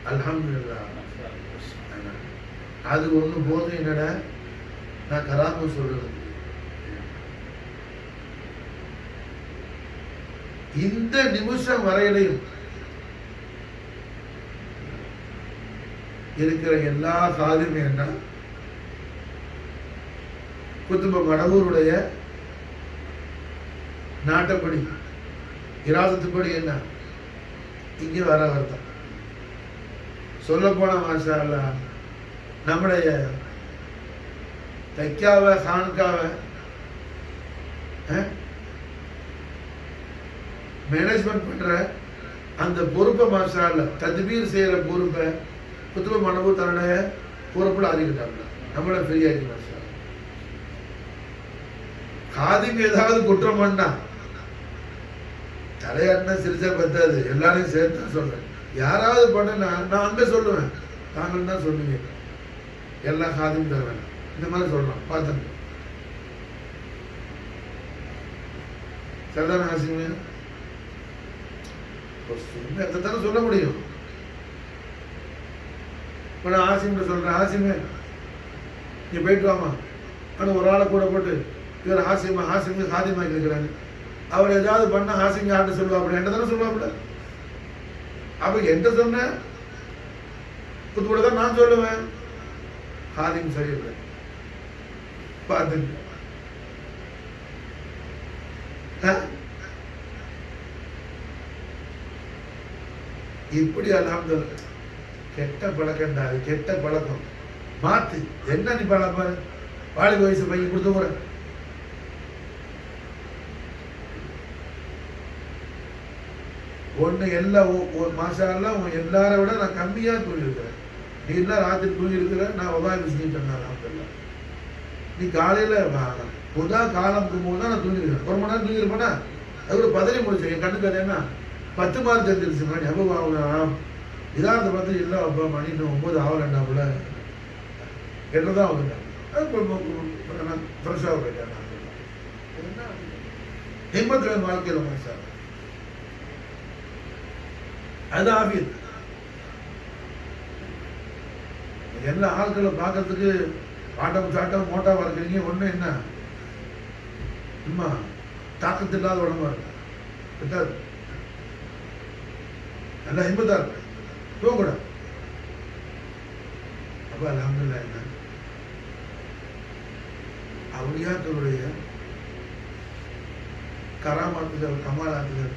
அல்ஹம்துலில்லாஹ். அது ஒண்ணு போதும் என்னடா நான் கராம சொல்றது. இந்த நிமிஷம் வரையிலையும் இருக்கிற எல்லா சாதியுமே என்ன குத்துப மடகூருடைய நாட்டப்படி இராதத்துப்படி என்ன இங்கே வர வருதான். சொல்ல போன மாஷா அல்லாஹ் நம்முடைய தைக்காவை கான்காவை மேனேஜ்மெண்ட் பண்ற அந்த பொறுப்பை மாஷா அல்லாஹ் தத்பீர் செய்யற பொறுப்பை குத்துப மடகூர் தன்னுடைய பொறுப்புல அறிவிட்டாங்க. நம்மள ஃப்ரீயாக்கி மாஷா அல்லாஹ். காதிக்கு ஏதாவது குற்றம் பண்ணா தலையாட்டினா சிரிச்சா பத்தாது, எல்லாரையும் சேர்த்து சொல்றேன். யாராவது பண்ணனா நான் அங்க சொல்லுவேன், தாங்கள் தான் சொன்னீங்க எல்லாம் காதும் தருவேன் இந்த மாதிரி சொல்றோம். பார்த்துங்க சரிதான ஆசிமே? தானே சொல்ல முடியும். இப்ப நான் ஆசிமிட்ட சொல்றேன், ஆசிமே நீ போயிட்டு வாமா. ஆனால் ஒரு ஆளை கூட போட்டு இவர் ஆசிமா ஆசிமி சாதிமாக்கி இருக்கிறாங்க, அவர் ஏதாவது பண்ண ஆசிங்க ஆண்டு சொல்லுவாப்புல, என்ன தானே சொல்லுவாப்புல. அப்ப என்கிட்ட சொன்ன புத்தோட தான் நான் சொல்லுவேன், ஹாதிம் சரியில்லை பார்த்துங்க. இப்படி அல்ஹம்துலில்லாஹ். கெட்ட பழக்கம்டா, அது கெட்ட பழக்கம். மாத்து. என்ன நீ பழக்கம்? வாலிப வயசு பையன் கொடுத்து போற ஒன்று எல்லாம் மாஷா அல்லாஹ் எல்லாரை விட நான் கம்மியாக தூங்கியிருக்கிறேன். நீ எல்லாம் ராத்திரி தூங்கியிருக்கிற, நான் உபாயம் செஞ்சுட்டேன். அல்ஹம்துலில்லாஹ். நீ காலையில் புதா காலம் போது தான் நான் தூங்கிருக்கேன். ஒரு மணி நேரம் தூங்கிருப்பேனா அது கூட பதறி முடிச்சேன். என் கண்ணுக்கு அது என்ன 10 மாதம் தெரிஞ்சிருச்சு மணி. அப்போ இதாரத்தை பார்த்து இல்லை அப்பா மணி இன்னும் 9 ஆகலண்டா போல 8 தான் ஆகுதுட்டாங்க. நான் ஃப்ரெஷ்ஷாக போயிட்டேன். ஹிம்மத்தில் வாழ்க்கையில் மாஷா அது ஆபியத். எல்லா ஆட்களை பார்க்கறதுக்கு ஆட்டம் சாட்டம் மோட்டாவா இருக்கிறீங்க. ஒண்ணு என்ன சும்மா தாக்கத்து இல்லாத உடம்பா இருக்கு, நல்லா ஹிம்மத்தா இருக்கு, தூங்கக்கூட. அப்ப அல்ஹம்துலில்லாஹ் என்ன அவுலியாக்களுடைய கராமாத்துகள், கமாலாத்துகள்.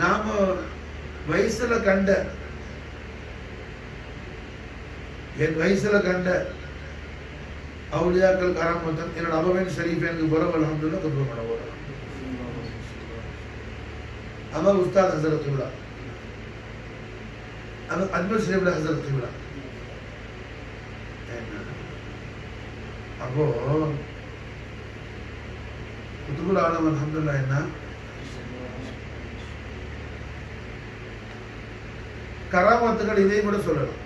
நாம வயசுல கண்ட, என் வயசுல கண்ட அவுலியாக்கள் கராமத்தன் என்னோட அபவேன் ஷரீஃப் எனக்கு பிறகு அல்ஹம்துலில்லாஹ் கபூல் பண்ண போறேன். அமர் உஸ்தாத் ஹசரத் கிப்லா, அமர் அஜ்மல் ஷரீஃப்ல ஹசரத் கிப்லா. அப்போ குதுபுல் ஆலம் அல்ஹம்துலில்லாஹ் என்ன கராமத்துகள் இதையும் கூட சொல்லலாம்.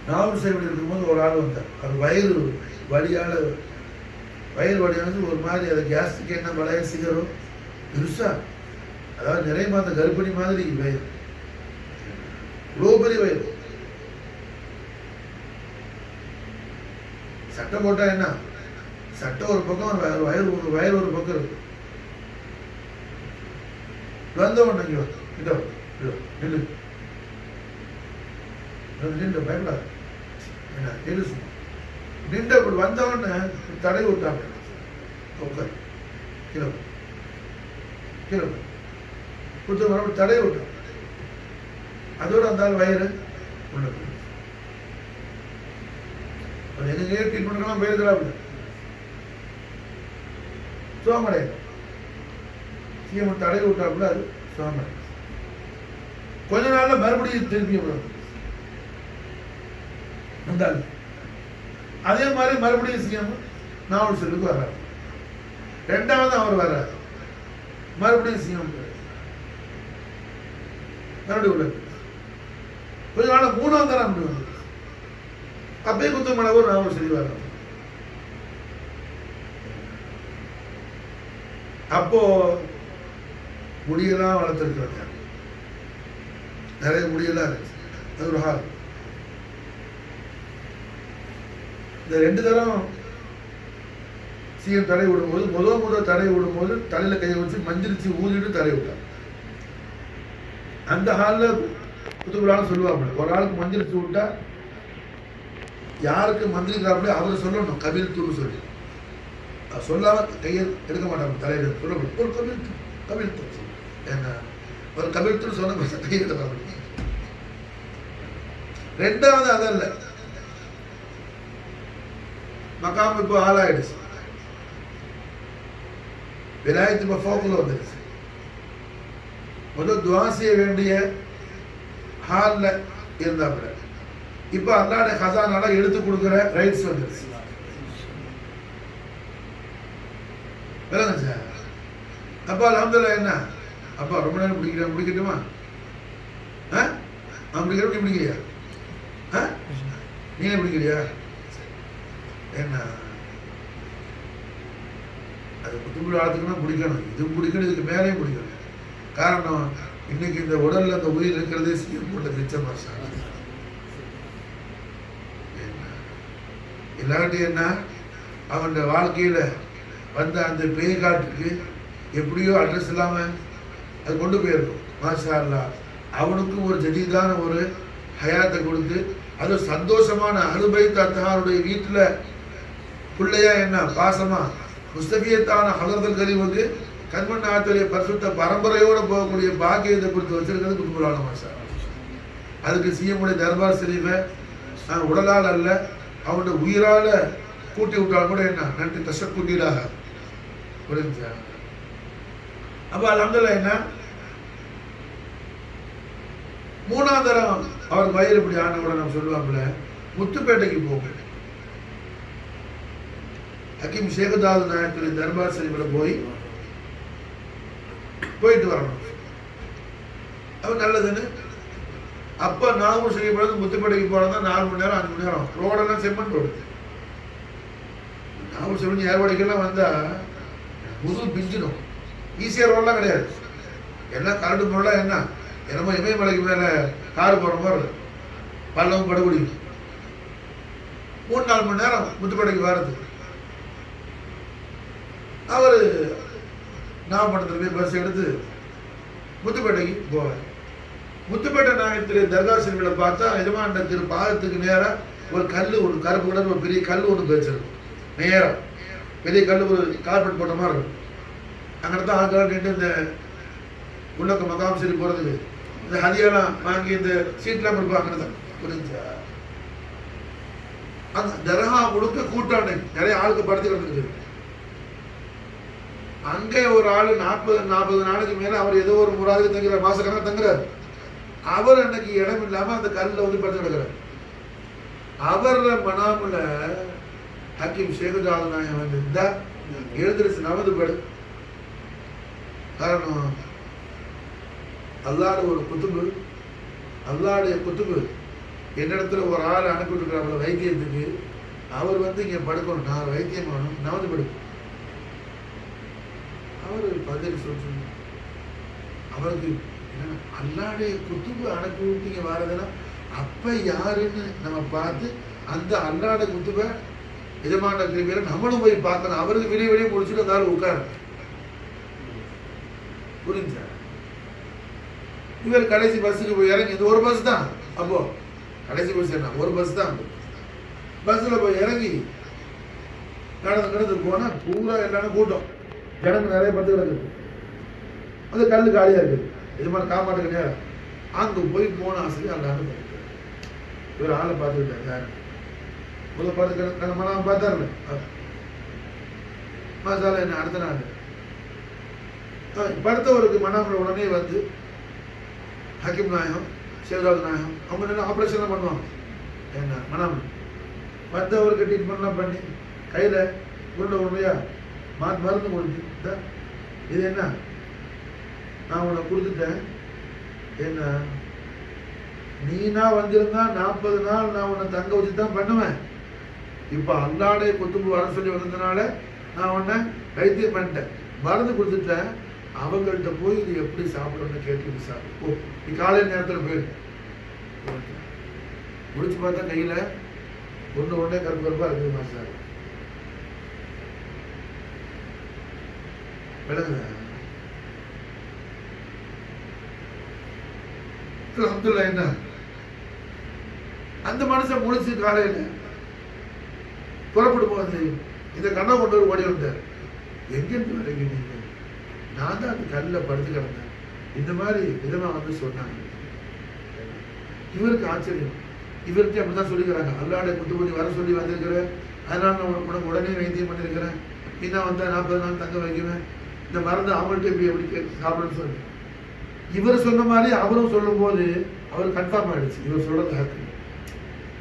நாவல் சேவை இருக்கும்போது ஒரு ஆள் வந்தார். அது வயிறு வலியால் ஒரு மாதிரி அதை கேஸுக்கு என்ன வளைய சிகரம் பெருசா, அதாவது நிறைய மாத கர்ப்பிணி மாதிரி வயிறு, இவ்வளோ பெரிய வயிறு. சட்டை போட்டா என்ன, சட்டை ஒரு பக்கம், வயிறு ஒரு பக்கம் இருக்கு. வந்தவன் இங்கே நில்லு நின்று பயப்படாது என்ன நின்று நின்று அப்படி வந்தவன்னு தடை விட்டாங்க. உட்கார் கீழே கீழே கொடுத்து மறுபடியும் தடை விட்டான். அதோட அந்த வயிறு உள்ள எங்கேயே ட்ரீட்மெண்ட்லாம் போயிருக்கிறாப்புல சோமடையும் சீமன் தடை விட்டாப்புல அது சோமடை. கொஞ்ச நாள்ல மறுபடியும் திருப்பி வந்தாங்க. அதே மாதிரி மறுபடியும் சிஎம் நாவல் செல்லுக்கு வர்றாரு. ரெண்டாவது அவர் வர்றாரு, மறுபடியும் சிஎம் மறுபடியும் உள்ள கொஞ்ச நாள் மூணாவது தரம் அப்படி வந்து அப்பயே குத்தமளவு நாவல் செல்லி வர்றாரு. அப்போ முடியெல்லாம் வளர்த்துருக்கிறாங்க, நிறைய முடியெல்லாம் இருக்கு. அது ஒரு ஹால். இந்த ரெண்டு தரம் சிஎம் தடை விடும்போது முதல் தடை விடும்போது தலையில கையை வச்சு மந்திரிச்சு ஊதிட்டு தடை விட்டார். அந்த ஹாலில் குத்துபுலான்னு சொல்லுவாங்க, ஒரு ஆளுக்கு மந்திரிச்சு விட்டா யாருக்கு மந்திரிக்கிறாப்படி அவர் சொல்லணும் கபில் தூன்னு சொல்லி. சொல்லாம கையை எடுக்க மாட்டாங்க, தலையில சொல்லணும் ஒரு கபில் தூ என்ன ஒரு கபில் தூ சொன்ன கையை எடுக்க. ரெண்டாவது அதல்ல, மக்காம் இப்போ ஆளாயிடுச்சு, விலாயத்து இப்போ ஃபோக்கில் வந்துடுச்சு. முதல் துவா செய்ய வேண்டிய ஹாலில் இருந்தாப்புல, இப்போ அல்லாட ஹசானால எடுத்து கொடுக்குற ரைட்ஸ் வந்துடுச்சு. விளங்குச்சா? அப்பா அல்ஹம்துலில்லாஹ் என்ன அப்பா ரொம்ப நேரம் முடிக்கட்டுமா? முடிக்கிற நீ முடிக்கிறியா? நீ பிடிக்கிறியா? என்ன அது குத்துக்குள்ள ஆழத்துக்குன்னா பிடிக்கணும், இது பிடிக்கணும், இதுக்கு மேலேயும் பிடிக்கணும். காரணம் இன்னைக்கு இந்த உடல்ல அந்த உயிர் இருக்கிறதே சிஎம் போட்ட மிச்சமா சார். இல்லாட்டி என்ன அவன் வாழ்க்கையில வந்த அந்த பேய் காட்டுக்கு எப்படியோ அட்ரஸ் இல்லாம அது கொண்டு போயிருக்கும். மாஷா அல்லாஹ் அவனுக்கும் ஒரு ஜதீதான ஒரு ஹயாத்தை கொடுத்து, அது சந்தோஷமான அஹ்லுபைத் அத்ஹாருடைய வீட்டுல பிள்ளையா என்ன பாசமா முஸ்தபியத்தான ஹலரத்துல் கரீமுக்கு கண்மண் நாயகத்துடைய பரிசுத்த பரம்பரையோட போகக்கூடிய பாக்கியத்தை கொடுத்து வச்சிருக்கிறது குத்துபுலான மாஷா. அதுக்கு சிஎம்முடைய தர்பார் ஷரீஃபை உடலால் அல்ல அவனுடைய உயிரால கூட்டி விட்டாலும் கூட என்ன நன்றி தஷக்குண்டீராக புரிஞ்சா. அப்ப அல்ஹம்துலில்லாஹ் என்ன மூணாவது தரம் அவர் வயிறு இப்படி ஆன கூட நம்ம சொல்லுவாங்கல்ல, முத்துப்பேட்டைக்கு போகும் ஹக்கீம் ஷேகுதாது நாயகத்துடைய தர்பார் ஷரீஃபில் போயிட்டு வரணும். அது நல்லதுன்னு அப்ப நாகூர் ஷரீஃபில் முத்துப்பேட்டைக்கு போனதா 4 மணி நேரம் 5 மணி நேரம். ரோடெல்லாம் செம்மண் ரோடு. நாகூர் ஷரீஃப் ஏர்வாடிக்கெல்லாம் வந்தா முது பிஞ்சிடும். ஈஸியாக ரோடெல்லாம் கிடையாது, எல்லாம் கரடு முறைலாம் என்ன என்னமோ இமயமலைக்கு மேல காரு போற மாதிரி பள்ளமும் படுகொடியும். 3-4 மணி நேரம் முத்துப்பேட்டைக்கு வர்றது. அவர் நாகப்பட்டினத்தில் போய் பஸ் எடுத்து முத்துப்பேட்டைக்கு போவார். முத்துப்பேட்டை நாயகத்திலே தர்கா ஷரீஃபில் பார்த்தா எஜமான் திரு பாதத்துக்கு நேராக ஒரு கல் ஒன்று கருப்பு கலர் ஒரு பெரிய கல் ஒன்று வச்சிருக்கும், நேரம் பெரிய கல் ஒரு கார்பெட் போட்ட மாதிரி இருக்கும். அங்கே தான் ஆட்கள் நின்று இந்த உள்ளக்க மகாம் சரி போகிறதுக்கு இந்த ஹதியெல்லாம் வாங்கி இந்த சீட்லாம் கொடுப்பாங்க தான் புரிஞ்சா. அந்த தர்கா முழுக்க கூட்டாண்டு நிறைய ஆளுக்கு படுத்து கிடந்துருக்கு. அங்கே ஒரு ஆள் 40 நாளைக்கு மேல அவர் ஏதோ ஒரு முறாது தங்குற மாசக்கணக்காக தங்குறாரு. அவர் அன்னைக்கு இடம் இல்லாம அந்த கல்ல வந்து படுத்து கிடக்கிறார். அவர் மனாமுல ஹக்கீம் ஷேகுஜாத் நாயகம் வந்து இந்த எழுந்திரிச்சு நமது படு. காரணம் அல்லாட ஒரு குத்துபு, அல்லாடைய குத்துபு என்னிடத்துல ஒரு ஆள் அனுப்பிட்டுருக்காங்க வைத்தியத்துக்கு. அவர் வந்து இங்கே படுக்கணும், நான் வைத்தியம் ஆகணும், நமது படு. அவர் பதில் சொல்லி அவருக்கு அல்லாடைய குத்துபு அனுப்பி விட்டீங்க வாரதுன்னா அப்ப யாருன்னு நம்ம பார்த்து அந்த அல்லாட குத்துப எஜமான கிருமியில நம்மளும் போய் பார்க்கணும். அவருக்கு வெளியே முடிச்சுட்டு அந்த ஆள் உட்கார புரிஞ்சா. இவர் கடைசி பஸ்ஸுக்கு போய் இறங்கி, இது ஒரு பஸ் தான், அப்போ கடைசி பஸ் என்ன ஒரு பஸ் தான். பஸ்ல போய் இறங்கி நடந்து போனா பூரா எல்லாரும் கூட்டம், ஜனங்க நிறைய பத்து கிடக்குது. அந்த கல்லு காலியா இருக்குது, இது மாதிரி காப்பாட்டு கிடையாது. அங்க போய் போன ஆசை அந்த ஆண்டு இவர் ஆளை பார்த்துக்கிட்டாரு. முதல் பார்த்து மனம் பார்த்தாருல மசாலா என்ன அடுத்த நாள் படுத்தவருக்கு மனாமல உடனே வந்து ஹக்கீம் நாயகம் ஷேகுஜாத் நாயகம் அவங்க என்ன ஆப்ரேஷன்லாம் பண்ணுவாங்க. என்ன மனாமல் வந்து அவருக்கு ட்ரீட்மெண்ட்லாம் பண்ணி கையில் உருண்டையா மருந்து கொடுத்து, இது என்ன நான் உன்னை கொடுத்துட்டேன், என்ன நீனா வந்திருந்தா 40 நாள் நான் உன்னை தங்க வச்சு தான் பண்ணுவேன். இப்போ அல்லாடைய குத்தும்பு வர சொல்லி வந்ததுனால நான் உன்னை வைத்தியம் பண்ணிட்டேன், மருந்து கொடுத்துட்டேன். அவங்கள்ட்ட போய் இது எப்படி சாப்பிடணும்னு கேட்டு சாப்பிடு. நீ காலையில் நேரத்தில் போயிடு. முடிச்சு பார்த்தா கையில் ஒன்றே கருப்பா இருக்குது மாஸ்டர். விளங்குதா? அப்துல்லா என்ன அந்த மனுஷன் முடிச்சு காலையில் புறப்படும் போது இந்த கண்ணை கொண்டு ஓடி வந்தார். எங்கிருந்து வரீங்க நீங்க? நான் தான் அந்த கல்லில் படுத்து கிடந்தேன், இந்த மாதிரி விதமா வந்து சொன்னாங்க. இவருக்கு ஆச்சரியம். இவர்கிட்ட அப்படிதான் சொல்லிக்கிறாங்க, அல்லாட குத்துபடி வர சொல்லி வந்திருக்கிறேன், அதனால நான் உனக்கு உடனே வைத்தியம் பண்ணியிருக்கிறேன், இன்னும் வந்தா 40 நாள் தங்க வைக்குவேன், இந்த மருந்து அவங்கள்ட்ட எப்படி சாப்பிடணும்னு சொல்லி இவர் சொன்ன மாதிரி அவரும் சொல்லும் போது அவர் கன்ஃபார்ம் ஆயிடுச்சு இவர் சொல்றது ஹக்கு.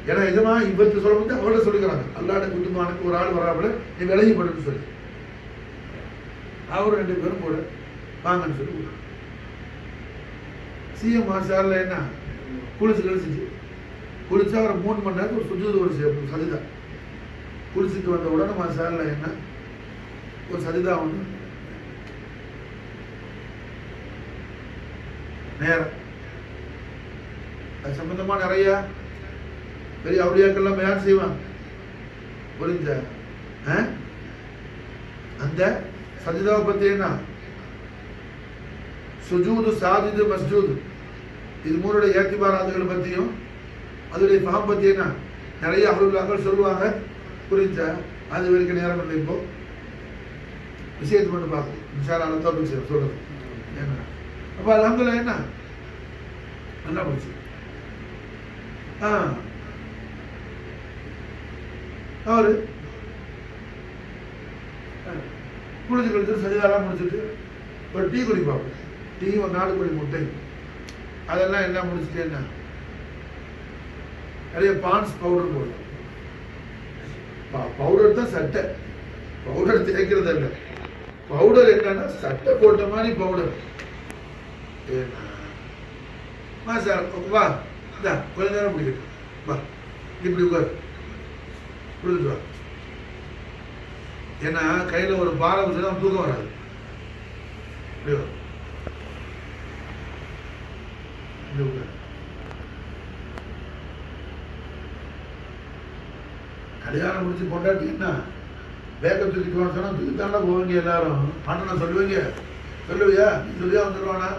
ஏன்னா எஜமா இவர்கிட்ட சொல்லும் போது அவர்கிட்ட சொல்லிக்கிறாங்க, அல்லாட குடும்பமானுக்கு ஒரு ஆள் வராமல் நீ விலகி போடுன்னு சொல்லி அவர் 2 பேரும் கூட வாங்கன்னு சொல்லி சிஎம் மாசாரில் என்ன குளிச்சுட்டு குளிச்சா அவர் 3 மணி நேரத்துக்கு ஒரு சுஜூது ஒரு சஜிதா குளிச்சுட்டு வந்த உடனே மாசாரில் என்ன ஒரு சஜிதா ஒன்று நேரம். அது சம்பந்தமா நிறைய பெரிய அவுளியாக்கள்லாம் பயான் செய்வாங்க. புரிஞ்ச அந்த சஜிதாவை பத்தி என்ன சுஜூது சாஜிது மஸ்ஜூது இது 3 ஏத்திபாராதுகளை பத்தியும் அதோடைய ஃபஹம் பத்தி என்ன நிறைய அவுளியாக்கள் சொல்லுவாங்க. புரிஞ்ச அது வரைக்கும் நேரம் இல்லை. இப்போ விஷயத்தை மட்டும் பார்க்கும் இன்ஷா அல்லாஹ் தௌஃபீக் செய்ய சொல்றது என்ன. அப்போ அல்ஹம்துலில்லாஹ் என்ன நல்லா போச்சு. அவரு குளிச்சு கழிச்சு சஜிதாலாம் முடிச்சுட்டு ஒரு டீ குடிப்பாங்க. டீ ஒரு 4 கோடி முட்டை அதெல்லாம் எல்லாம் முடிச்சுட்டு என்ன நிறைய பான்ஸ் பவுடர் போடும். பவுடர் தான் சட்டை, பவுடர் தேய்க்கிறது இல்லை. பவுடர் என்னன்னா சட்டை போட்ட மாதிரி பவுடர். வா இந்த கொஞ்ச நேரம் பிடிக்கட்டும், வா இப்படி உட்கார் கொடுத்துட்டு வா. ஏன்னா கையில் ஒரு பாரம் வச்சுதான் தூக்கம் வராது. கல்யாணம் முடிச்சு கொண்டாட்டி என்ன பேக்கை தூக்கிட்டு வாங்க சொன்னா தூக்கி தாண்டா போவீங்க எல்லாரும். ஆனால் சொல்லுவீங்க சொல்லுவியா நீ சொல்லியா வந்துடுவானா?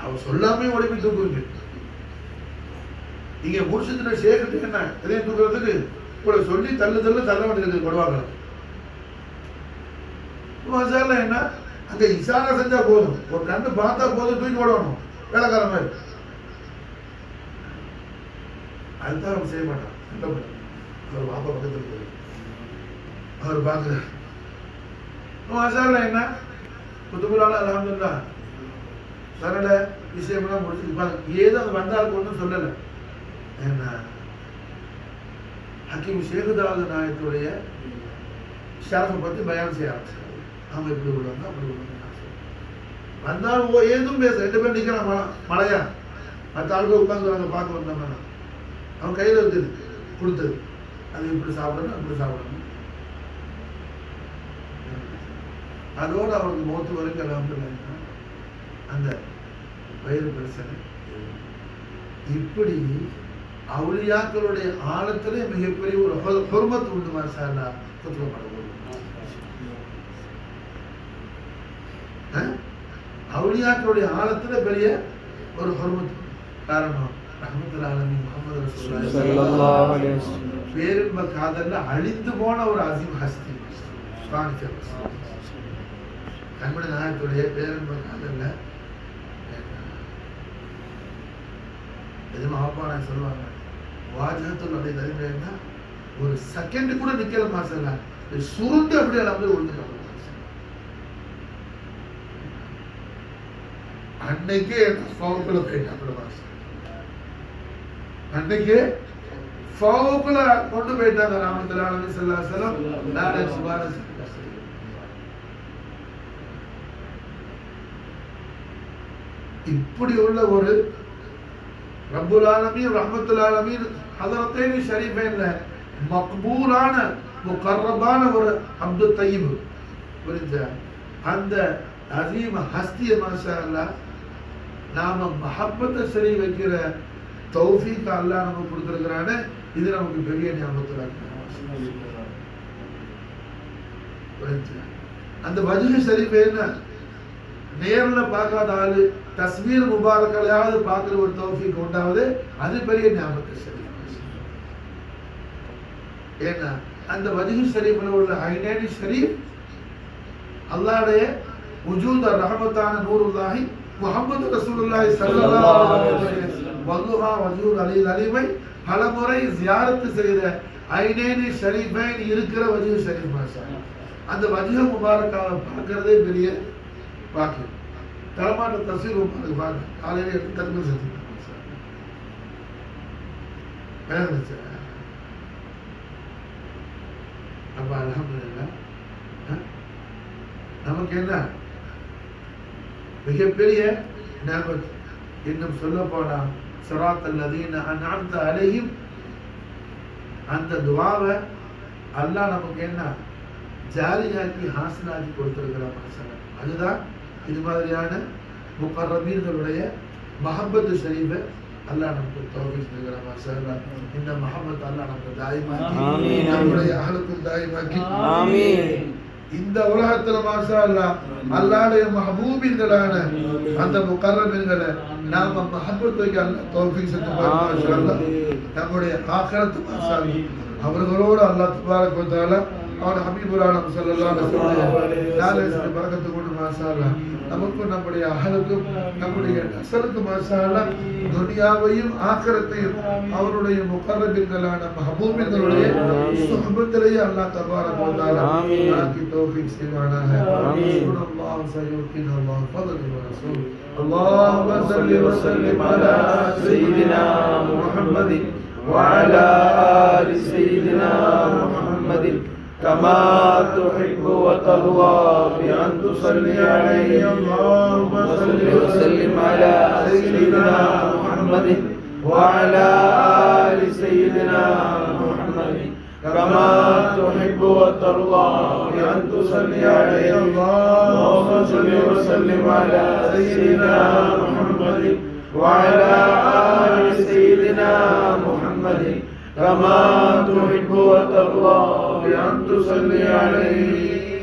அவ சொல்லாமே ஓடி போய் தூக்குவீங்க. இங்க முடிச்சுட்டு சேர்க்கிட்டு என்ன எதையும் தூக்குறதுக்கு கூட சொல்லி தள்ள வேண்டியது கொடுவாங்க. மசாலா என்ன அங்க இசாரா செஞ்சா போதும், ஒரு கண்ணு பார்த்தா போதும், தூக்கி ஓடணும் வேலைக்கார மாதிரி. அதுதான் அவன் செய்ய மாட்டான். அவர் பாப்பா பக்கத்தில் இருக்குது, அவர் பார்க்குறார். மசாலா என்ன குத்துக்குள்ளால அல்ஹம்துலில்லாஹ் சரட விஷயம்லாம் முடிச்சுருப்பாங்க. ஏதோ அது வந்தாலும் ஒன்றும் சொல்லலை. என்ன ஹக்கீம் ஷேகுதாவுது நாயத்துடைய ஷரஃபை பற்றி பயான் செய்ய ஆரம்பிச்சாங்க. அவங்க எப்படி உள்ளவங்க அப்படி உள்ளவங்க வந்தாலும் ஏதும் பேச 2 பேர் நிற்கிறான் மழையா, மற்ற ஆளுக்கு உட்காந்து அவங்க பார்க்க வந்தாங்க. அவன் கையில் இருக்குது கொடுத்தது, அது இப்படி சாப்பிடணும் அப்படி சாப்பிடணும். அதோடு அவருக்கு மௌத்து வரைக்கும் அல்ஹம்துலில்லாஹ் அந்த வயிறு பிரச்சனை. இப்படி அவுலியாக்களுடைய ஆழத்திலே மிகப்பெரிய ஒரு ஹுர்மத் உண்டு. மாஷாஅல்லாஹ் குத்துபப்படக்கூடிய அவுலியாக்களுடைய ஆழத்துல பெரிய ஒரு ஹுர்மத். காரணம் ரஹ்மத்துல் ஆலமீன் முஹம்மது ரசூலுல்லாஹி ஸல்லல்லாஹு அலைஹி வஸல்லம் பேரின்ப காதல்ல அழிந்து போன ஒரு அஸீம் ஹஸ்தி. கண்மணி நாயகத்துடைய பேரின்ப காதல்ல எதுவும் சொல்லுவாங்க, வாஜகத்தில் அப்படி தருமைன்னா ஒரு செகண்ட் கூட நிக்கல மாசல்ல, சுருண்டு அப்படி எல்லாம் ஒழுங்கு. அன்னைக்கே ஃபவுக்குல போயிட்டாங்க. அன்னைக்கு ஃபவுக்குல கொண்டு போயிட்டாங்க. ரஹ்மத்துல்லாஹி அலைஹி ஸல்லல்லாஹு அலைஹி வஸல்லம் நானே சுபான இப்படி உள்ள ஒரு ரப்புல் ஆலமீன் ரஹ்மத்துல் ஆலமீன் ஹதரத்தைனி ஷரீஃபைன்ல மக்பூலான முகர்ரபான ஒரு அப்துல் தய்யிப் புரிஞ்ச அந்த அஸீம் ஹஸ்திய மாஷா அல்லாஹ் நாம மஹப்பத்தை சரி வைக்கிற தௌஃபீக் அல்லாஹ் நமக்கு கொடுத்திருக்கிறானே, இது நமக்கு பெரிய ஞாபகத்துல அந்த வஜ்ஹு ஷரீஃப் என்ன நேர்ல பார்க்காத ஆளு தஸ்வீர் முபாரக்கலையாவது பார்க்கிற ஒரு தௌஃபீக் உண்டாவது, அது பெரிய ஞாபகத்தை சரி. ஏன்னா அந்த வஜ்ஹு ஷரீஃப்ல உள்ள ஐனைனி ஷரீஃப் அல்லாஹ்வுடைய வஜூத் ரஹமத்தான நூருல்லாஹி முஹம்மது ரசூலுல்லாஹி ஸல்லல்லாஹு அலைஹி வஸல்லம் வல்லுஹா வஜூத் அலில் அலிமை பலமுறை ஜியாரத்து செய்த ஐனைனி ஷரீஃபைன் இருக்கிற வஜ்ஹு ஷரீஃப் மாஷாஅல்லாஹ். அந்த வஜ்ஹு முபாரக்காவை பார்க்கறதே பெரிய பாக்கியம். தலமான தஃசீர் முபாரக் பாருங்க, காலையில எடுத்து தக்பீர் செஞ்சுட்டாங்க. அப்ப அல்ஹம்துலில்லாஹ் நமக்கு என்ன மிகப்பெரிய நிஅமத். இன்னும் சொல்ல போனா ஸிராத்தல் லதீன அன்அம்த அலைஹிம், அந்த துஆவை அல்லாஹ் நமக்கு என்ன ஜாரியாக்கி ஹாசிலாக்கி கொடுத்திருக்கிறார். அதுதான் இது மாதிரியான முகர்ரபீன்களுடைய மஹப்பத் ஷரீஃபை அல்லாஹ் நமக்கு தௌஃபீக் செய்கிறார். மாஷாஅல்லாஹ் இந்த மஹப்பத் அல்லாஹ் நமக்கு தாயிமாக்கி ஆமீன், நம்முடைய அஹலுக்கும் தாயிமாக்கி ஆமீன். இந்த உலகத்துல மாஷாஅல்லாஹ் அல்லாஹ்வுடைய மஹபூபின்களான அந்த முகர்ரபீன்களை நாம மஹப்பத் வைக்க அல்லாஹ் தௌஃபீக் செய்கிறார். மாஷாஅல்லாஹ் நம்முடைய ஆகிரத் மாஷாஅல்லாஹ் அவர்களோடு அல்லாஹ் தபாரக வ தஆலா அவன் ஹபீபுல்லாஹ் ஸல்லல்லாஹு அலைஹி வஸல்லம் நாலேஜ் பரக்கத்து கொண்டு மாஷாஅல்லாஹ் நமக்கும் நம்முடைய அஹலுக்கும் நம்முடைய நஸ்லுக்கும் மாஷாஅல்லாஹ் துனியாவையும் ஆகிரத்தையும் அவருடைய முகர்ரபீன்களான மஹபூபின்களுடைய சுஹபத்திலேயே அல்லாஹ் தபாரக வ தஆலா ஆக்கி தௌஃபீக் செய்வானாக. சுப்ஹானல்லாஹ் சய்யுதீன அல்லாஹ் ஃபضل ورسول اللهم صل وسلم على سيدنا محمد وعلى آل سيدنا محمد كما تحب وترضى بأن تصلي عليه. اللهم صل وسلم على سيدنا محمد وعلى آل سيدنا محمد كما تحب وترضى بأن تصلي عليه. اللهم صل وسلم على سيدنا محمد وعلى آل سيدنا محمد كما تحب وترضى بأن تصلي عليه.